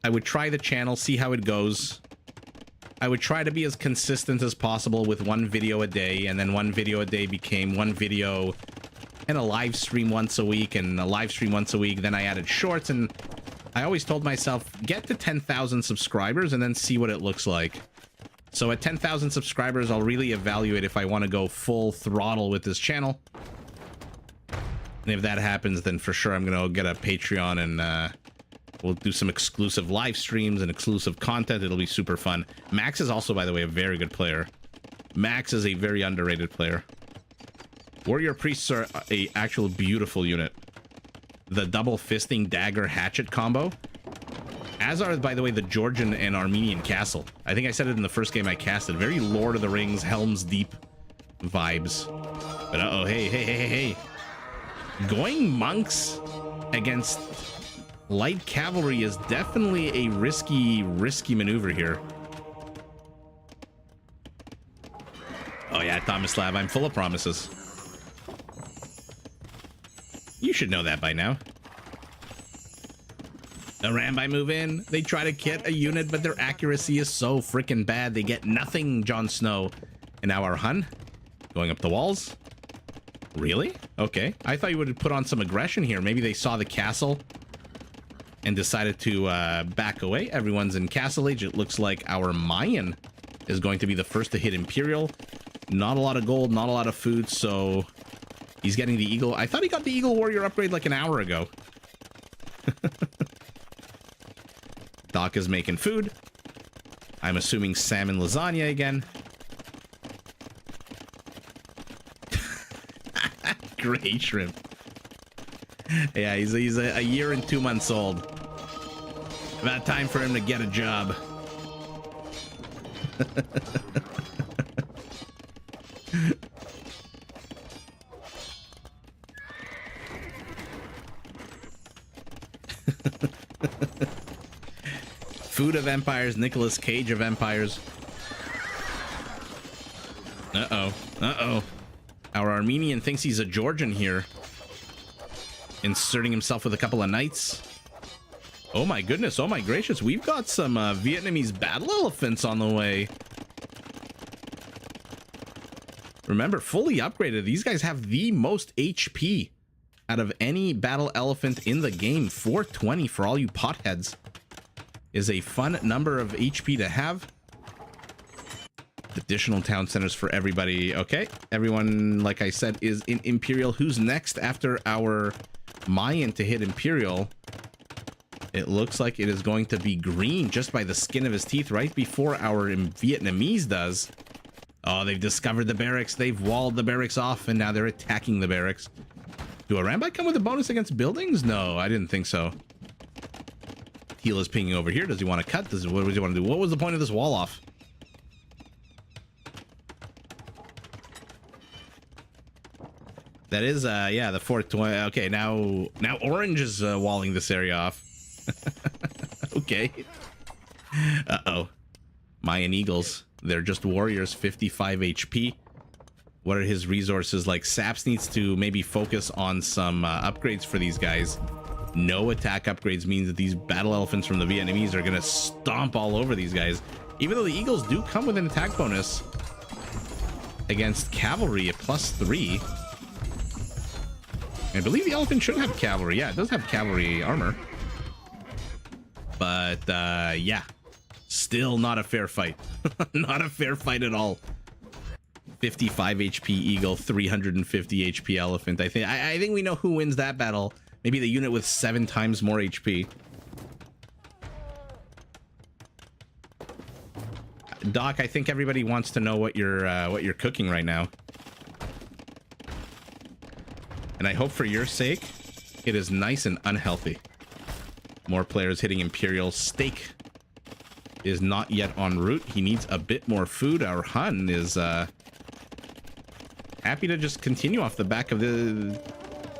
I would try the channel, see how it goes. I would try to be as consistent as possible with one video a day, and then one video a day became one video and a live stream once a week, and a live stream once a week. Then I added shorts, and I always told myself, get to 10,000 subscribers and then see what it looks like. So at 10,000 subscribers, I'll really evaluate if I want to go full throttle with this channel. And if that happens, then for sure I'm going to get a Patreon, and we'll do some exclusive live streams and exclusive content. It'll be super fun. Max is also, by the way, a very good player. Max is a very underrated player. Warrior priests are a actual beautiful unit. The double fisting dagger hatchet combo. As are, by the way, the Georgian and Armenian castle. I think I said it in the first game I casted. Very Lord of the Rings, Helm's Deep vibes. But uh-oh, hey. Going monks against light cavalry is definitely a risky maneuver here. Oh yeah, Tomislav, I'm full of promises. You should know that by now. The Rambai move in. They try to get a unit, but their accuracy is so freaking bad. They get nothing, Jon Snow. And now our Hun going up the walls. Really? Okay. I thought you would put on some aggression here. Maybe they saw the castle and decided to back away. Everyone's in castle age. It looks like our Mayan is going to be the first to hit Imperial. Not a lot of gold, not a lot of food, so he's getting the Eagle. I thought he got the Eagle Warrior upgrade like an hour ago. Doc is making food. I'm assuming salmon lasagna again. Great shrimp. Yeah, he's a year and 2 months old. About time for him to get a job. Food of Empires, Nicolas Cage of Empires. Uh-oh. Our Armenian thinks he's a Georgian here. Inserting himself with a couple of knights. Oh my goodness, oh my gracious, we've got some Vietnamese battle elephants on the way. Remember, fully upgraded, these guys have the most HP out of any battle elephant in the game. 420 for all you potheads is a fun number of HP to have. Additional town centers for everybody. Okay, everyone, like I said, is in Imperial. Who's next after our Mayan to hit Imperial? It looks like it is going to be Green just by the skin of his teeth right before our Vietnamese does. Oh, they've discovered the barracks. They've walled the barracks off, and now they're attacking the barracks. Do a Rambai come with a bonus against buildings? No, I didn't think so. Heel is pinging over here. Does he want to cut? What does he want to do? What was the point of this wall off? That is, yeah, the 420. Okay, now Orange is walling this area off. Okay. Uh-oh. Mayan Eagles. They're just warriors, 55 HP. What are his resources like? Saps needs to maybe focus on some upgrades for these guys. No attack upgrades means that these battle elephants from the Vietnamese are going to stomp all over these guys. Even though the Eagles do come with an attack bonus against cavalry at +3. I believe the elephant should have cavalry. Yeah, it does have cavalry armor. But, yeah. Still not a fair fight. Not a fair fight at all. 55 HP Eagle, 350 HP Elephant. I think we know who wins that battle. Maybe the unit with 7 times more HP. Doc, I think everybody wants to know what you're cooking right now. And I hope for your sake, it is nice and unhealthy. More players hitting Imperial. Steak is not yet en route. He needs a bit more food. Our Hun is happy to just continue off the back of the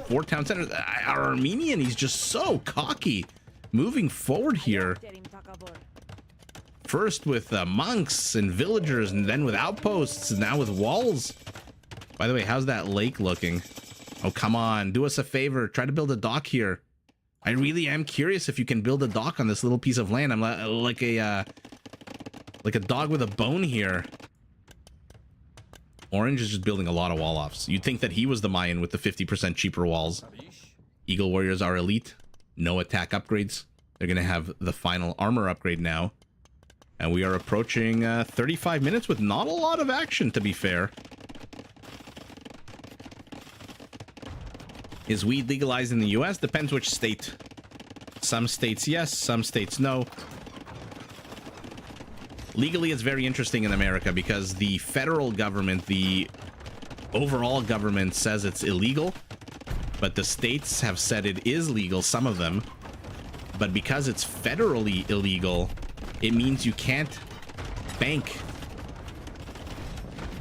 4 town centers. Our Armenian, he's just so cocky. Moving forward here. First with monks and villagers, and then with outposts, and now with walls. By the way, how's that lake looking? Oh, come on. Do us a favor. Try to build a dock here. I really am curious if you can build a dock on this little piece of land. I'm like a dog with a bone here. Orange is just building a lot of wall-offs. You'd think that he was the Mayan with the 50% cheaper walls. Eagle Warriors are elite. No attack upgrades. They're going to have the final armor upgrade now. And we are approaching 35 minutes with not a lot of action, to be fair. Is weed legalized in the US? Depends which state. Some states yes, some states no. Legally, it's very interesting in America because the federal government, the overall government says it's illegal, but the states have said it is legal, some of them. But because it's federally illegal, it means you can't bank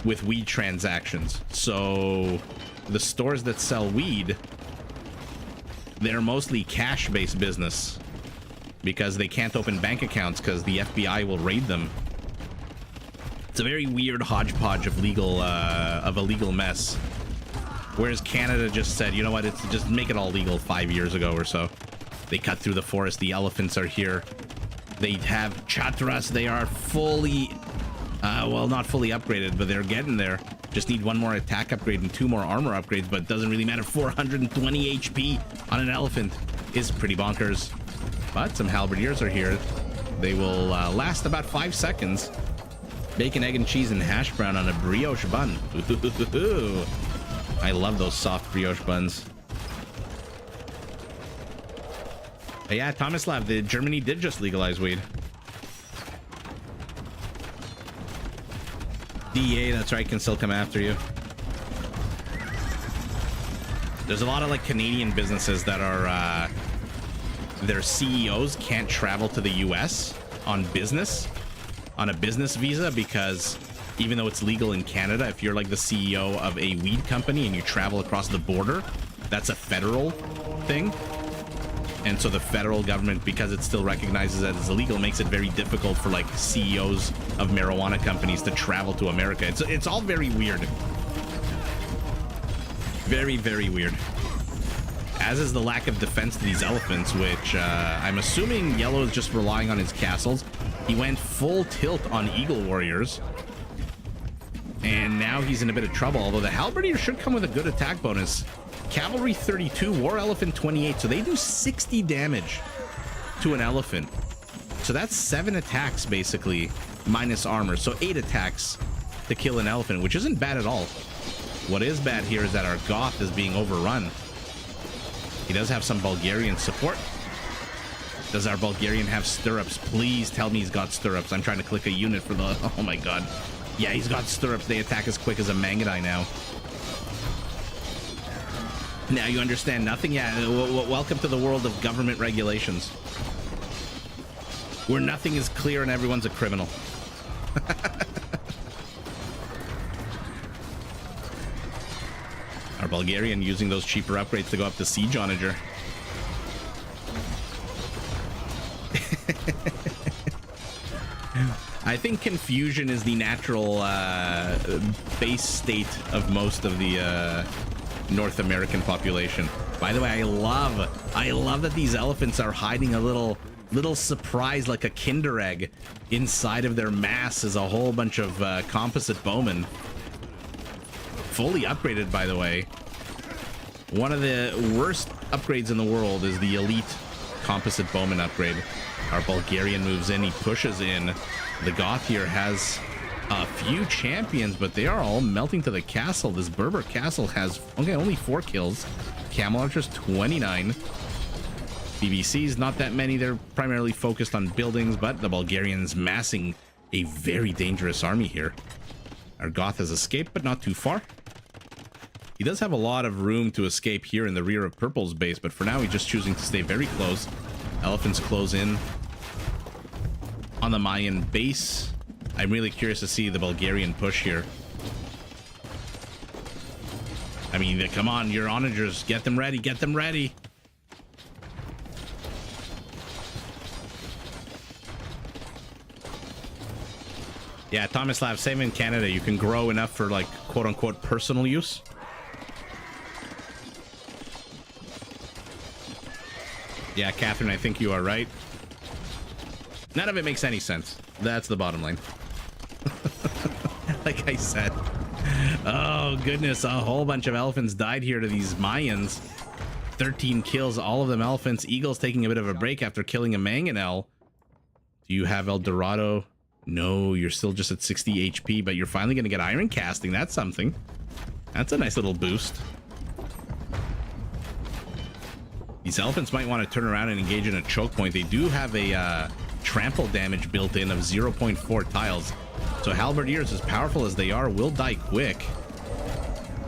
with weed transactions. So the stores that sell weed, they're mostly cash-based business because they can't open bank accounts because the FBI will raid them. It's a very weird hodgepodge of a legal mess. Whereas Canada just said, you know what, it's just make it all legal 5 years ago or so. They cut through the forest. The elephants are here. They have chatras. They are fully, well, not fully upgraded, but they're getting there. Just need 1 more attack upgrade and 2 more armor upgrades, but it doesn't really matter. 420 HP on an elephant is pretty bonkers. But some halberdiers are here. They will last about 5 seconds. Bacon, egg, and cheese and hash brown on a brioche bun. Ooh, I love those soft brioche buns. But yeah, Tomislav, Germany did just legalize weed. DEA, that's right, can still come after you. There's a lot of like Canadian businesses that are their CEOs can't travel to the US on business, on a business visa, because even though it's legal in Canada, if you're like the CEO of a weed company and you travel across the border, that's a federal thing. And so the federal government, because it still recognizes that it's illegal, makes it very difficult for like CEOs of marijuana companies to travel to America. It's all very weird. Very, very weird. as is the lack of defense to these elephants, which I'm assuming Yellow is just relying on his castles. He went full tilt on Eagle Warriors, and now he's in a bit of trouble, although the Halberdier should come with a good attack bonus. Cavalry 32, War Elephant 28, so they do 60 damage to an elephant. So that's 7 attacks, basically, minus armor. So 8 attacks to kill an elephant, which isn't bad at all. What is bad here is that our Goth is being overrun. He does have some Bulgarian support. Does our Bulgarian have stirrups? Please tell me he's got stirrups. I'm trying to click a unit for the... Oh my god. Yeah, he's got stirrups. They attack as quick as a Mangudai now. Now you understand nothing? Yeah, welcome to the world of government regulations, where nothing is clear and everyone's a criminal. Our Bulgarian using those cheaper upgrades to go up to Siege Onager. I think confusion is the natural base state of most of the North American population. By the way, I love that these elephants are hiding a little surprise, like a Kinder Egg. Inside of their mass is a whole bunch of composite bowmen. Fully upgraded, by the way. One of the worst upgrades in the world is the elite composite bowman upgrade. Our Bulgarian moves in, he pushes in. The Goth here has a few champions, but they are all melting to the castle. This Berber castle has, okay, only 4 kills. Camel Archers, 29. BBCs, not that many. They're primarily focused on buildings, but the Bulgarians massing a very dangerous army here. Our Goth has escaped, but not too far. He does have a lot of room to escape here in the rear of Purple's base, but for now he's just choosing to stay very close. Elephants close in on the Mayan base. I'm really curious to see the Bulgarian push here. I mean, come on, your onagers, get them ready, get them ready. Yeah, Tomislav, same in Canada. You can grow enough for, like, quote-unquote personal use. Yeah, Catherine, I think you are right. None of it makes any sense. That's the bottom line. Like I said. Oh, goodness. A whole bunch of elephants died here to these Mayans. 13 kills, all of them elephants. Eagle's taking a bit of a break after killing a mangonel. Do you have El Dorado? No, you're still just at 60 HP, but you're finally going to get iron casting. That's something. That's a nice little boost. These elephants might want to turn around and engage in a choke point. They do have a trample damage built in of 0.4 tiles. So Halberdiers, as powerful as they are, will die quick.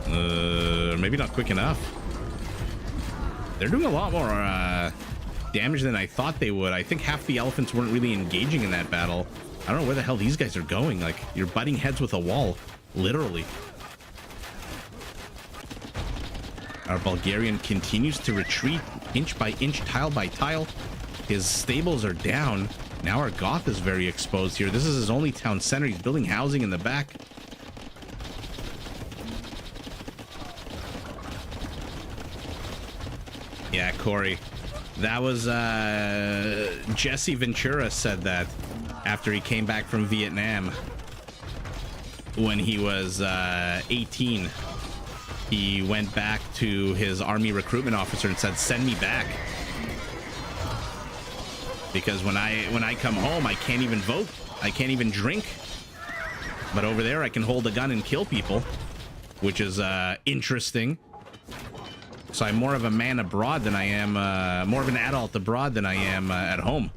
Maybe not quick enough. They're doing a lot more damage than I thought they would. I think half the elephants weren't really engaging in that battle. I don't know where the hell these guys are going. Like, you're butting heads with a wall, literally. Our Bulgarian continues to retreat inch by inch, tile by tile. His stables are down. Now our Goth is very exposed here. This is his only town center. He's building housing in the back. Yeah, Corey. That was Jesse Ventura said that after he came back from Vietnam when he was 18. He went back to his army recruitment officer and said, "Send me back, because when I come home, I can't even vote, I can't even drink, but over there I can hold a gun and kill people," which is interesting. So I'm more of a man abroad than I am, more of an adult abroad than I am at home.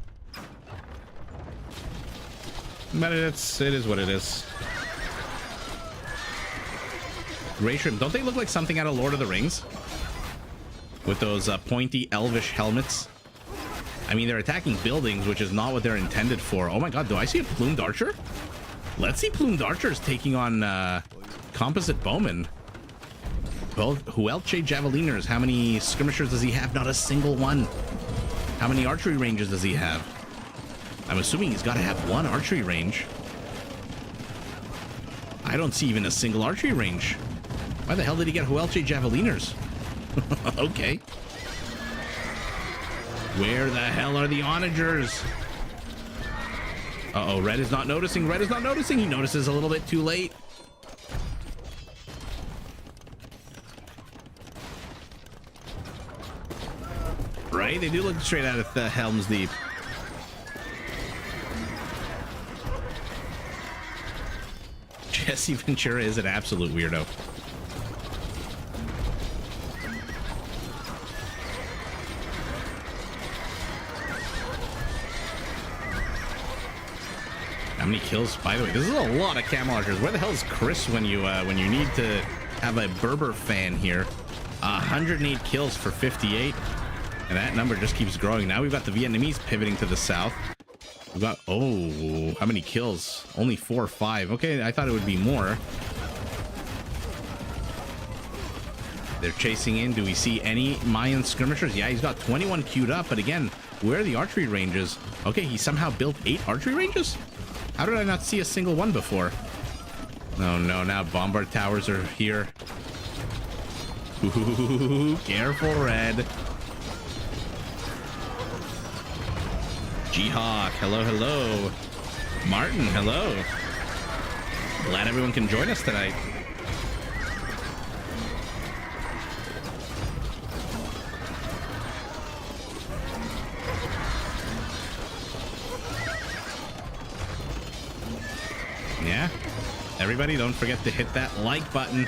But it is what it is. Gray Shrimp, don't they look like something out of Lord of the Rings? With those pointy elvish helmets. I mean, they're attacking buildings, which is not what they're intended for. Oh my god, do I see a plumed archer? Let's see plumed archers taking on composite bowmen. Well, Huelche Javeliners, how many skirmishers does he have? Not a single one. How many archery ranges does he have? I'm assuming he's got to have one archery range. I don't see even a single archery range. Why the hell did he get Huelche Javeliners? Okay. Where the hell are the onagers? Uh-oh, Red is not noticing. Red is not noticing. He notices a little bit too late. Right? They do look straight out of the Helm's Deep. Jesse Ventura is an absolute weirdo. How many kills? By the way, this is a lot of camo archers. Where the hell is Chris when you need to have a Berber fan here? 108 kills for 58. And that number just keeps growing. Now we've got the Vietnamese pivoting to the south. We've got, oh, how many kills? Only 4 or 5. Okay, I thought it would be more. They're chasing in. Do we see any Mayan skirmishers? Yeah, he's got 21 queued up. But again, where are the archery ranges? Okay, he somehow built 8 archery ranges? How did I not see a single one before? Oh no, now bombard towers are here. Ooh, careful, Red. G-Hawk, hello, hello. Martin, hello. Glad everyone can join us tonight. Yeah, everybody don't forget to hit that like button.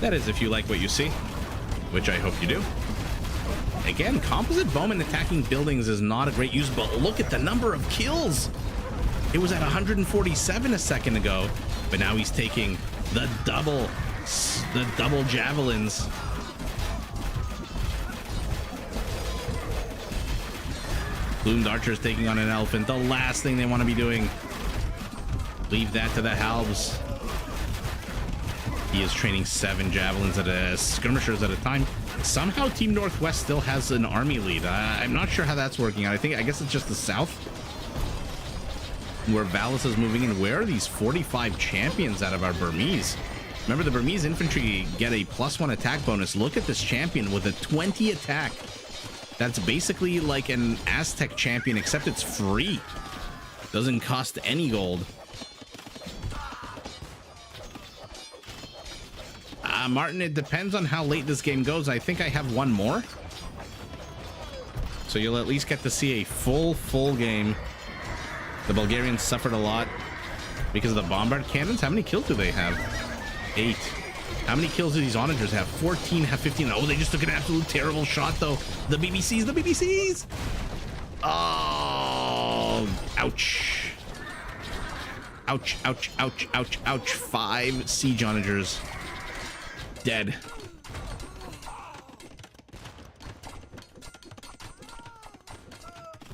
That is if you like what you see, which I hope you do. Again, composite bowman attacking buildings is not a great use, but look at the number of kills. It was at 147 a second ago, but now he's taking the double javelins. Plumed archers taking on an elephant. The last thing they want to be doing. Leave that to the halves. He is training 7 javelins at a skirmishers at a time. Somehow Team Northwest still has an army lead. I'm not sure how that's working out. I guess it's just the south where Valis is moving in. Where are these 45 champions out of our Burmese? Remember, the Burmese infantry get a +1 attack bonus. Look at this champion with a 20 attack. That's basically like an Aztec champion, except it's free. Doesn't cost any gold. Martin, it depends on how late this game goes. I think I have one more. So you'll at least get to see a full game. The Bulgarians suffered a lot because of the bombard cannons. How many kills do they have? 8. How many kills do these onagers have? 14, have 15. Oh, they just took an absolute terrible shot, though. The BBCs, the BBCs! Oh, ouch. Ouch, ouch, ouch, ouch, ouch. 5 siege onagers. Dead.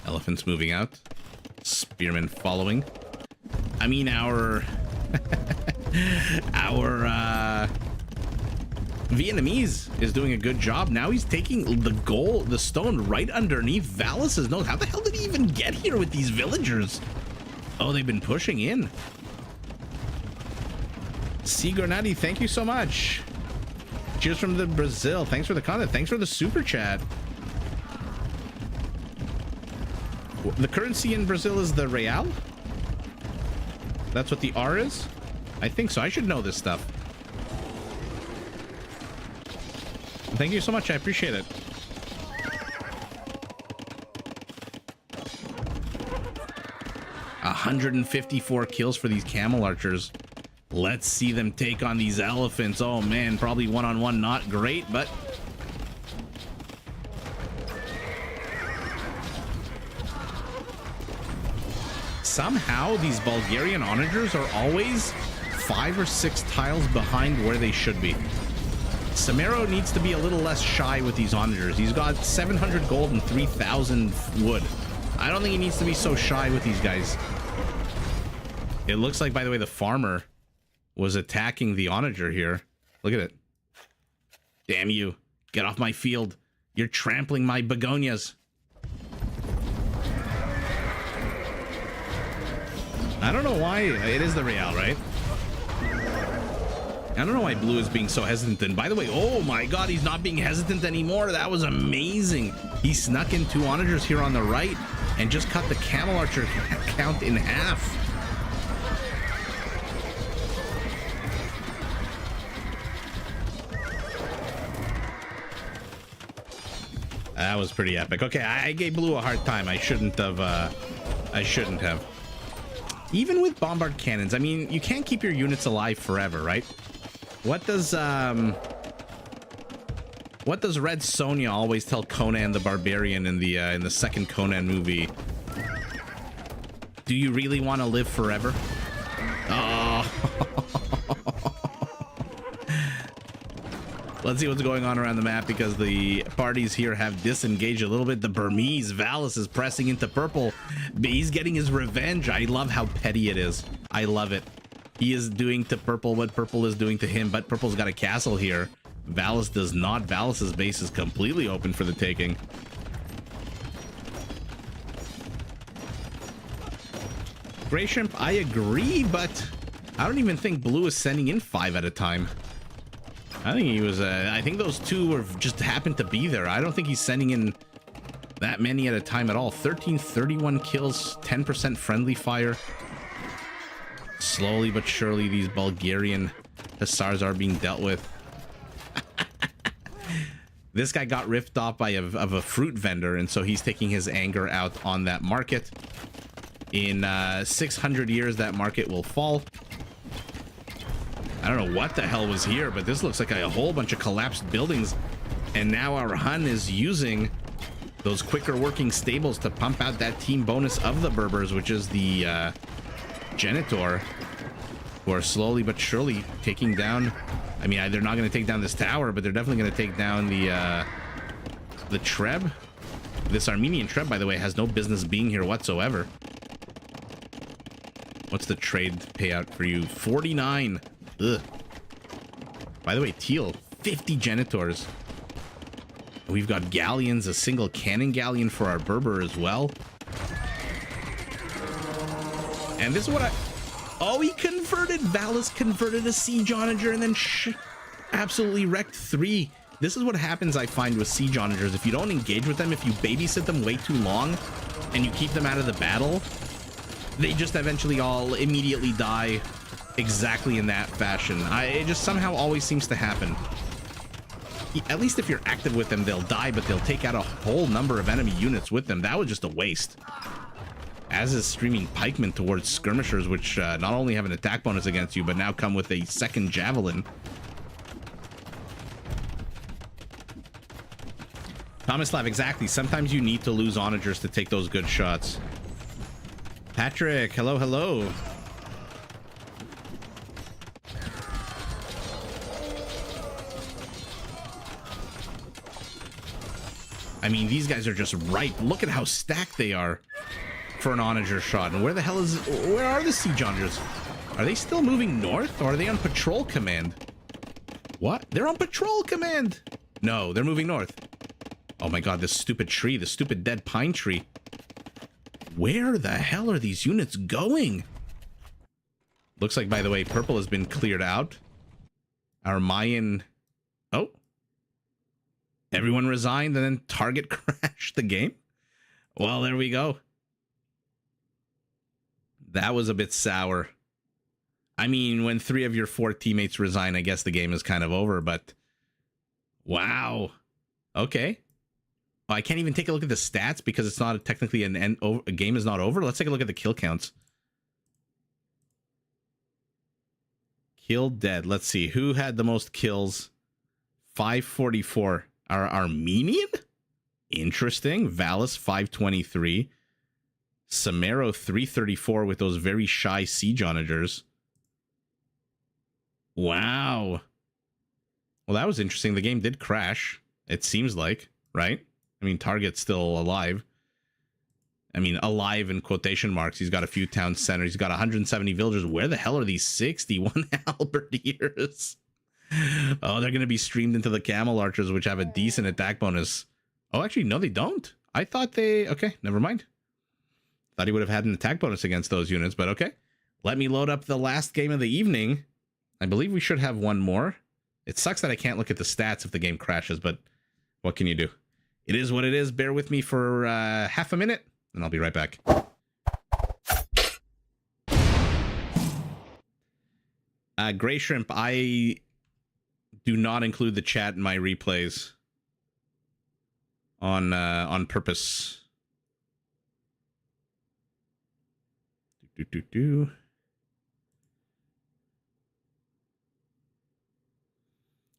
Elephants moving out. Spearmen following. I mean, our Vietnamese is doing a good job. Now he's taking the stone right underneath Valis's nose. How the hell did he even get here with these villagers? Oh, they've been pushing in. C. Granati, thank you so much. Cheers from the Brazil. Thanks for the content. Thanks for the super chat. The currency in Brazil is the real? That's what the R is? I think so. I should know this stuff. Thank you so much. I appreciate it. $154 kills for these camel archers. Let's see them take on these elephants. Oh man, probably one-on-one not great, but somehow these Bulgarian onagers are always 5 or 6 tiles behind where they should be. Samero needs to be a little less shy with these onagers. He's got 700 gold and 3,000 wood. I don't think he needs to be so shy with these guys. It looks like, by the way, the farmer was attacking the onager here. Look at it. Damn you. Get off my field. You're trampling my begonias. I don't know why. It is the real, right? I don't know why blue is being so hesitant. And by the way, oh my god, he's not being hesitant anymore. That was amazing. He snuck in 2 onagers here on the right and just cut the camel archer count in half. That was pretty epic. Okay, I gave blue a hard time. I shouldn't have. Even with bombard cannons, I mean, you can't keep your units alive forever, right? What does Red Sonja always tell Conan the Barbarian in the second Conan movie? Do you really want to live forever? Oh. Let's see what's going on around the map, because the parties here have disengaged a little bit. The Burmese Valis is pressing into purple. He's getting his revenge. I love how petty it is. I love it. He is doing to purple what purple is doing to him, but purple's got a castle here. Valis does not. Valis's base is completely open for the taking. Gray Shrimp, I agree, but I don't even think blue is sending in 5 at a time. I think he was, I think those 2 were just happened to be there. I don't think he's sending in that many at a time at all. 31 kills, 10% friendly fire. Slowly but surely, these Bulgarian hussars are being dealt with. This guy got ripped off by of a fruit vendor, and so he's taking his anger out on that market. In 600 years, that market will fall. I don't know what the hell was here, but this looks like a whole bunch of collapsed buildings. And now our Hun is using those quicker working stables to pump out that team bonus of the Berbers, which is the Genitor, who are slowly but surely taking down. I mean, they're not going to take down this tower, but they're definitely going to take down the Treb. This Armenian Treb, by the way, has no business being here whatsoever. What's the trade payout for you? 49. Ugh. By the way, Teal, 50 Genitors. We've got galleons, a single cannon galleon for our Berber as well. And this is what oh, he converted. Valis converted a siege onager and then absolutely wrecked 3. This is what happens, I find, with siege onagers. If you don't engage with them, if you babysit them way too long and you keep them out of the battle, they just eventually all immediately die exactly in that fashion. It just somehow always seems to happen. At least if you're active with them, they'll die, but they'll take out a whole number of enemy units with them. That was just a waste. As is streaming pikemen towards skirmishers, which not only have an attack bonus against you, but now come with a second javelin. Tomislav, exactly. Sometimes you need to lose onagers to take those good shots. Patrick, hello, hello. I mean, these guys are just right. Look at how stacked they are for an onager shot. And where are the siege onagers? Are they still moving north, or are they on patrol command? What? They're on patrol command. No, they're moving north. Oh my god, this stupid tree, the stupid dead pine tree. Where the hell are these units going? Looks like, by the way, purple has been cleared out. Our Mayan... Oh. Everyone resigned and then target crashed the game? Well, there we go. That was a bit sour. I mean, when 3 of your 4 teammates resign, I guess the game is kind of over, but... Wow. Okay. Oh, I can't even take a look at the stats because it's not technically a game is not over. Let's take a look at the kill counts. Killed, dead. Let's see. Who had the most kills? 544. Our Armenian? Interesting. Valis, 523. Samaro, 334 with those very shy siege onagers. Wow. Well, that was interesting. The game did crash, it seems like, right? I mean, Target's still alive. I mean, alive in quotation marks. He's got a few town centers. He's got 170 villagers. Where the hell are these 61 halberdiers? Oh, they're going to be streamed into the camel archers, which have a decent attack bonus. Oh, actually, no, they don't. I thought they... Okay, never mind. Thought he would have had an attack bonus against those units, but okay. Let me load up the last game of the evening. I believe we should have one more. It sucks that I can't look at the stats if the game crashes, but what can you do? It is what it is. Bear with me for half a minute, and I'll be right back. Gray Shrimp, I do not include the chat in my replays on purpose.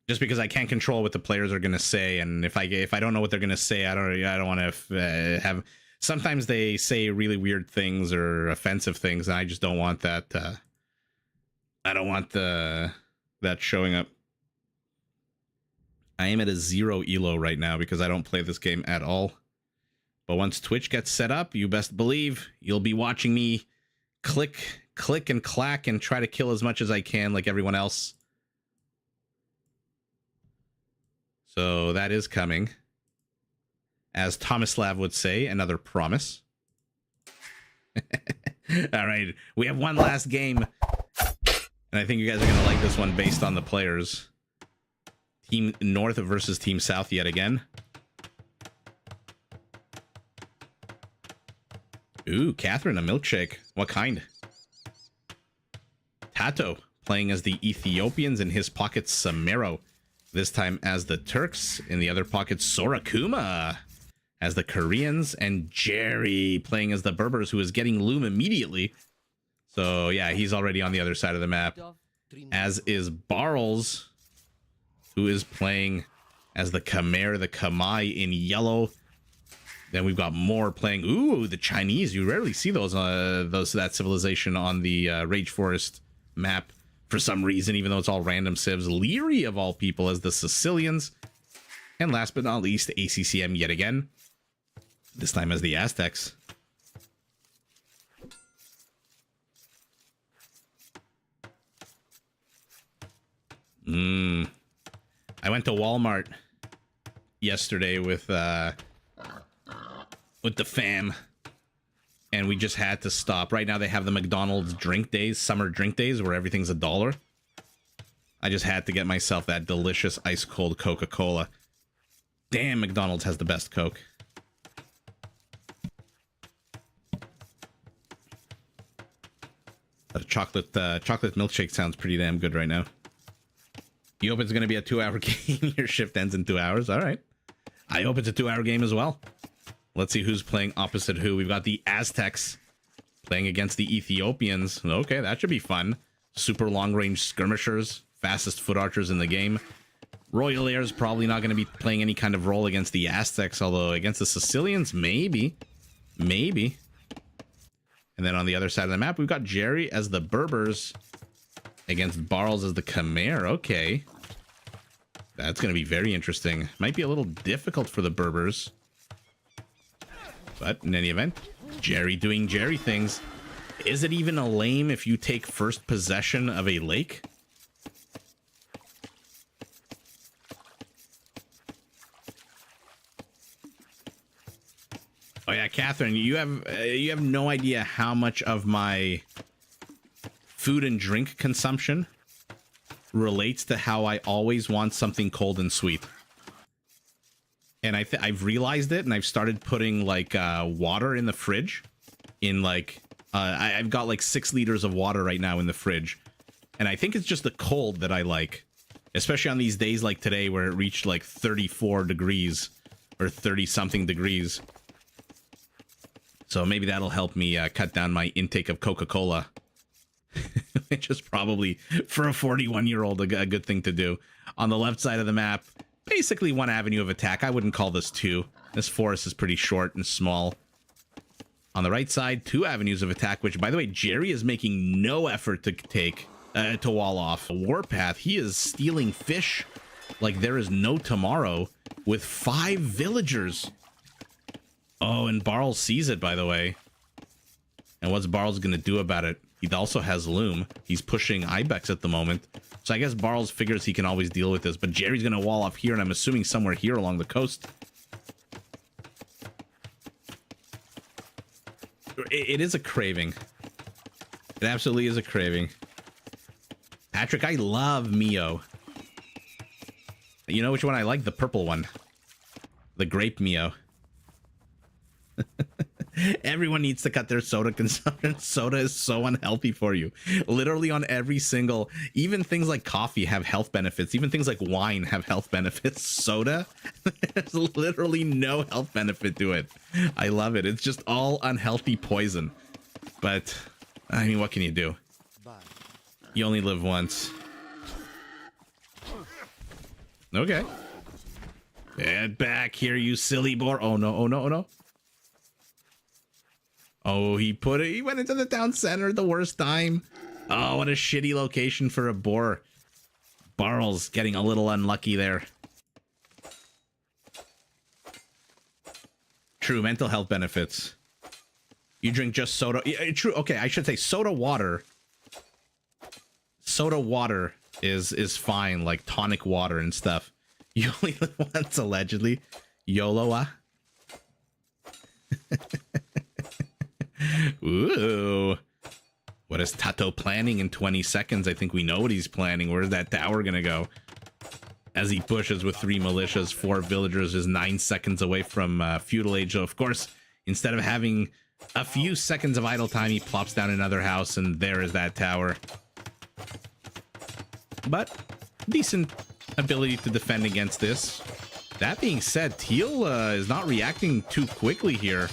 Just because I can't control what the players are going to say, and if I don't know what they're going to say, I don't want to have. Sometimes they say really weird things or offensive things, and I just don't want that. I don't want that showing up. I am at a 0 elo right now because I don't play this game at all. But once Twitch gets set up, you best believe you'll be watching me click, and clack and try to kill as much as I can like everyone else. So that is coming. As Tomislav would say, another promise. All right, we have one last game. And I think you guys are going to like this one based on the players. Team North versus Team South yet again. Ooh, Catherine, a milkshake. What kind? Tato, playing as the Ethiopians, in his pocket Samero. This time as the Turks, in the other pocket Sorakuma as the Koreans, and Jerry playing as the Berbers, who is getting loom immediately. So yeah, he's already on the other side of the map. As is Barles, who is playing as the Khmer, the Khmer in yellow. Then we've got more playing. Ooh, the Chinese. You rarely see those that civilization on the Rage Forest map for some reason, even though it's all random civs. Leary of all people as the Sicilians. And last but not least, ACCM yet again. This time as the Aztecs. I went to Walmart yesterday with the fam, and we just had to stop. Right now they have the McDonald's drink days, summer drink days, where everything's $1. I just had to get myself that delicious ice cold Coca-Cola. Damn, McDonald's has the best Coke. But a chocolate milkshake sounds pretty damn good right now. You hope it's going to be a 2-hour game. Your shift ends in 2 hours. All right. I hope it's a 2-hour game as well. Let's see who's playing opposite who. We've got the Aztecs playing against the Ethiopians. Okay, that should be fun. Super long-range skirmishers, fastest foot archers in the game. Royal Air's probably not going to be playing any kind of role against the Aztecs, although against the Sicilians, maybe. Maybe. And then on the other side of the map, we've got Jerry as the Berbers against Barles as the Khmer. Okay. That's going to be very interesting. Might be a little difficult for the Berbers. But in any event, Jerry doing Jerry things. Is it even a lame if you take first possession of a lake? Oh yeah, Catherine, you have no idea how much of my food and drink consumption relates to how I always want something cold and sweet. And I've realized it, and I've started putting like water in the fridge. In like I've got like 6 liters of water right now in the fridge, and I think it's just the cold that I like, especially on these days like today where it reached like 34 degrees or 30 something degrees. So maybe that'll help me cut down my intake of Coca-Cola. Which is probably, for a 41-year-old, a good thing to do. On the left side of the map, basically one avenue of attack. I wouldn't call this 2. This forest is pretty short and small. On the right side, 2 avenues of attack, which, by the way, Jerry is making no effort to take, to wall off. Warpath, he is stealing fish like there is no tomorrow with 5 villagers. Oh, and Barles sees it, by the way. And what's Barles going to do about it? He also has loom. He's pushing Ibex at the moment. So I guess Barles figures he can always deal with this. But Jerry's going to wall off here, and I'm assuming somewhere here along the coast. It is a craving. It absolutely is a craving. Patrick, I love Mio. You know which one I like? The purple one. The grape Mio. Everyone needs to cut their soda consumption. Soda is so unhealthy for you. Literally on every single, even things like coffee have health benefits. Even things like wine have health benefits. Soda, there's literally no health benefit to it. I love it. It's just all unhealthy poison. But, I mean, what can you do? You only live once. Okay. Get back here, you silly boar. Oh no, oh no, oh no. Oh, he went into the town center at the worst time. Oh, what a shitty location for a boar. Barl's getting a little unlucky there. True, mental health benefits. You drink just soda. Yeah, true, okay, I should say soda water. Soda water is fine, like tonic water and stuff. You only live once, allegedly. YOLO. Ooh. What is Tato planning in 20 seconds? I think we know what he's planning. Where's that tower gonna go? As he pushes with 3 militias, 4 villagers is 9 seconds away from feudal age. So of course, instead of having a few seconds of idle time, he plops down another house, and there is that tower. But decent ability to defend against this. That being said, Teal is not reacting too quickly here.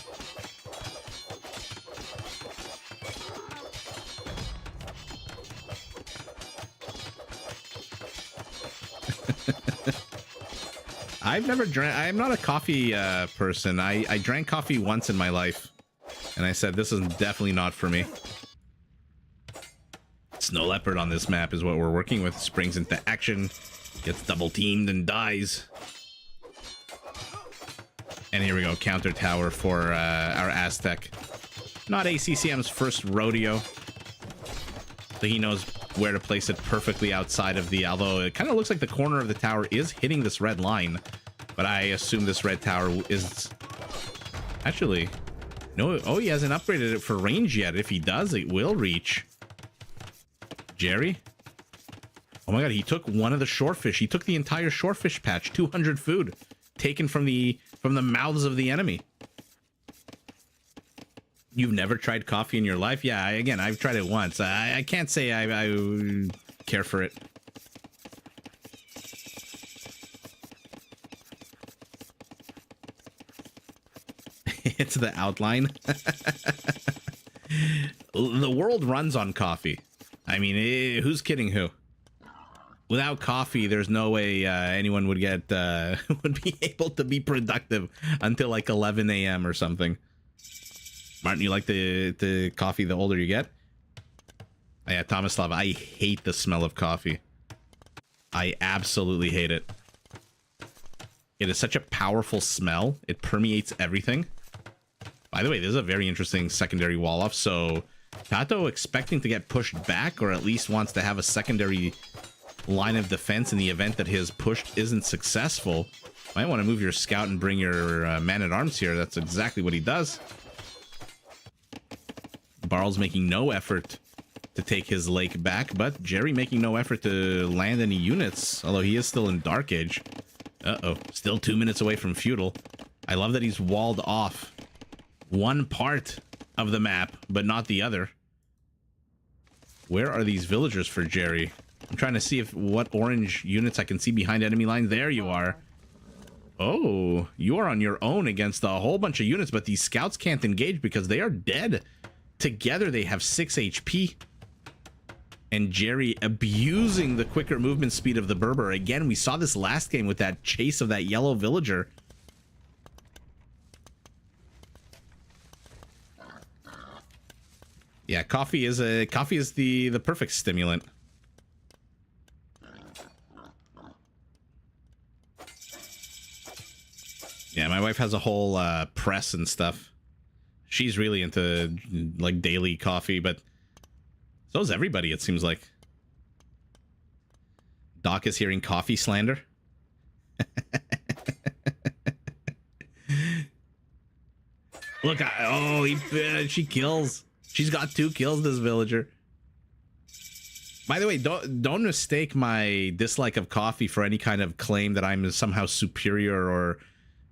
I've never drank. I'm not a coffee person. I drank coffee once in my life, and I said this is definitely not for me. Snow Leopard on this map is what we're working with. Springs into action, gets double teamed and dies. And here we go, counter tower for our Aztec. Not ACCM's first rodeo, but he knows where to place it perfectly outside of the, although it kind of looks like the corner of the tower is hitting this red line, but I assume this red tower is actually, no, oh, he hasn't upgraded it for range yet. If he does, it will reach. Jerry, oh my god, he took one of the shorefish. He took the entire shorefish patch. 200 food taken from the mouths of the enemy. You've never tried coffee in your life? Yeah, again, I've tried it once. I can't say I care for it. It's the outline. The world runs on coffee. I mean, who's kidding who? Without coffee, there's no way anyone would get would be able to be productive until like 11 a.m. or something. Martin, you like the coffee the older you get? Oh, yeah, Tomislav, I hate the smell of coffee. I absolutely hate it. It is such a powerful smell. It permeates everything. By the way, this is a very interesting secondary wall off. So Tato expecting to get pushed back, or at least wants to have a secondary line of defense in the event that his push isn't successful. Might want to move your scout and bring your man-at-arms here. That's exactly what he does. Barl's making no effort to take his lake back, but Jerry making no effort to land any units, although he is still in Dark Age. Uh-oh, still 2 minutes away from feudal. I love that he's walled off one part of the map, but not the other. Where are these villagers for Jerry? I'm trying to see what orange units I can see behind enemy lines. There you are. Oh, you are on your own against a whole bunch of units, but these scouts can't engage because they are dead. Together they have 6 HP. And Jerry abusing the quicker movement speed of the Berber. Again, we saw this last game with that chase of that yellow villager. Yeah, coffee is the perfect stimulant. Yeah, my wife has a whole press and stuff. She's really into like daily coffee, but so is everybody, it seems like. Doc is hearing coffee slander. Look, she kills. She's got 2 kills, this villager. By the way, don't mistake my dislike of coffee for any kind of claim that I'm somehow superior or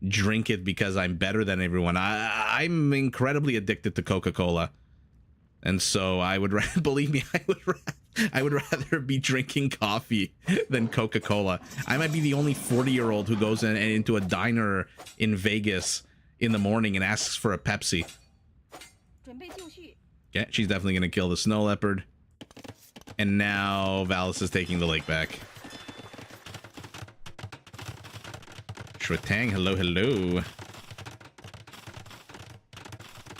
drink it because I'm better than everyone. I'm incredibly addicted to Coca-Cola. And so I would, believe me, I would rather be drinking coffee than Coca-Cola. I might be the only 40-year-old who goes into a diner in Vegas in the morning and asks for a Pepsi. Okay, she's definitely going to kill the snow leopard. And now Valis is taking the lake back. Shwetang, hello, hello.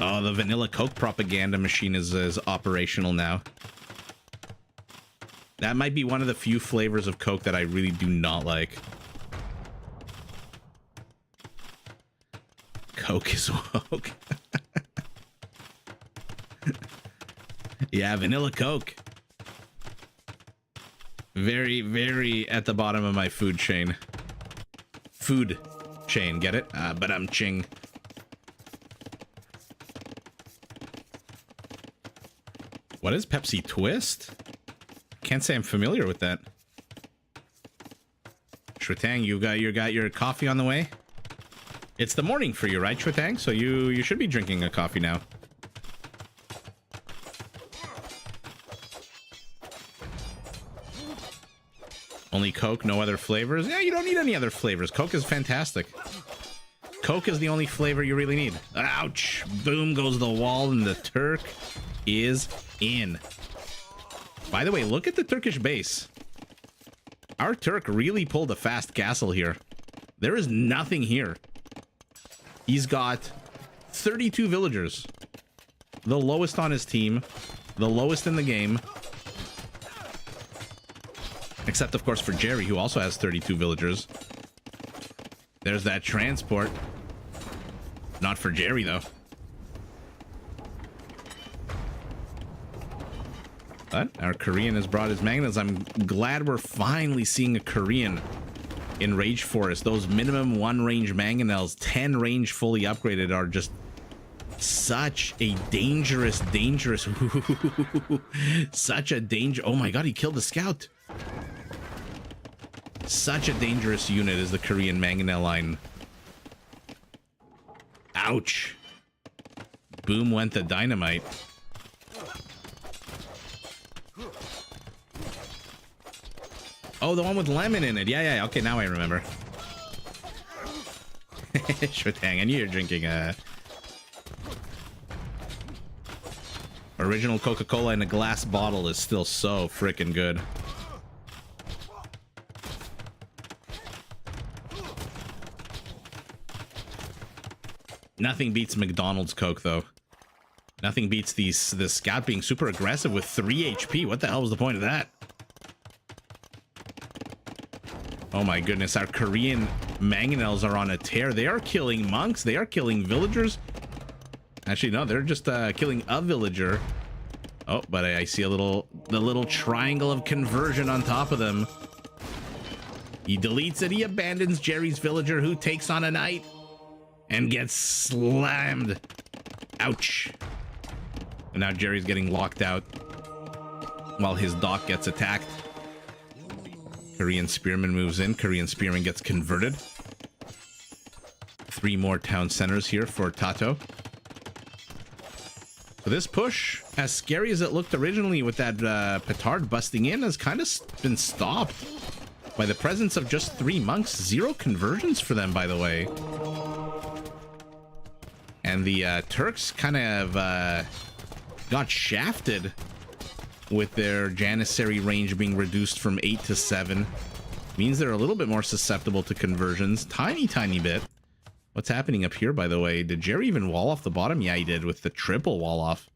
Oh, the vanilla Coke propaganda machine is operational now. That might be one of the few flavors of Coke that I really do not like. Coke is woke. Yeah, vanilla Coke. Very, very at the bottom of my food chain. Food chain, get it? But I'm ching. What is Pepsi Twist? Can't say I'm familiar with that. Shwetang, you got your coffee on the way? It's the morning for you, right, Shwetang? So you should be drinking a coffee now. Only Coke, no other flavors? Yeah, you don't need any other flavors. Coke is fantastic. Coke is the only flavor you really need. Ouch! Boom goes the wall and the Turk is in. By the way, look at the Turkish base. Our Turk really pulled a fast castle here. There is nothing here. He's got 32 villagers. The lowest on his team. The lowest in the game. Except, of course, for Jerry, who also has 32 villagers. There's that transport. Not for Jerry, though. But our Korean has brought his magnets. I'm glad we're finally seeing a Korean in Rage Forest. Those minimum 1 range mangonels, 10 range fully upgraded, are just such a dangerous such a danger. Oh my god, he killed the scout. Such a dangerous unit is the Korean mangonel line. Ouch. Boom went the dynamite. Oh, the one with lemon in it. Yeah. Okay, now I remember. Shwetang, I knew you're drinking original Coca-Cola in a glass bottle is still so freaking good. Nothing beats McDonald's Coke, though. Nothing beats the scout being super aggressive with 3 HP. What the hell was the point of that? Oh my goodness, our Korean mangonels are on a tear. They are killing monks. They are killing villagers. Actually, no, they're just killing a villager. Oh, but I see the little triangle of conversion on top of them. He deletes it. He abandons Jerry's villager, who takes on a knight and gets slammed. Ouch. And now Jerry's getting locked out while his dock gets attacked. Korean spearman moves in. Korean spearman gets converted. 3 more town centers here for Tato. So this push, as scary as it looked originally with that petard busting in, has kind of been stopped by the presence of just 3 monks. 0 conversions for them, by the way. And the Turks kind of got shafted with their Janissary range being reduced from 8 to 7. Means they're a little bit more susceptible to conversions. Tiny bit. What's happening up here, by the way? Did Jerry even wall off the bottom? Yeah, he did, with the triple wall off.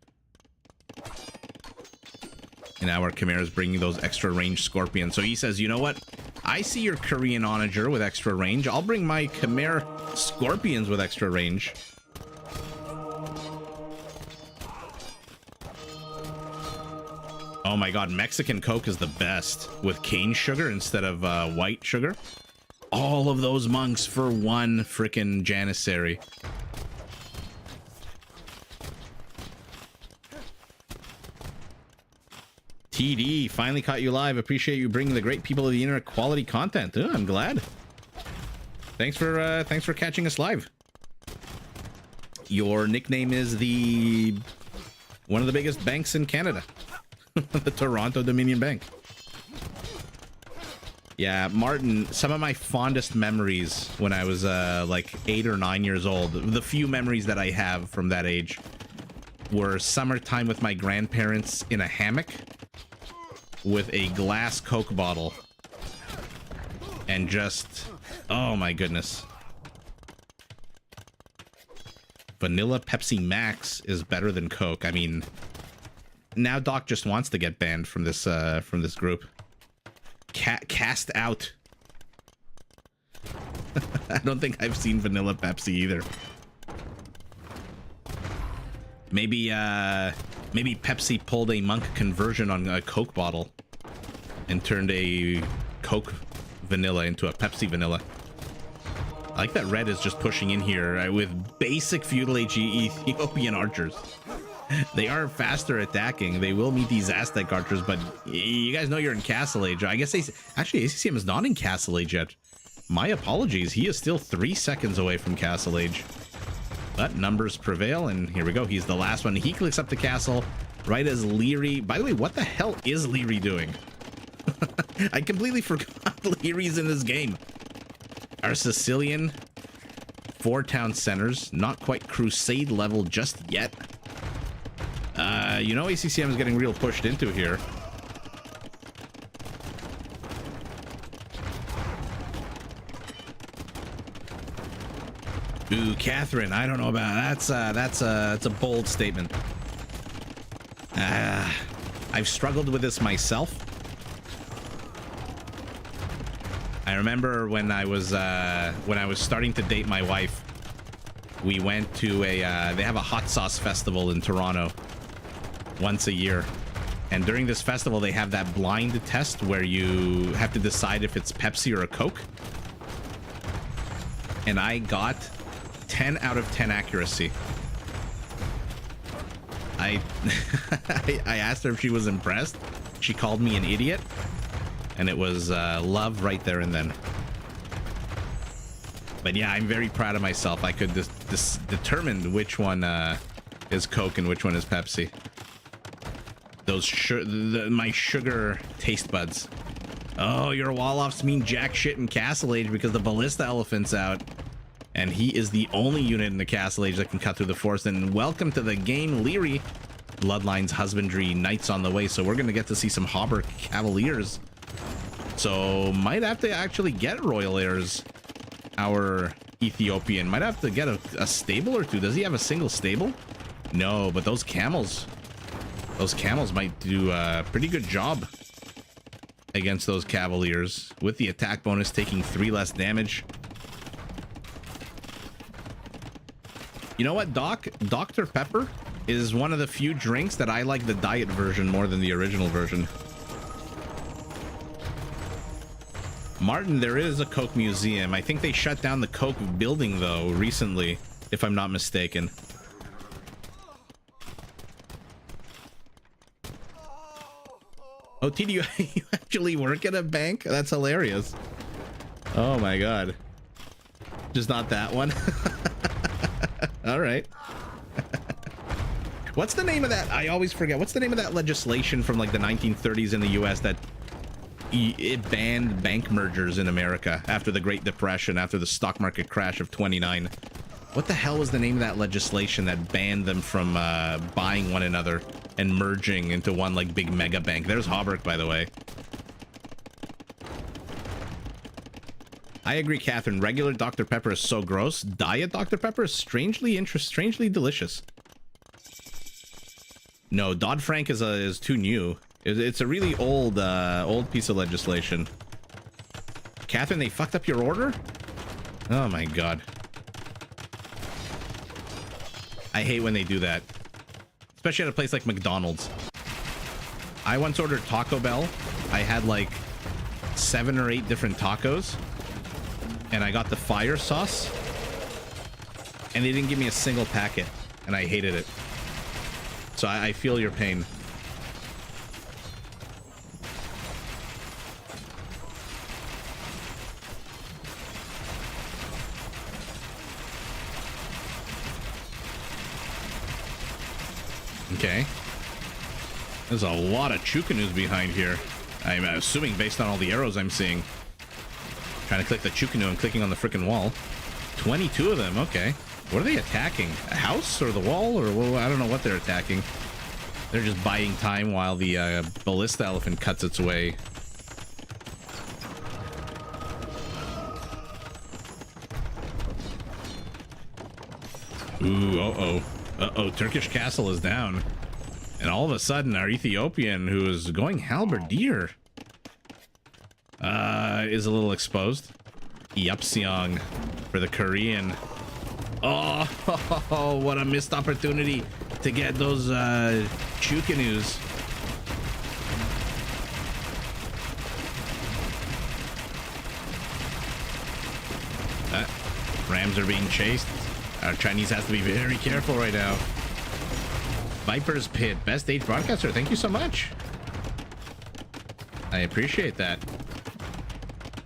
And now our Chimera's bringing those extra range scorpions. So he says, you know what? I see your Korean onager with extra range. I'll bring my Chimera scorpions with extra range. Oh my god, Mexican Coke is the best with cane sugar instead of white sugar. All of those monks for 1 frickin' Janissary. TD, finally caught you live. Appreciate you bringing the great people of the internet quality content. Oh, I'm glad. Thanks for catching us live. Your nickname is one of the biggest banks in Canada. The Toronto Dominion Bank. Yeah, Martin, some of my fondest memories when I was like 8 or 9 years old, the few memories that I have from that age were summertime with my grandparents in a hammock with a glass Coke bottle and just, oh my goodness. Vanilla Pepsi Max is better than Coke. I mean, now Doc just wants to get banned from this group. Cast out. I don't think I've seen Vanilla Pepsi either. Maybe Pepsi pulled a monk conversion on a Coke bottle and turned a Coke vanilla into a Pepsi vanilla. I like that Red is just pushing in here with basic feudal age Ethiopian archers. They are faster attacking. They will meet these Aztec archers, but you guys know you're in Castle Age. I guess actually ACCM is not in Castle Age yet. My apologies. He is still 3 seconds away from Castle Age. But numbers prevail, and here we go. He's the last one. He clicks up the castle right as Leary... By the way, what the hell is Leary doing? I completely forgot Leary's in this game. Our Sicilian 4 town centers, not quite crusade level just yet. You know ACCM is getting real pushed into here. Ooh, Catherine, I don't know about that's a bold statement. I've struggled with this myself. I remember when I was starting to date my wife, we went to they have a hot sauce festival in Toronto once a year. And during this festival, they have that blind test where you have to decide if it's Pepsi or a Coke. And I got 10 out of 10 accuracy. I asked her if she was impressed. She called me an idiot. And it was love right there and then. But yeah, I'm very proud of myself. I could determine which one is Coke and which one is Pepsi. Those my sugar taste buds. Oh, your Woloffs mean jack shit in Castle Age because the Ballista Elephant's out. And he is the only unit in the Castle Age that can cut through the forest. And welcome to the game, Leary. Bloodlines, Husbandry, Knights on the way. So we're going to get to see some Hauberk Cavaliers. So might have to actually get Royal Heirs. Our Ethiopian might have to get a stable or two. Does he have a single stable? No, but those camels might do a pretty good job against those Cavaliers with the attack bonus taking 3 less damage. You know what, Doc? Dr. Pepper is one of the few drinks that I like the diet version more than the original version. Martin, there is a Coke museum. I think they shut down the Coke building, though, recently, if I'm not mistaken. Oh, TD, you actually work at a bank? That's hilarious. Oh my god. Just not that one. All right. What's the name of that? I always forget. What's the name of that legislation from like the 1930s in the US that it banned bank mergers in America after the Great Depression, after the stock market crash of 29? What the hell was the name of that legislation that banned them from buying one another and merging into one like big mega bank? There's Hauberk, by the way. I agree, Catherine. Regular Dr. Pepper is so gross. Diet Dr. Pepper is strangely delicious. No, Dodd-Frank is too new. It's a really old piece of legislation. Catherine, they fucked up your order? Oh my god. I hate when they do that. Especially at a place like McDonald's. I once ordered Taco Bell. I had like 7 or 8 different tacos. And I got the fire sauce. And they didn't give me a single packet. And I hated it. So I feel your pain. Okay. There's a lot of Chukanus behind here. I'm assuming based on all the arrows I'm seeing. Trying to click the Chukanu and clicking on the freaking wall. 22 of them, okay. What are they attacking? A house or the wall? Or well, I don't know what they're attacking. They're just buying time while the ballista elephant cuts its way. Ooh, uh-oh. Uh-oh, Turkish castle is down. And all of a sudden, our Ethiopian, who is going halberdier, is a little exposed. Yapseong for the Korean. Oh, what a missed opportunity to get those Chukanus. Rams are being chased. Our Chinese has to be very careful right now. Viper's Pit, best stage broadcaster. Thank you so much. I appreciate that.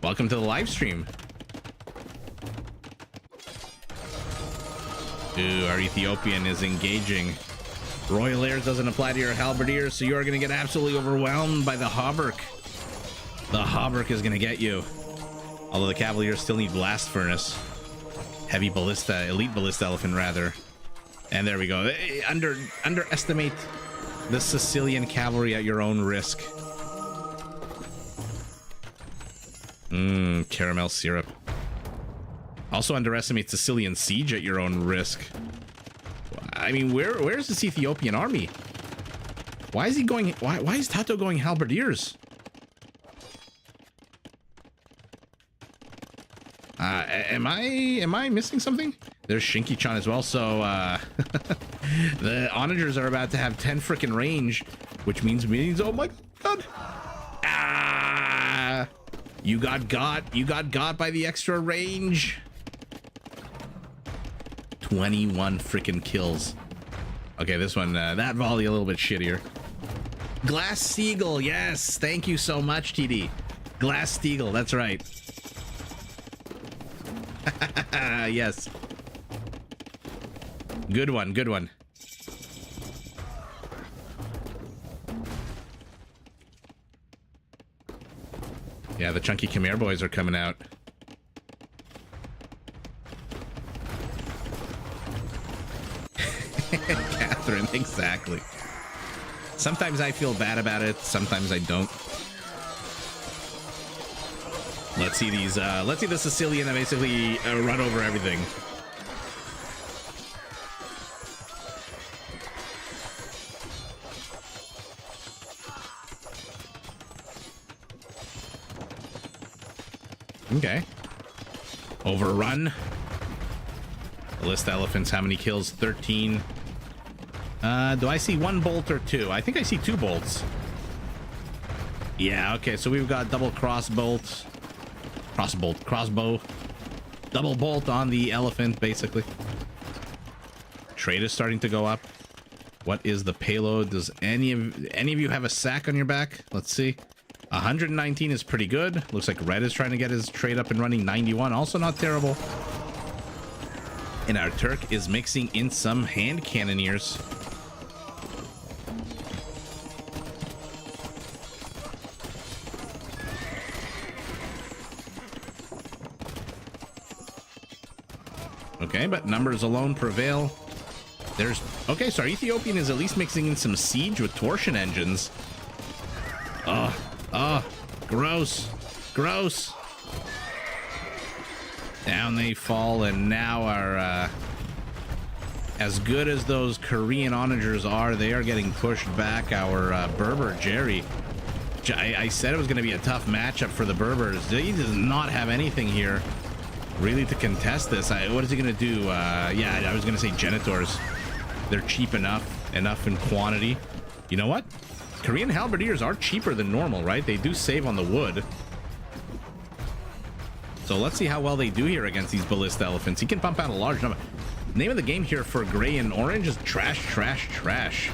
Welcome to the live stream. Ooh, our Ethiopian is engaging. Royal Airs doesn't apply to your halberdier, so you are going to get absolutely overwhelmed by the hauberk. The hauberk is going to get you. Although the Cavaliers still need blast furnace. Heavy ballista, elite ballista elephant rather. And there we go. Underestimate the Sicilian cavalry at your own risk. Caramel syrup. Also underestimate Sicilian siege at your own risk. I mean, where's this Ethiopian army? Why is he going? Why is Tato going halberdiers? Am I missing something? There's Shinki-chan as well. So the onagers are about to have 10 freaking range, which means oh my god! Ah! You got got by the extra range. 21 freaking kills. Okay, this one, that volley a little bit shittier. Glass Steagle, yes, thank you so much, TD. Glass Steagle, that's right. Yes. Good one, good one. Yeah, the chunky Khmer boys are coming out. Catherine, exactly. Sometimes I feel bad about it, sometimes I don't. Let's see these, let's see the Sicilian basically run over everything. Okay. Overrun. Ballista elephants, how many kills? 13. Do I see one bolt or two? I think I see two bolts. Yeah, okay, so we've got double crossbow. Double bolt on the elephant, basically. Trade is starting to go up. What is the payload? Does any of you have a sack on your back? Let's see. 119 is pretty good. Looks like Red is trying to get his trade up and running. 91, also not terrible. And our Turk is mixing in some hand cannoneers. Okay, but numbers alone prevail. There's... Okay, so our Ethiopian is at least mixing in some siege with torsion engines. Gross. Gross. Down they fall, and now our... as good as those Korean onagers are, they are getting pushed back. Our Berber, Jerry. I said it was going to be a tough matchup for the Berbers. He does not have anything here really to contest this. What is he gonna do? Yeah, I was gonna say Genitors. They're cheap enough in quantity. You know what? Korean halberdiers are cheaper than normal, right? They do save on the wood. So let's see how well they do here against these ballista elephants. He can pump out a large number. Name of the game here for gray and orange is trash, trash, trash.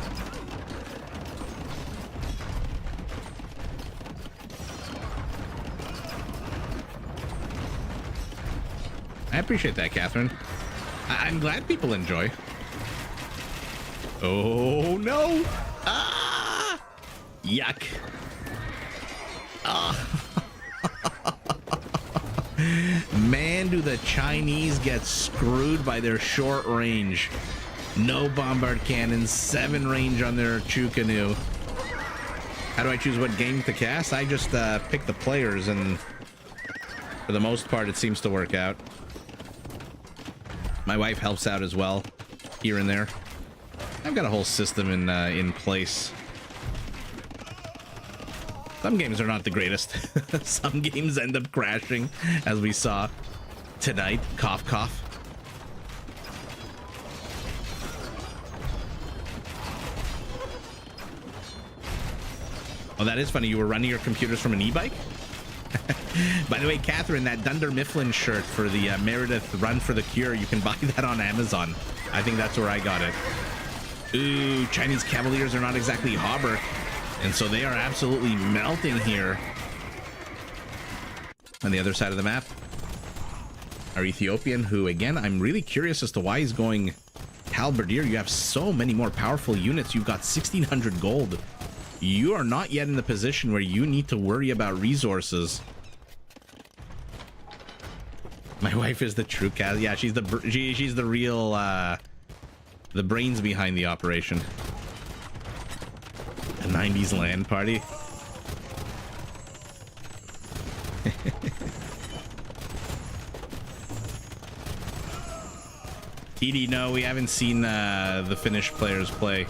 I appreciate that, Catherine. I'm glad people enjoy. Oh, no. Ah! Yuck. Ah. Man, do the Chinese get screwed by their short range. No bombard cannons, 7 range on their Chu Canoe. How do I choose what game to cast? I just pick the players, and for the most part, it seems to work out. My wife helps out as well, here and there. I've got a whole system in place. Some games are not the greatest. Some games end up crashing, as we saw tonight. Cough, cough. Oh, that is funny. You were running your computers from an e-bike? By the way, Catherine, that Dunder Mifflin shirt for the Meredith Run for the Cure, you can buy that on Amazon. I think that's where I got it. Ooh, Chinese Cavaliers are not exactly Hauberk, and so they are absolutely melting here. On the other side of the map, our Ethiopian, who, again, I'm really curious as to why he's going Halberdier. You have so many more powerful units. You've got 1,600 gold. You are not yet in the position where you need to worry about resources. My wife is the true cat. Yeah, she's the real the brains behind the operation. A 90s LAN party. TD, no, we haven't seen the Finnish players play.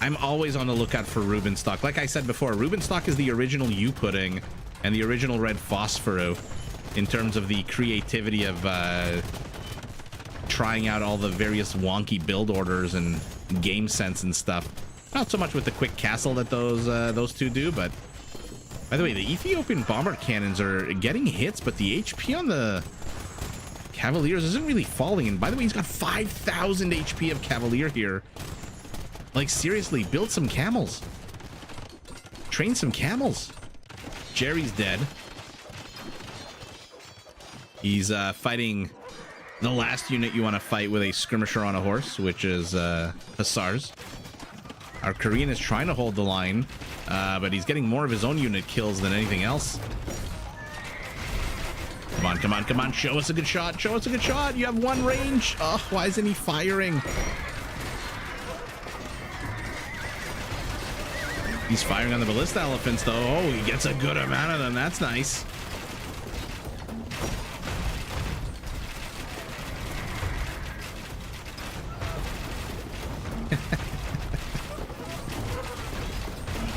I'm always on the lookout for Rubenstock. Like I said before, Rubenstock is the original U-pudding and the original red Phosphoro in terms of the creativity of trying out all the various wonky build orders and game sense and stuff. Not so much with the quick castle that those two do, but by the way, the Ethiopian bomber cannons are getting hits, but the HP on the Cavaliers isn't really falling. And by the way, he's got 5,000 HP of Cavalier here. Like, seriously, build some camels. Train some camels. Jerry's dead. He's fighting the last unit you want to fight with a skirmisher on a horse, which is Hussars. Our Korean is trying to hold the line, but he's getting more of his own unit kills than anything else. Come on, come on, come on. Show us a good shot. Show us a good shot. You have one range. Oh, why isn't he firing? He's firing on the ballista elephants, though. Oh, he gets a good amount of them. That's nice.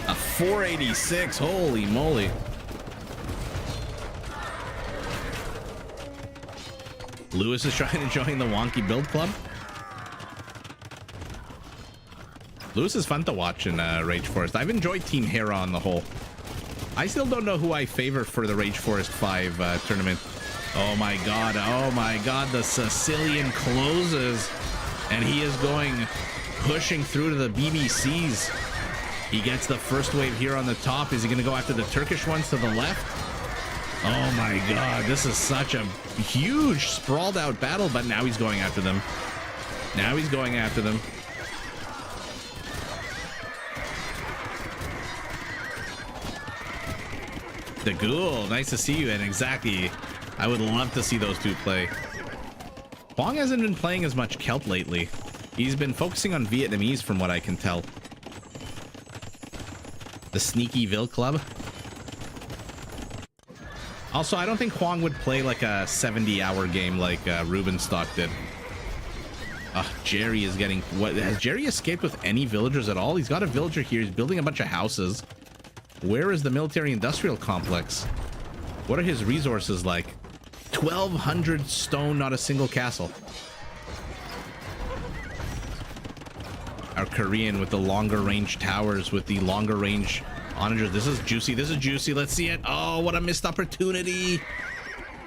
A 486. Holy moly. Lewis is trying to join the wonky build club. Lewis is fun to watch in Rage Forest. I've enjoyed Team Hera on the whole. I still don't know who I favor for the Rage Forest 5 tournament. Oh my god, the Sicilian closes, and he is pushing through to the BBCs. He gets the first wave here on the top. Is he gonna go after the Turkish ones to the left? Oh my god, this is such a huge sprawled out battle, but now he's going after them. Now he's going after them. The Ghoul, nice to see you, and exactly, I would love to see those two play. Huang hasn't been playing as much Celt lately. He's been focusing on Vietnamese from what I can tell. The Sneaky Ville Club. Also, I don't think Huang would play like a 70-hour game like Rubenstock did. Jerry is getting... What, has Jerry escaped with any villagers at all? He's got a villager here. He's building a bunch of houses. Where is the military-industrial complex? What are his resources like? 1,200 stone, not a single castle. Our Korean with the longer range towers, with the longer range onagers. This is juicy. This is juicy. Let's see it. Oh, what a missed opportunity.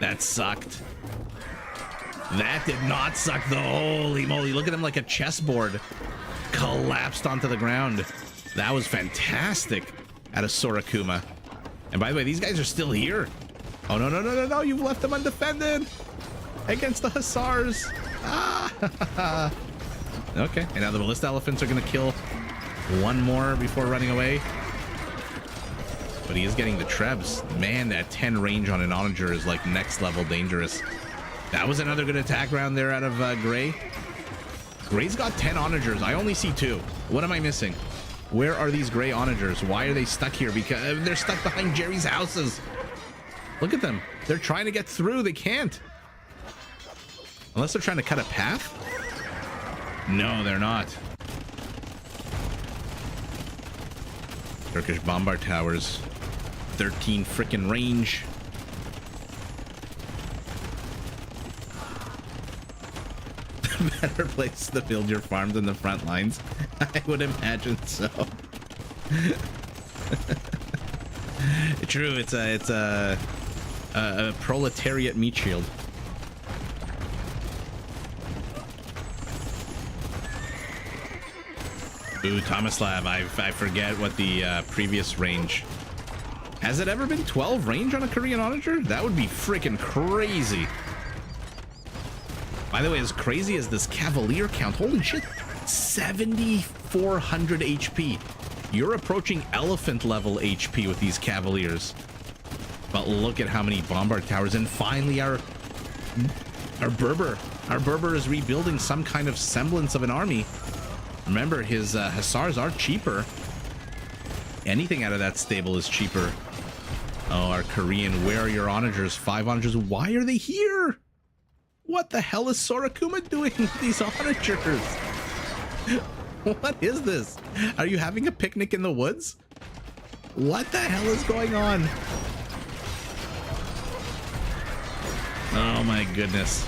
That sucked. That did not suck, though. Holy moly. Look at him like a chessboard. Collapsed onto the ground. That was fantastic. Out of Sorakuma. And by the way, these guys are still here. Oh, no, no, no, no, no. You've left them undefended against the Hussars. Ah. Okay, and now the ballista elephants are gonna kill one more before running away. But he is getting the trebs. Man, that 10 range on an onager is like next level dangerous. That was another good attack round there out of Gray. Gray's got 10 onagers. I only see 2. What am I missing? Where are these Gray onagers? Why are they stuck here? Because they're stuck behind Jerry's houses. Look at them. They're trying to get through. They can't. Unless they're trying to cut a path? No, they're not. Turkish bombard towers. 13 frickin' range. Better place to build your farm than the front lines. I would imagine so. True, it's a proletariat meat shield. Ooh, Tomislav, I forget what the previous range. Has it ever been 12 range on a Korean onager? That would be freaking crazy. By the way, as crazy as this Cavalier count, holy shit, 7,400 HP. You're approaching elephant level HP with these Cavaliers. But look at how many bombard towers. And finally, our Berber. Our Berber is rebuilding some kind of semblance of an army. Remember, his Hussars are cheaper. Anything out of that stable is cheaper. Oh, our Korean, where are your onagers? 5 onagers. Why are they here? What the hell is Sorakuma doing with these onagers? What is this? Are you having a picnic in the woods? What the hell is going on? Oh my goodness.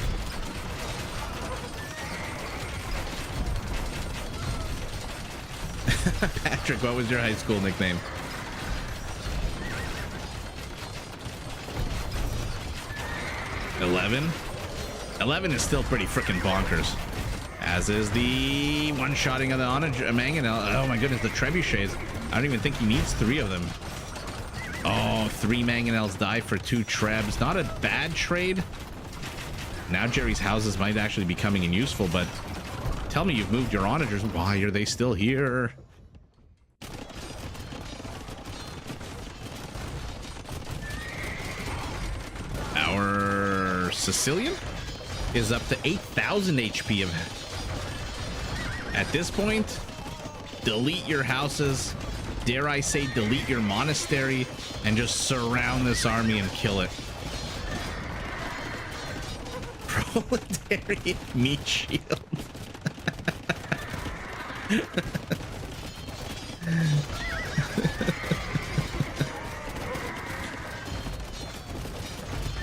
Patrick, what was your high school nickname? $11? 11 is still pretty freaking bonkers. As is the one-shotting of the Mangonel. Oh my goodness, the trebuchets. I don't even think he needs 3 of them. Oh, 3 Mangonels die for 2 trebs. Not a bad trade. Now Jerry's houses might actually be coming in useful, but tell me you've moved your onagers. Why are they still here? Our Sicilian is up to 8,000 HP of. At this point, delete your houses. Dare I say, delete your monastery and just surround this army and kill it. Proletariat meat shield.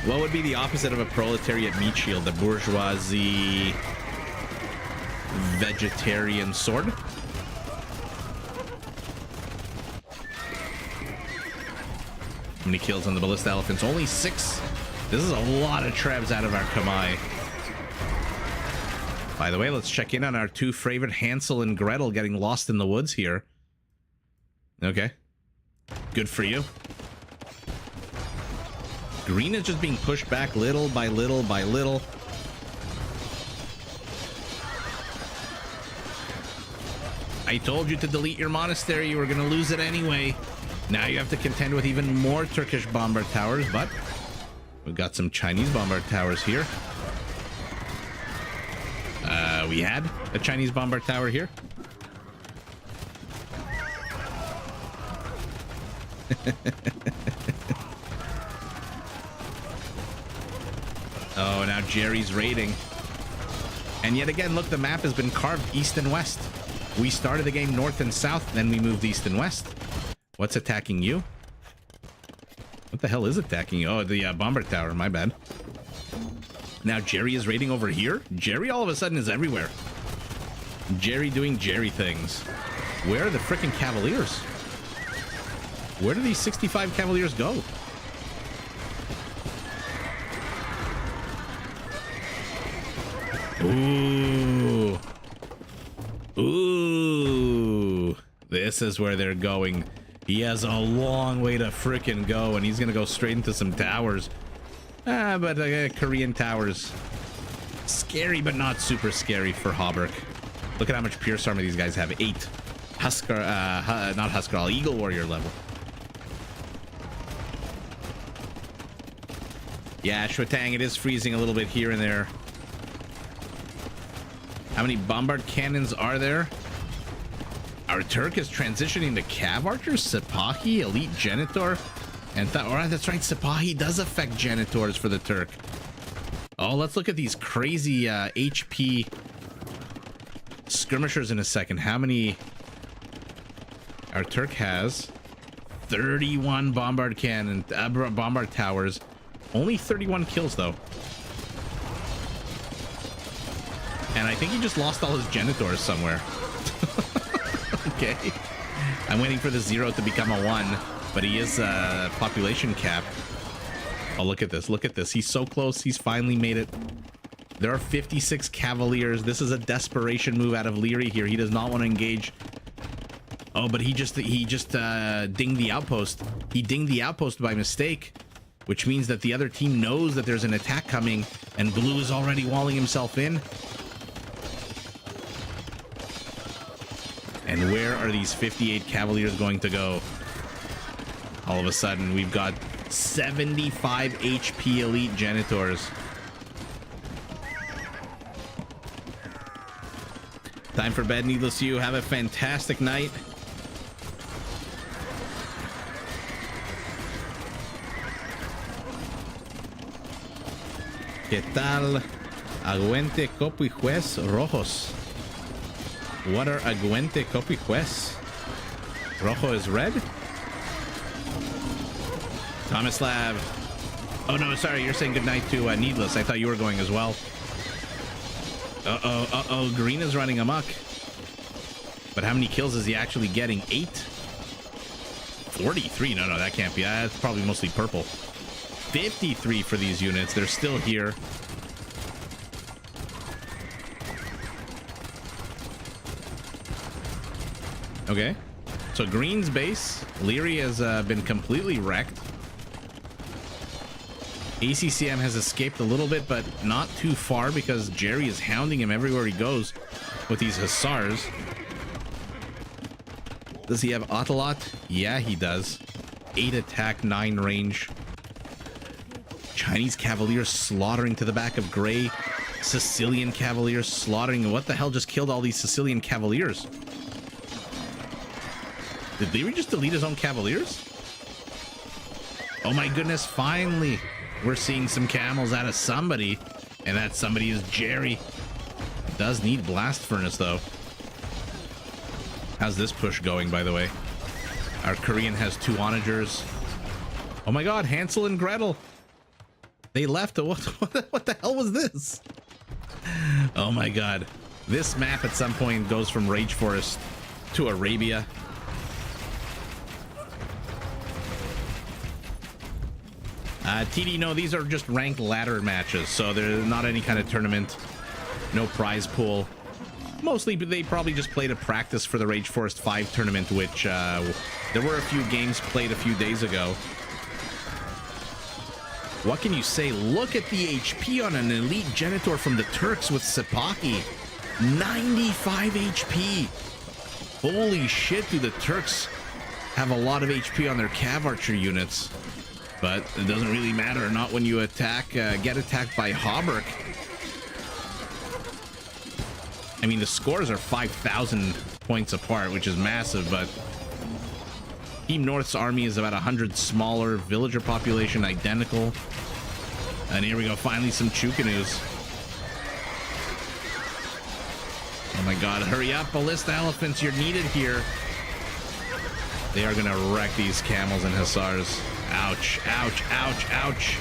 What would be the opposite of a proletariat meat shield? The bourgeoisie vegetarian sword? How many kills on the ballista elephants? Only 6. This is a lot of trebs out of our Kamai. By the way, let's check in on our 2 favorite Hansel and Gretel getting lost in the woods here. Okay. Good for you. Green is just being pushed back little by little by little. I told you to delete your monastery. You were going to lose it anyway. Now you have to contend with even more Turkish bombard towers, but we've got some Chinese bombard towers here. We had a Chinese bombard tower here. Oh, now Jerry's raiding. And yet again, look, the map has been carved east and west. We started the game north and south, then we moved east and west. What's attacking you? What the hell is attacking you? Oh, the bombard tower, my bad. Now Jerry is raiding over here? Jerry all of a sudden is everywhere. Jerry doing Jerry things. Where are the frickin' Cavaliers? Where do these 65 Cavaliers go? Ooh. Ooh. This is where they're going. He has a long way to frickin' go, and he's gonna go straight into some towers. But Korean towers. Scary, but not super scary for Hauberk. Look at how much Pierce armor these guys have. 8. Husker, not Husker, Eagle Warrior level. Yeah, Shwetang, it is freezing a little bit here and there. How many bombard cannons are there? Our Turk is transitioning to Cav Archers, Sipahi, Elite Genitor, and alright, that's right, Sipahi does affect Genitors for the Turk. Oh, let's look at these crazy HP skirmishers in a second. How many? Our Turk has 31 bombard cannon, bombard towers. Only 31 kills though. And I think he just lost all his Genitors somewhere. Okay. I'm waiting for the 0 to become a 1, but he is population cap. Oh, look at this. Look at this. He's so close. He's finally made it. There are 56 Cavaliers. This is a desperation move out of Leary here. He does not want to engage. Oh, but he just dinged the outpost. He dinged the outpost by mistake, which means that the other team knows that there's an attack coming, and Blue is already walling himself in. And where are these 58 Cavaliers going to go? All of a sudden, we've got 75 HP Elite Genitors. Time for bed, needless to you. Have a fantastic night. ¿Qué tal? Aguente copijuez rojos. What are aguente copijuez? Rojo is red? Tomislav. Oh no, sorry, you're saying goodnight to Needless. I thought you were going as well. Uh-oh, green is running amok. But how many kills is he actually getting? 8? 43? No, that can't be. That's probably mostly purple. 53 for these units. They're still here. Okay. So green's base. Leary has been completely wrecked. ACCM has escaped a little bit, but not too far because Jerry is hounding him everywhere he goes with these Hussars. Does he have Autolot? Yeah, he does. 8 attack, 9 range. Chinese Cavaliers slaughtering to the back of Gray. Sicilian Cavaliers slaughtering. What the hell just killed all these Sicilian Cavaliers? Did Leary just delete his own Cavaliers? Oh my goodness, finally. We're seeing some camels out of somebody, and that somebody is Jerry. Does need Blast Furnace, though. How's this push going, by the way? Our Korean has 2 onagers. Oh my god, Hansel and Gretel. They left. What the hell was this? Oh my god. This map at some point goes from Rage Forest to Arabia. TD, no, these are just ranked ladder matches, so there's not any kind of tournament, no prize pool. Mostly, they probably just played a practice for the Rage Forest 5 tournament, which there were a few games played a few days ago. What can you say? Look at the HP on an Elite Genitor from the Turks with Sipahi. 95 HP. Holy shit, do the Turks have a lot of HP on their Cav Archer units. But it doesn't really matter, not when you attack, get attacked by Hauberk. I mean, the scores are 5,000 points apart, which is massive, but Team North's army is about 100 smaller, villager population identical. And here we go, finally some Chukanus. Oh my god, hurry up, Ballista Elephants, you're needed here. They are gonna wreck these camels and Hussars. Ouch, ouch, ouch, ouch.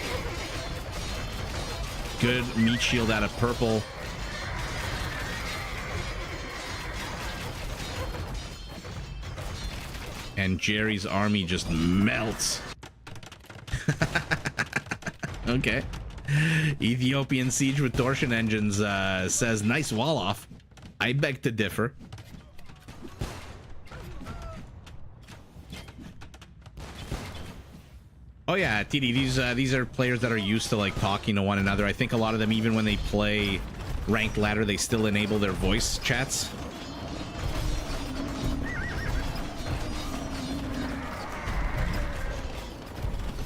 Good meat shield out of purple. And Jerry's army just melts. Okay. Ethiopian Siege with Torsion Engines says, nice wall off. I beg to differ. Oh yeah, TD, these are players that are used to like talking to one another. I think a lot of them, even when they play ranked ladder, they still enable their voice chats.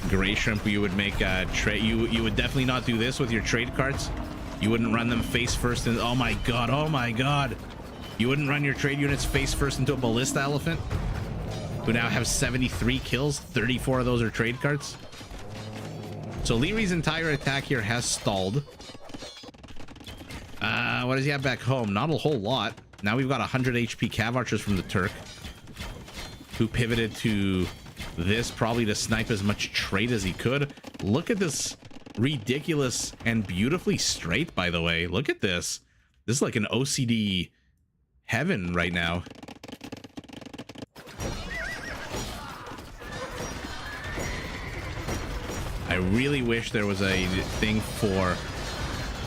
Gray Shrimp, you would make a trade. You would definitely not do this with your trade cards. You wouldn't run them face first. And oh my god, oh my god. You wouldn't run your trade units face first into a ballista elephant, who now have 73 kills. 34 of those are trade cards. So Leary's entire attack here has stalled. What does he have back home? Not a whole lot. Now we've got 100 HP cav archers from the Turk, who pivoted to this probably to snipe as much trade as he could. Look at this ridiculous and beautifully straight, by the way. Look at this. This is like an OCD heaven right now. I really wish there was a thing for...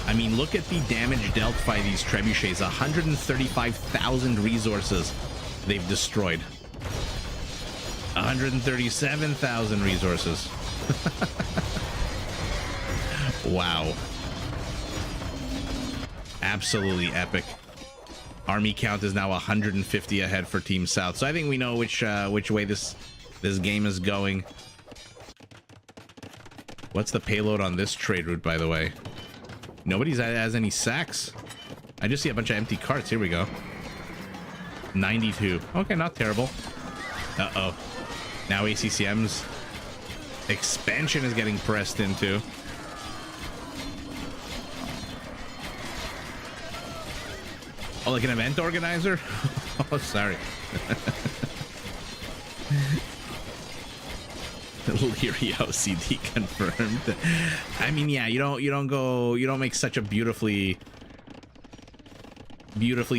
I mean, look at the damage dealt by these trebuchets. 135,000 resources they've destroyed. 137,000 resources. Wow. Absolutely epic. Army count is now 150 ahead for Team South. So I think we know which way this game is going. What's the payload on this trade route, by the way? Nobody has any sacks. I just see a bunch of empty carts. Here we go. 92. Okay, not terrible. Uh-oh. Now ACCM's expansion is getting pressed into. Oh, like an event organizer? Oh, sorry. Leary OCD confirmed. I mean, yeah, you don't make such a beautifully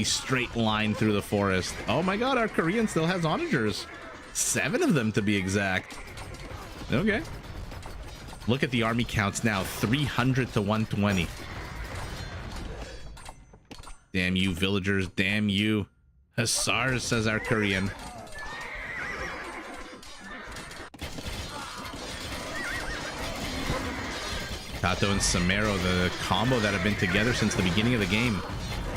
straight line through the forest. Oh my god, our Korean still has onagers. 7 of them to be exact. Okay. Look at the army counts now, 300 to 120. Damn you, villagers. Damn you. Hussars, says our Korean. Tato and Samero, the combo that have been together since the beginning of the game,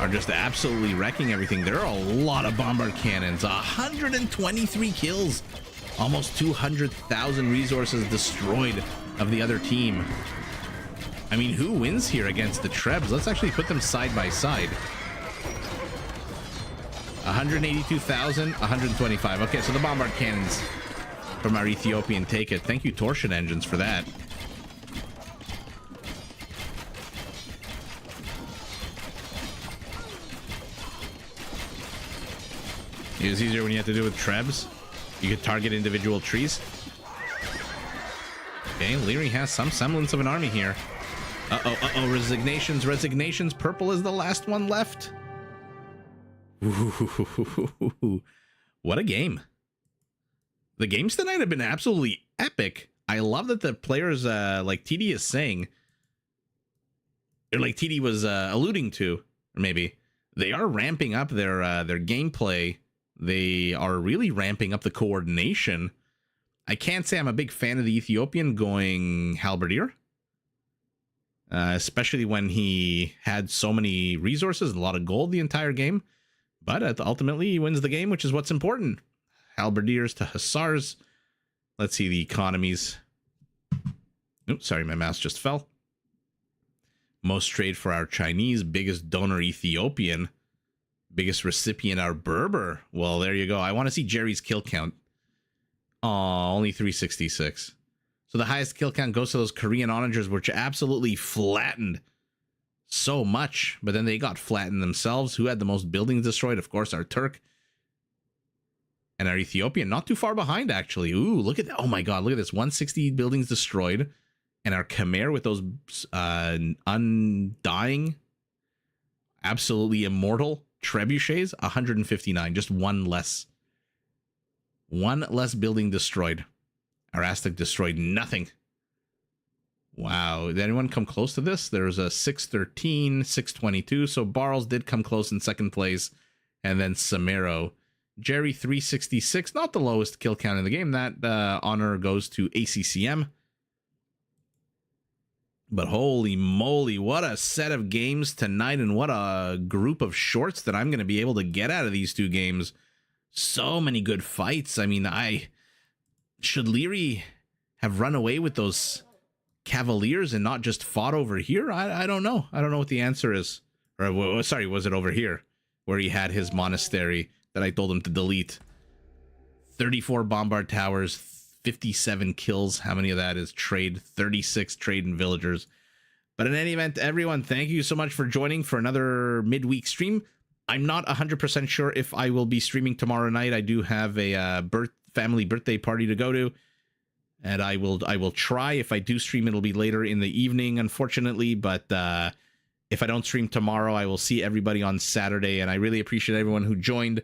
are just absolutely wrecking everything. There are a lot of bombard cannons. 123 kills. Almost 200,000 resources destroyed of the other team. I mean, who wins here against the Trebs? Let's actually put them side by side. 182,000, 125. Okay, so the bombard cannons from our Ethiopian take it. Thank you, Torsion Engines, for that. It was easier when you had to do it with Trebs. You could target individual trees. Okay, Leary has some semblance of an army here. Uh-oh, resignations. Purple is the last one left. Ooh, what a game. The games tonight have been absolutely epic. I love that the players, like TD is saying, or like TD was alluding to, or maybe, they are ramping up their gameplay. They are really ramping up the coordination. I can't say I'm a big fan of the Ethiopian going halberdier, especially when he had so many resources and a lot of gold the entire game. But ultimately, he wins the game, which is what's important. Halberdiers to Hussars. Let's see the economies. Oops, sorry, my mouse just fell. Most trade for our Chinese. Biggest donor Ethiopian. Biggest recipient our Berber. Well, there you go. I want to see Jerry's kill count. Aw, only 366. So the highest kill count goes to those Korean onagers, which absolutely flattened so much, but then they got flattened themselves. Who had the most buildings destroyed? Of course, our Turk. And our Ethiopian, not too far behind, actually. Ooh, look at that. Oh my god, look at this. 160 buildings destroyed. And our Khmer with those undying, absolutely immortal trebuchets, 159. Just one less. One less building destroyed. Our Aztec destroyed nothing. Wow. Did anyone come close to this? There's a 613, 622. So Barles did come close in second place. And then Samero. Jerry 366. Not the lowest kill count in the game. That honor goes to ACCM. But holy moly, what a set of games tonight, and what a group of shorts that I'm going to be able to get out of these two games. So many good fights. I mean, should Leary have run away with those Cavaliers and not just fought over here? I don't know. I don't know what the answer is. Or sorry, was it over here where he had his monastery that I told him to delete? 34 bombard towers, 57 kills. How many of that is trade? 36 trade and villagers. But in any event, everyone, thank you so much for joining for another midweek stream. I'm not 100% sure if I will be streaming tomorrow night. I do have a family birthday party to go to, and I will try. If I do stream, it'll be later in the evening, unfortunately. But if I don't stream tomorrow, I will see everybody on Saturday, and I really appreciate everyone who joined.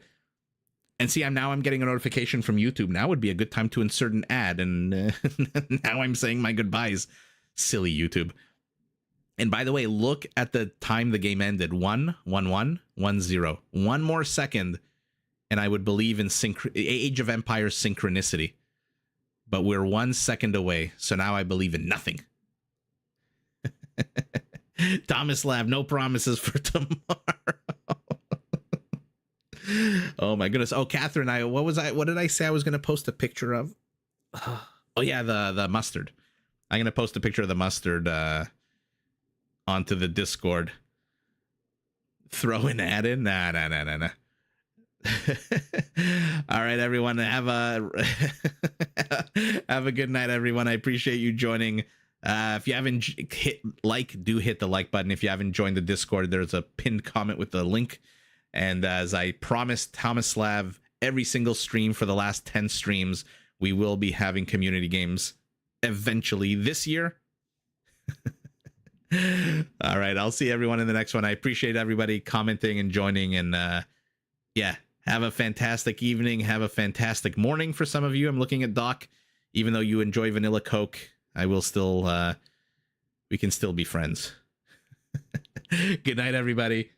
And see, I'm getting a notification from YouTube. Now would be a good time to insert an ad, and now I'm saying my goodbyes. Silly YouTube. And by the way, look at the time the game ended. 1-1-1-1-0. One more second, and I would believe in Age of Empires synchronicity. But we're 1 second away, so now I believe in nothing. Thomas Lab, no promises for tomorrow. Oh my goodness. Oh, Catherine, what did I say I was going to post a picture of? Oh yeah, the mustard. I'm going to post a picture of the mustard onto the Discord. Throw an ad in? Nah. All right, everyone, have a good night, everyone. I appreciate you joining. If you haven't hit the like button. If you haven't joined the Discord, there's a pinned comment with the link. And as I promised Thomas Lav, every single stream for the last 10 streams, we will be having community games eventually this year. All right, I'll see everyone in the next one. I appreciate everybody commenting and joining. And yeah, have a fantastic evening. Have a fantastic morning for some of you. I'm looking at Doc. Even though you enjoy vanilla Coke, I will still, we can still be friends. Good night, everybody.